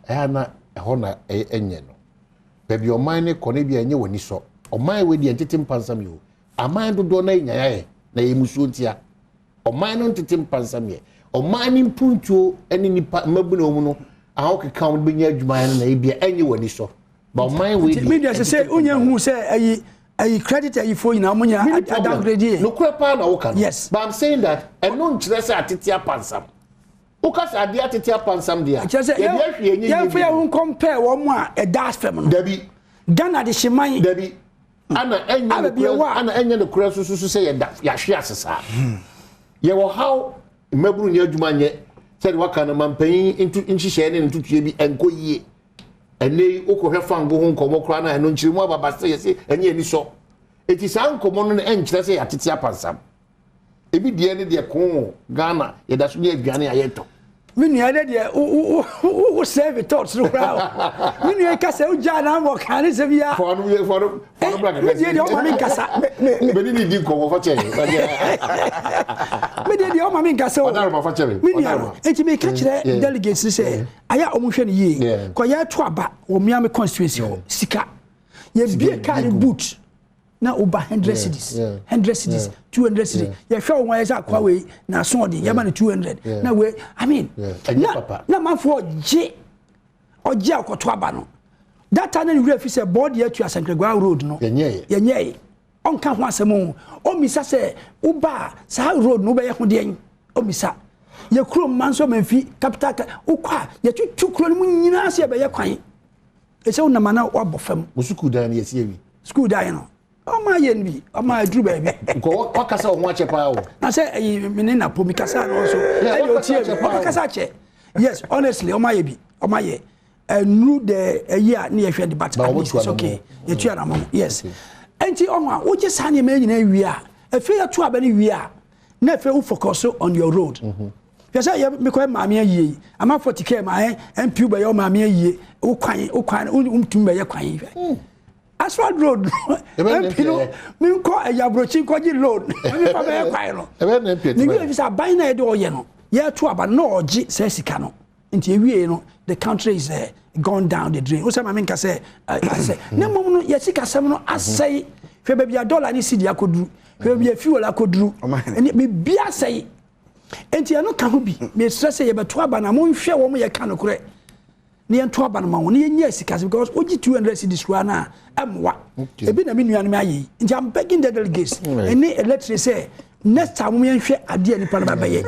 Anna, a honor, a enyen. Baby, your mind, Conabia, and you when you saw, or my way the antitim pansam you. A mind to donate, nay, Musuntia, or mine on Titim Pansam, or mine in Punto, and in the Mabuno, I can count being your mind, and be anyone you saw. But my way, I say, Unya who say, I credit you for in Amunia. No crap, yes. But I'm saying that a non dress at Titia Pansam. Ukas are dear Titia Pansam, dear. If we won't compare one more a dash feminine. Debbie Ghana the Shemai, Debbie Anna, and Anna, the Cross to say that Yashiasa. You will how Mabru Yajumanye said what kind of man paying into Inshishan into Chibi and go ye. And they oko have found go home come crana and unchimwa basta and ye so. It is uncommon and say at Titia Pansam. Ebi die de ko Ghana ye da so ne aduane ayeto. When you added who serve it thoughts through crowd. When you cast out Jana or Canisavia for black. But didn't you come over chain? But did your mammy Casso? And to make catch delegates to say, I am almost a year. Quaya Twaba or Miami constituency, Sika. Yes, be a carrying boot. Now over 100 cities, 100 cities, 200 cities. Yeah, sure. Why is that Huawei? Now, Saudi, Yaman 200. Now, we, I mean, now, man for J or J or Twabano. That time, you refuse a board yet to a St. Gregoire Road, no? Yea, on count once a more. Oh, Missa say, Uba, Sahara Road, no way, oh, Missa. Your crew, Manso, Menfi, Capita, Uqua, yet you took Romunia by your coin. It's on the manner of Bofem. Musuku Diane, yes, school Diana. Oh my envy, oh my Drew baby. What can I watch a power? I say, Menina Pomicasa also. Yes, honestly, oh my baby, oh my ye. And knew the year near the battle. It's okay. Yes. And the Oma, what just honey made we are. A fair to have any we are. Never focus on your road. Yes, I have me call mammy ye. I'm not 40k my and puber your mammy ye. Oh, crying, to be a crying. Asphalt road. Me call a Yabrochin Koji road. If it's a binary door, you know. Yeah, two, but no, G says he cannot. Until we know the country is gone down the drain. What's I mean? I say, no, yes, I say, for maybe a dollar, any city I could do, for maybe a fuel I could do, and it may be a say. And you know, can be, may stress about 12 and I won't share one way I can correct. Near 12 and money, yes, because OG 200 cities run. I'm what? A bit of million, and I'm begging the delegates. And they electric say, next time we nhwe ade ni pa na baye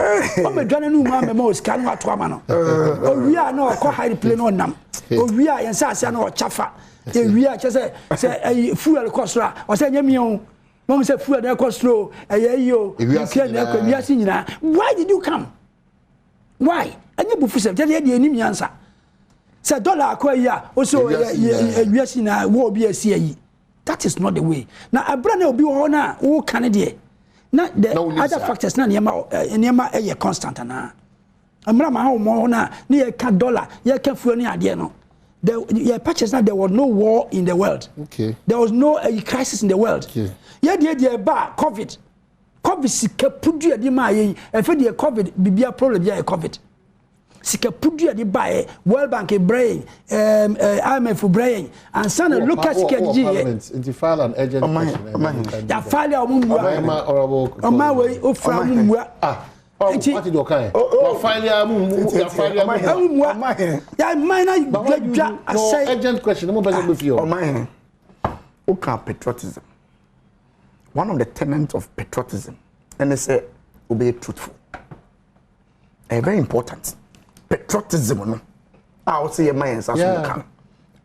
o me dwane no mu amema o sika no ato ama no o wi a na o ko high plane no nam o wi a yensa ase na o chafa e wi a che se fuel cost ra o se nyame o mom se fuel na cost ro yo nke na ko wi ase nyina why did you come why anya bu fuse je de enim yansa se dollar akwa yi a o so wi ase na wo obi ase yi that is not the way na abra na obi ho na wo kan de na the other factors na niema e constant na amra ma ha mo na ne ka dollar ye ka fuel ni ade no the purchase na there was no war in the world. Okay. There was no crisis in the world. Okay. Yeah, ba COVID sika pudu ade ma yen e fe de COVID bibia problem bia COVID sika pudu ade ba e World Bank brain IMF brain and sana local sika ji into file an urgent question ya file o mu o ma we o fra mu what did you kind? File ya urgent question. Patriotism. One of the tenets of patriotism, and they say, be truthful. Very important. Patriotism. I would say, my answer.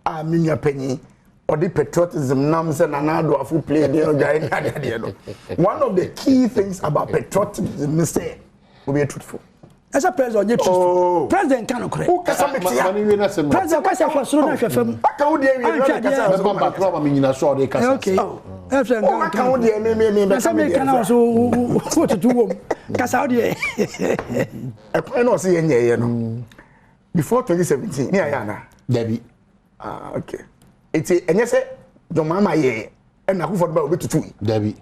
I mean, your penny. Or the patriotism, Nams and Anado of who play the one of the key things about patriotism is say, be truthful. As a president, you're truthful. President cannot correct. Who can say President Kasa for Suna FM? What can we do? Okay. What can we do? Some can also put it to home. Kasa, I cannot see any. Before 2017, yeah, Debbie. Okay. It's a, and yes, your mama, yeah, and I go for about to 2. Debbie.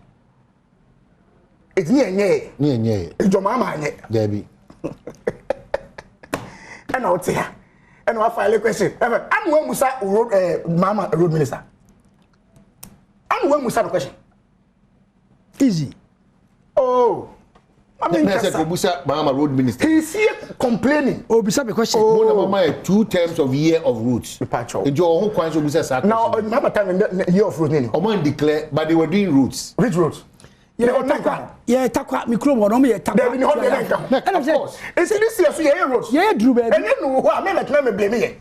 It's near, it's your mama, Debbie. And I'll say, and I'll file a question. I'm one Musa road, Mama, road minister. I'm one Musa question. Easy. Oh, I mean, I said Musa, Mama, road minister. He's here complaining. Oh, beside the question. Oh, Mama, 2 terms of year of routes. Departure. Your whole question was now, Mama, time in the year of road. Oman declare, but they were doing routes. Which routes? Yeah, takwa mikro mo no me takwa. There be no of course. It's this year so yeah roads. Yeah, Drew baby. And you know what I mean like me blame me.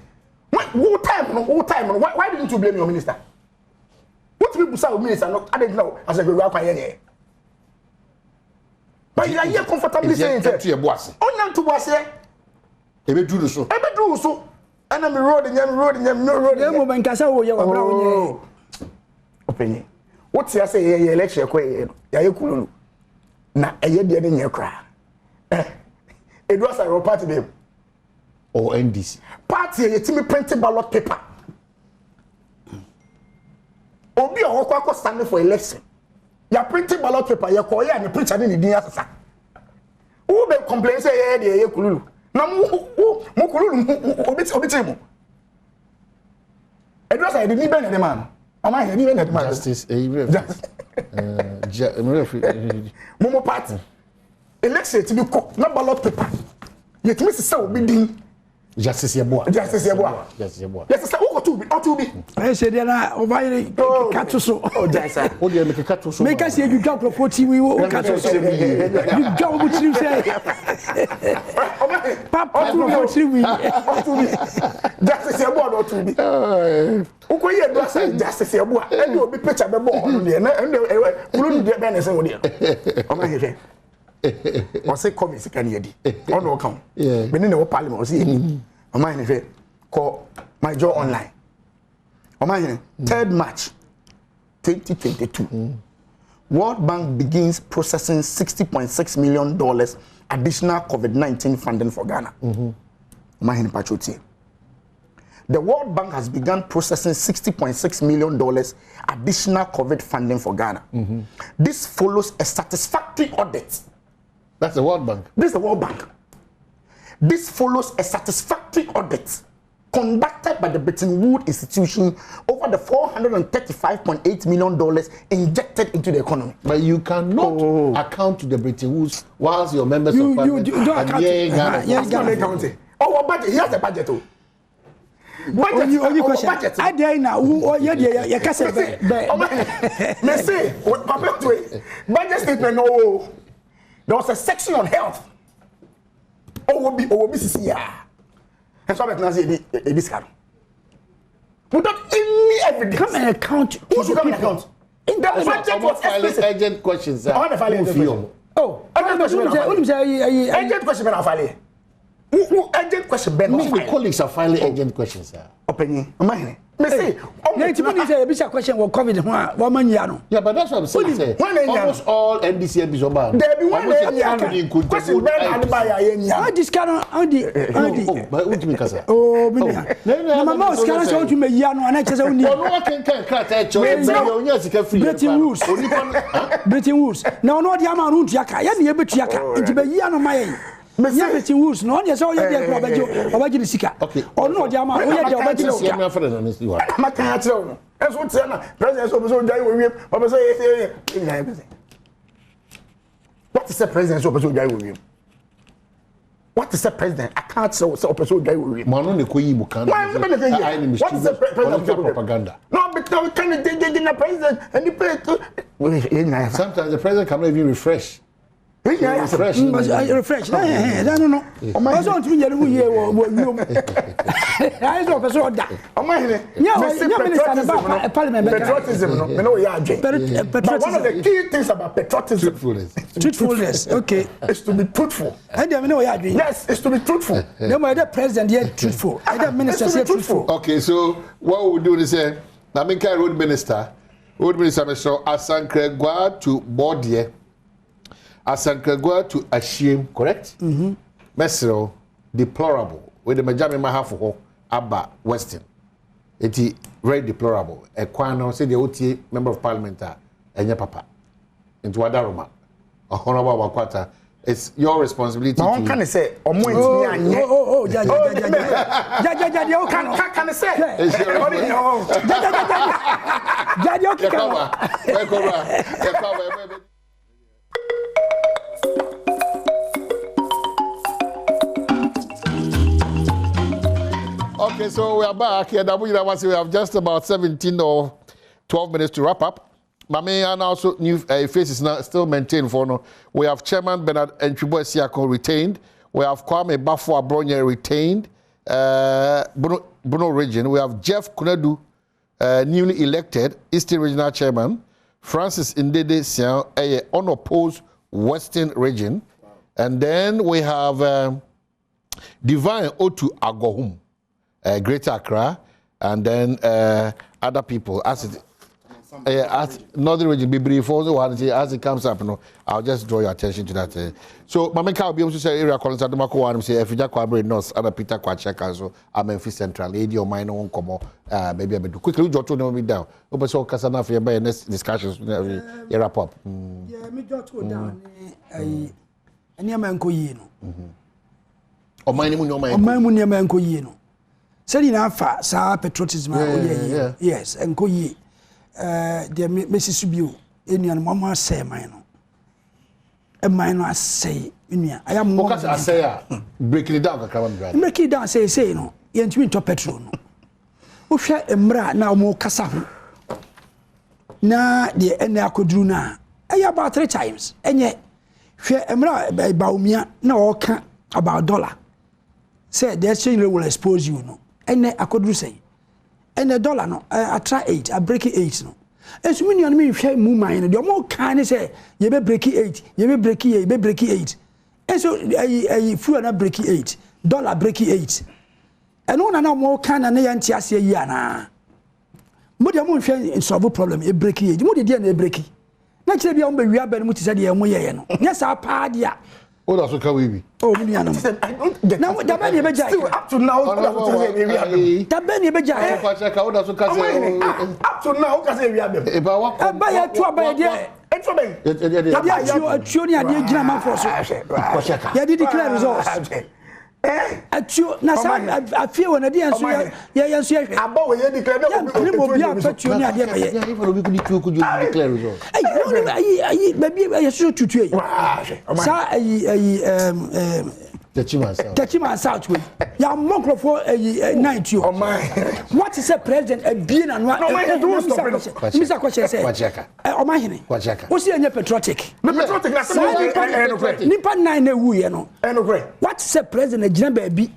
What time? Why didn't you blame your minister? What people say minister not I didn't know as a go kwa here. But you are here comfortably saying that. On to boss here. E be do so. And I'm road and no road. Yeah, mo bankasa wo ye wa bra wo ye. Opinion. What you say election ya kululu na eye de ne nyekra it was a party name or NDC party ye timi print ballot paper obi o kwa stand for election ya print ballot paper ye ko ya ne preacher ne din asasa who be complain say ye de ye kululu na mu kululu obi timu it was a ni ben ne man Justice, Momo party. Election to be cooked, not ballot paper. Yet, Mrs. So be ding. Justice Yeboah. Yes, to be. I said, over catch so. Oh, that's it. Oh, make a cat so. Make us hear you drop for 40. We will catch us. You go, what you say. Papa, what you mean? Justice Yeboah, not to be. Uko ye do say Justice Yeboah. And you be picture be born on there. And we do be say on there. O ma hehe. O say come is can yedi. O no come. Yeah. Me no parliament o say ni. O ma hehe. Call my job online. O ma hehe. 3rd March 2022. World Bank begins processing $60.6 million additional COVID-19 funding for Ghana. O ma hehe pachotie. The World Bank has begun processing $60.6 million additional COVID funding for Ghana. This follows a satisfactory audit. That's the World Bank? This is the World Bank. This follows a satisfactory audit conducted by the Bretton Woods Institution over the $435.8 million injected into the economy. But you cannot account to the Bretton Woods whilst your members of parliament are here in Ghana. Oh, budget. Here's the budget. Only question. I dare now. You can't say. Me say, budget statement. No, There was a section on health. Oh, will be CCR. And so I say this card. Without any evidence. Come and account. Who's coming account? In the budget was explicit. Agent questions. I want to file agent question. Oh, agent question. I file. Who agent question? Ben. My colleagues are filing agent questions, sir. Opinion. Am me say, a question will COVID. Yeah, but that's what I'm saying. Almost all NDC episodes. There be one question. Ben and buy a this cannot. But what do you mean, sir? Oh, no, my mouse can't show to me. Yano, and I just only. No one can cut Breaking rules. Breaking rules. No, no, the amount of Yaka. Yan able to Yaka. Into the Yano my. Breaking rules. No, yes, all your about you, Sika. Okay. Or no, the amount of your my can't tell. That's what President Soboso die with him. Papa say, what is the President Soboso die with him? What is the president? I can't say Soboso die with him. Manon the Koyi Bukan. What is the president propaganda? No, but we can't take the president and the president. Sometimes the president cannot even refresh. Refresh. I don't know. I want to be I don't know that. Patriotism. But one of the key things about patriotism, truthfulness. Okay, is to be truthful. I don't know. Yes, it's to be truthful. No matter president yet truthful. I don't minister say truthful. Okay, so what we do is say, Naminka road minister, Mr. Asankregwa to Bordie. Asankregwa to Ashim, correct? Mesro, deplorable. With the Majami Mahafu, Abba Weston. It is very deplorable. A Kwano said the OTA member of parliament, and your papa. Into Wadaroma. A honorable Wakwata. It's your responsibility. No one can say, can say, Okay, so we are back here. We have just about 17 or 12 minutes to wrap up. Mame and also new faces now still maintained for no. We have Chairman Bernard Enchibo Siako retained. We have Kwame Bafo Abronye retained. Bruno Region. We have Jeff Kunedu, newly elected Eastern Regional Chairman. Francis Indede Sian, unopposed Western Region. And then we have Divine Otu Agohum. Greater Accra, and then other people. As Northern Region, be brief also, as it comes up, I'll just draw your attention to that. So, Mameka will be able to say area calling Sadamako and say, if you just collaborate North, other Peter Kwacheka, so I'm Memphis Central, lady or minor one come maybe I do quickly, jot to know me down. Open so Casana for your next discussions, you wrap up. Yeah, me jot to down. I near Manco Yeno. Or my name, my Manco Yeno. Sẹ́ni náà fa sáà patriotism a ó yẹ yes ẹnkọ yie deɛ mesi so bio enua no mo asɛe man no ɛman no asɛe enua aya mo mo kasa asɛe a breaking it down kakra ma brother breaking down say no yɛntumi ntɔ petrol no wo hwɛ mmra na mo kasa ho na deɛ ɛna akoduru na ɛyɛ about 3 times ɛnyɛ hwɛ mmra baumia na ɔka about dollar say the exchange rate will expose you no ene akoduru say ene dollar no atra 8 a break 8 no esumi ni me hwe mu man no de mo kan ne say ye be break 8 ye be break 8 be break 8 eso ayi fuel na break 8 dollar break 8 eno na mo kan na ye ntia ase yi ana mo de mo hwe solve problem e break 8 mo de na e break na kire bia mo be wi aba no mo ti say de mo ye no nya sa pa dia oh, that's okay, we. Oh, me and I don't get. Now, the Benny Beja. Still up to now, the Benny Beja. Up to now, because we have them. If I walk, I buy a 2 by a day. It's for me. A junior, dear Jama Fosso. You did declare results. At you, I feel when I didn't say, yes, I bought a declare. Could you declare results? Maybe I should to trade. Techiman South way. Ya monkro for 90. Oh my. What is a president being and what? No, don't stop it. Mr. Question say. Oh my hene. What's the patriotic? Patriotic na say nipa 9 ewu ye no. What is a president gina baby?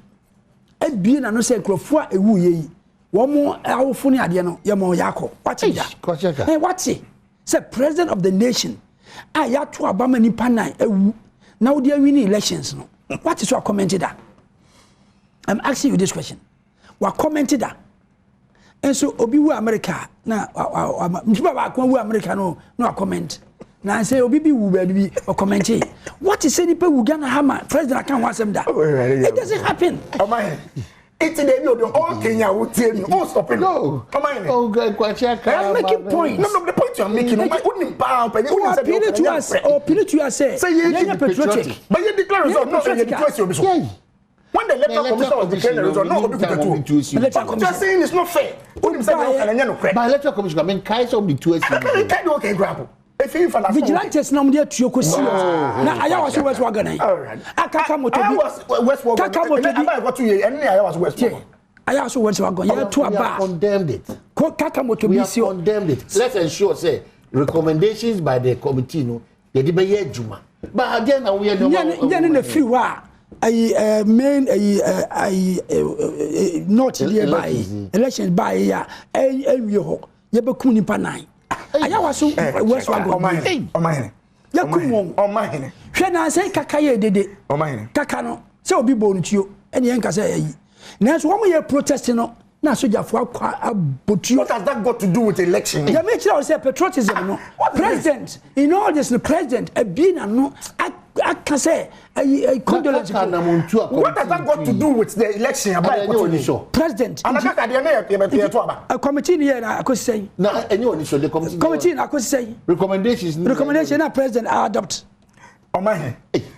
E being and no say nkrofo a ewu ye yi. Wo mo awofo ni ade no ye mo yakọ. What is that? Hey, what is? Say president of the nation. Ya to abama nipa 9 ewu. Now they are winning elections no. What is your commented that? I'm asking you this question. What commented that? And so obi wu America na mjiba ba kwa wu America no comment. Na say obi bi wu baby or comment. What is any people Ghana Hama president can want them that? It doesn't happen. Oh my. It's the all Kenya will tell you. Oh, stop it. No. Come on. Oh, good. I'm making points. No, the point you're making. Appeal to us. Appeal to us. Say you're patriotic. But you declare result. No, you declare yourself. When the electoral commission was declaring the result, no, I'm just saying it's not fair. But electoral commission, I mean, Kaiser will be 2 years. I can't okay, grapple. Vigilantes na mdia tuoko si na aya waso West Wagon akaka motobi West Wagon aba go to ye ene aya waso West Wagon aya waso West Wagon ya to aba condemned it kaka motobi si condemned it. Let's ensure say recommendations by the committee no they dey be adwuma but again na we no na free wa ai main not nearby elections by ya enwie ho ye be kun nipa 9 aya waso West Wagon o mahene yakumon o mahene hwe na say kaka ye dede o mahene kaka no say obi bo ntuo ene yen kasa yi na so wo ye protest no na sojafo akwa abotuo. What has that got to do with election? Ya make sure say patriotism no president in all this the president e bi na no aka say condolence. What has that got to do with the election about president anaka de na ye to aba a committee here na akosisai na enye oni so the committee na akosisai recommendation na president adopt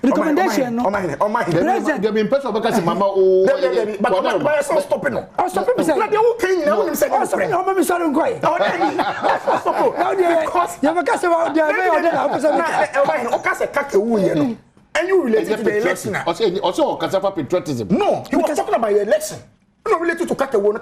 recommendation no president dem person be kasi mama o but stop it no stop it say na who can na who say stop it no mama sorry nkoi now you be kasi about the na o kasi kake wu ye no and you related to the election also Kasafa patriotism no he was talking about the election no related to kake wu no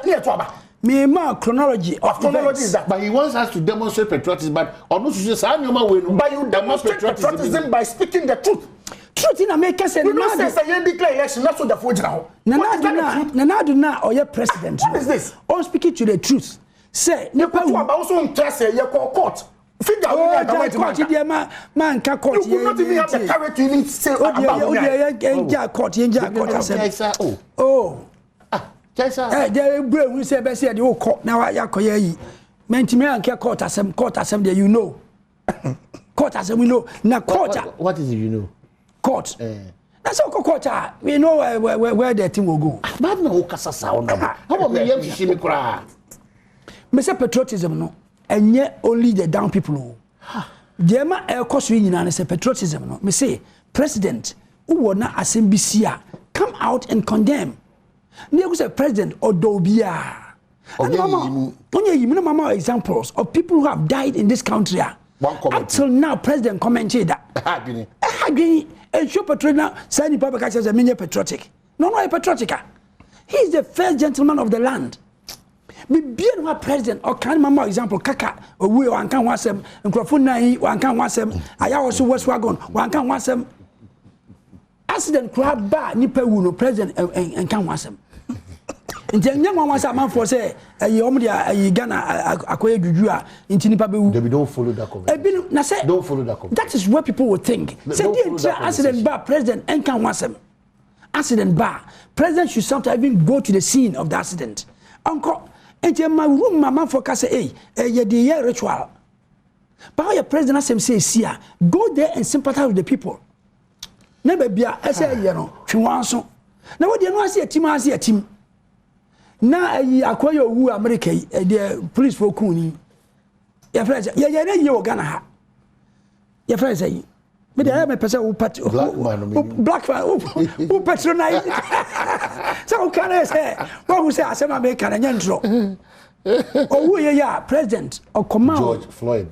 near to aba me ma chronology is that but he wants us to demonstrate patriotism but onu so say nyoma we no but you demonstrate patriotism by speaking the truth in America say no say you declare election not so the for now na do or your president what is this on speaking to the truth say you put to about so interest you court figure out man ka court you not even have the courage to even say about court oh they brave we say be say the court now yakoye yi mentime anke court asem there you know court asem we know na court what is it you know court that's all court we know where the thing will go but na okasa sound how about me yam shishi me kura me say patriotism no enye only the down people jema e koso nyina na say patriotism no me say president who na asem bi sia come out and condemn you say president Odobia. Mama examples of people who have died in this country. Until now, president commented that. And show patriotic. Say Papa says patriotic. No, patriotic. He is the first gentleman of the land. Be bien president or can mama example kaka or we one can want them and crofuna one can want them. I also West Wagon one can want them. Accident crab ba nipa wu no president and can want them. Nti nyama wan say man for say omo dia Ghana akoye juju a nti nipa be wu they don't follow that comment na say don't follow that comment that is what people would think say the accident bar president and can want them accident bar president should sometimes even go to the scene of the accident uncle nti my room mama for say ye the ritual but your president say sia go there and sympathize with the people na bia say you know twen so na we dey no ase a team na akoye owu America the police for kuni ya friend ya na ye Ghana ha ya friend say me dey me person who black man who patronize so can I say what who say asema America na nyantro owu ye ya president or command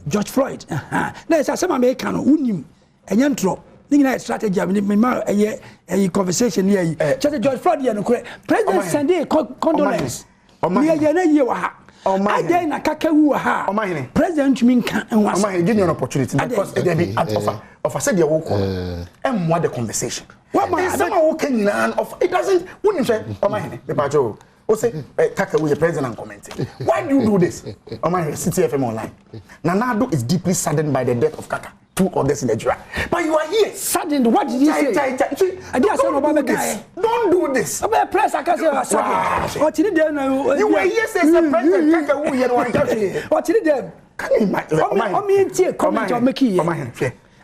George Floyd na say asema America no unim enyantro Nina strategy a conversation here. Just George Floyd no correct. President Sunday condolence. Me ye ha. I dey na kakawu ha. President Minka and was give me an opportunity because there be of I said you walk and what the conversation. What man some walking of it doesn't wouldn't say the pajo. O say kakawu the president commenting. Why do you do this? City FM online. Nanado is deeply saddened by the death of Kaka. 2 others in Nigeria. But you are here. Saddened. What did you say? Don't do this. About press, I can say saddened. What did you were here saying the president Kaka you know what did them? Can you imagine? Comment on Mickey.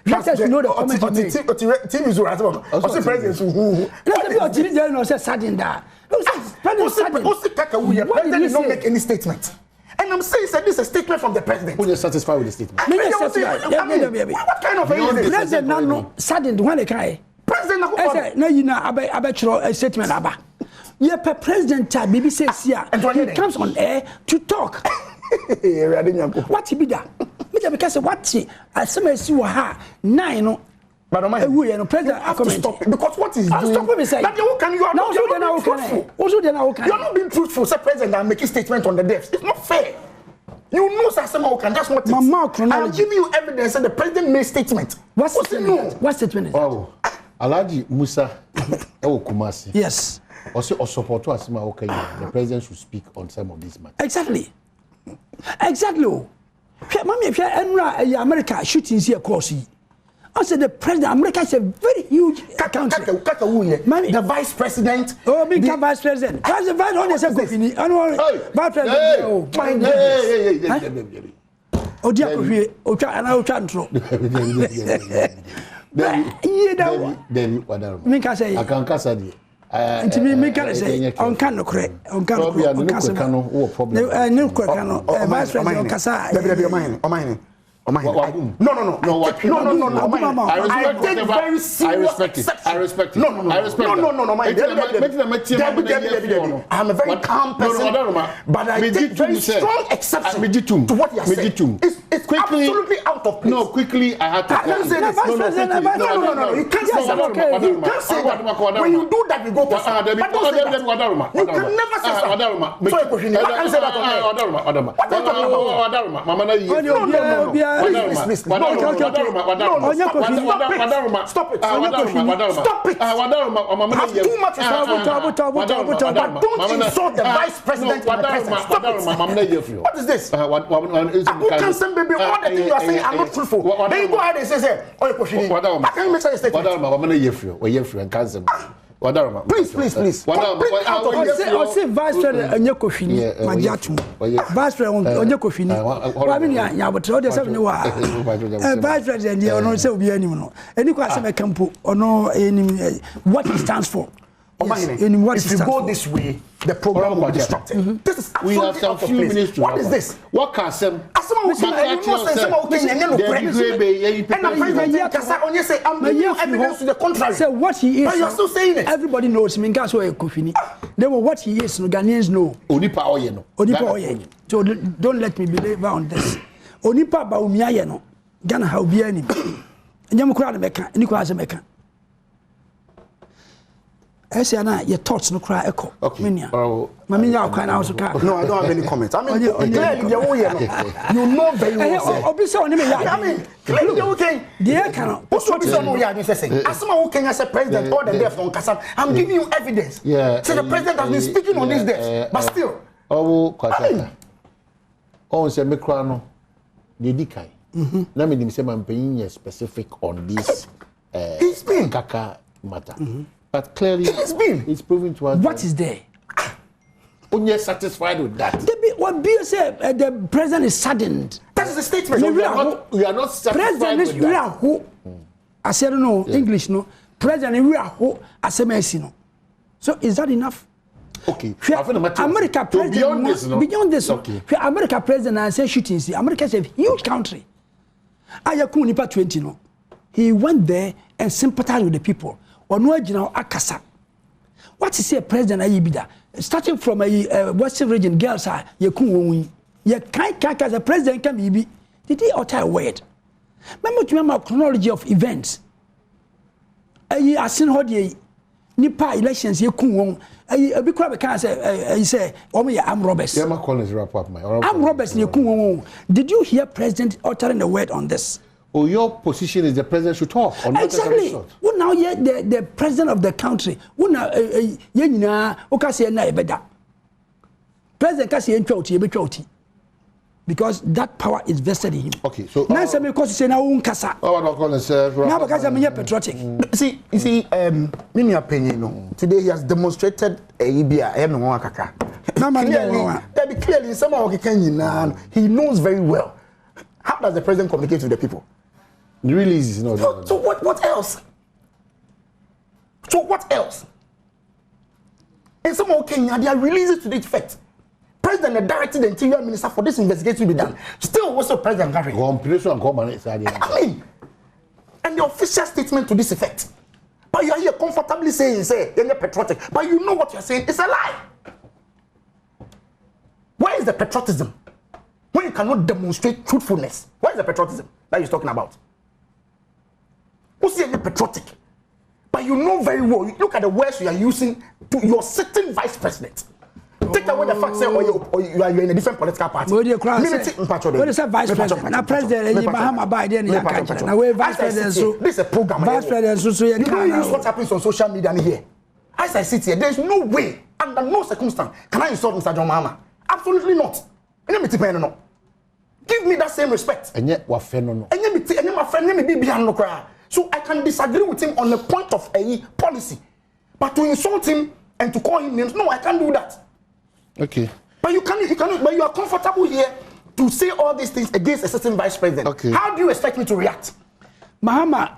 Let us know the comment on TV is right. What's the president who? Let me tell you, say saddened. What's the Kaka who? President did not make any statement. And I'm saying that this is a statement from the president. Who is satisfied with the statement? What kind of is this? President no saddened when they cry. President no you know a statement aba. Yeah, president baby says here. He comes on air to talk. What he be that? Because what he as soon as you are 9 no. But president have to stop because what is doing? Stop me say. That you can you are not being truthful. You are not being truthful. Say president and making statement on the deaths. It's not fair. You know someone can just what it is. I'm giving you evidence that the president made statement. What statement? What statement is that? Oh, Alhaji Musa Kumasi. Yes. Also support to Asima okay. The president should speak on some of these matters. Exactly. Mami, if you America shooting here across here. I said the president, America is a very huge country. The vice president. Oh, big vice president. What's the vice president? Vice president. Oh, my God. Oh, dear, I'll try and throw. I can't say. Ntimi me kan say on kan no kre on kan no no vice president kasa No. I take very serious exception. I respect it. No. I'm a very calm person, but I take very strong exception to what you are saying. It's absolutely out of place. No, quickly, I had to. Let me say this. No. You can't say that. You can't say that. When you do that, you go for something. But don't say that. You can never say Stop it. Don't insult the vice president. What is this? You can't say baby all the things you are saying are not truthful. Then you go ahead and say, I can make such a statement. Please. I say vice president Onyekofini Majatu. Vice president Onyekofini. Wa bi ya but all the 7 wa. Vice president dey ono say obi anim no. Eni kwa say mekampo ono enim what it stands for. If you go this way, the program will be disrupted. This is we have some few minutes to what is this? What can some? Evidence to the contrary. So what he is, but you're still saying it. Everybody knows him. Kofini. Then what he is, no Ghanaians know. Onipa oye. So don't let me believe on this. Onipa ba umiya no. Ghana ha obi anim. Nyam kura na meka, ni kwa se meka. Esiana your thoughts no cry echo. Okay. Mami ya kwa na also ka. No, I don't have any comments. I mean, you know very well. Obisa oni me ya. I mean, clearly you okay. There can. Also obisa no ya say. Asma who can as a president all the death on Kasam. I'm giving you evidence. Yeah. So the president has been speaking on this death. But still. Oh, kwata. Oh, se me kra no. De dikai. Na me nim say man paying specific on this it's been Kaka matter. But clearly, it's proven to us. What is there? You're satisfied with that? What Bill said, the president is saddened. That is the statement. So we are not satisfied with that. Who? I said no, English no. President, we are who? I said Messi no. So is that enough? Okay. America president. Beyond this, okay. America president, I say shooting. America is a huge country. Ayakun nipa 20 no. He went there and sympathized with the people. Akasa. What is a president ayibida? Starting from a western region, girls are yakun can't as a president can be. Did he utter a word? Remember chronology of events. ayi asin ho de nipa elections ye kun won ayi obi kura be kan say omo ye armed robbers. Yeah, my Collins wrap up my. Armed robbers ye kun won. Did you hear president uttering a word on this? Oh, your position is the president should talk or not. Exactly. Who now ye the president of the country? Who now ye nyina o ka say na e beda. President ka say ntwa oti e betwa oti. Because that power is vested in him. Okay, so now say me cause say na won kasa. Oh, what Collins say? Now because I'm patriotic. You see, me opinion no. Today he has demonstrated Ibia e me won akaka. Clearly some of he knows very well. How does the president communicate with the people? Really easy, no. So what else? So what else? And some of Kenya, they are released to the effect. President directed the interior minister for this investigation to be done. Still, what's the president carrying? I mean, and the official statement to this effect. But you are here comfortably saying, you're patriotic. But you know what you're saying is a lie. Where is the patriotism? When you cannot demonstrate truthfulness, where is the patriotism that you're talking about? Who's here patriotic? But you know very well, you look at the words you are using to your sitting vice president. Take away the fact that you are in a different political party. What do you say vice president? Now president, Mahama Biden, now vice president. This is a program. Vice president, you don't use what happens on social media here. As I sit here, there is no way, under no circumstance, can I insult Mr. John Mahama. Absolutely not. Give me that same respect. And yet, what friend? And yet, my friend, let me be behind the crowd. So I can disagree with him on the point of a policy, but to insult him and to call him names, no, I can't do that. Okay. But you cannot. But you are comfortable here to say all these things against a certain vice president. Okay. How do you expect me to react? Mahama,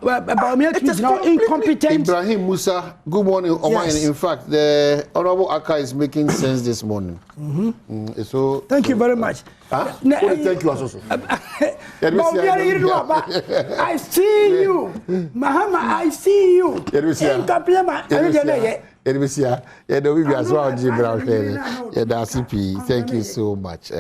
it is now incompetent. Ibrahim Musa, good morning. Yes. In fact, the Honorable Aka is making sense this morning. So thank you very much. Thank you also. I see you, Mahama. I see you. Thank you so much.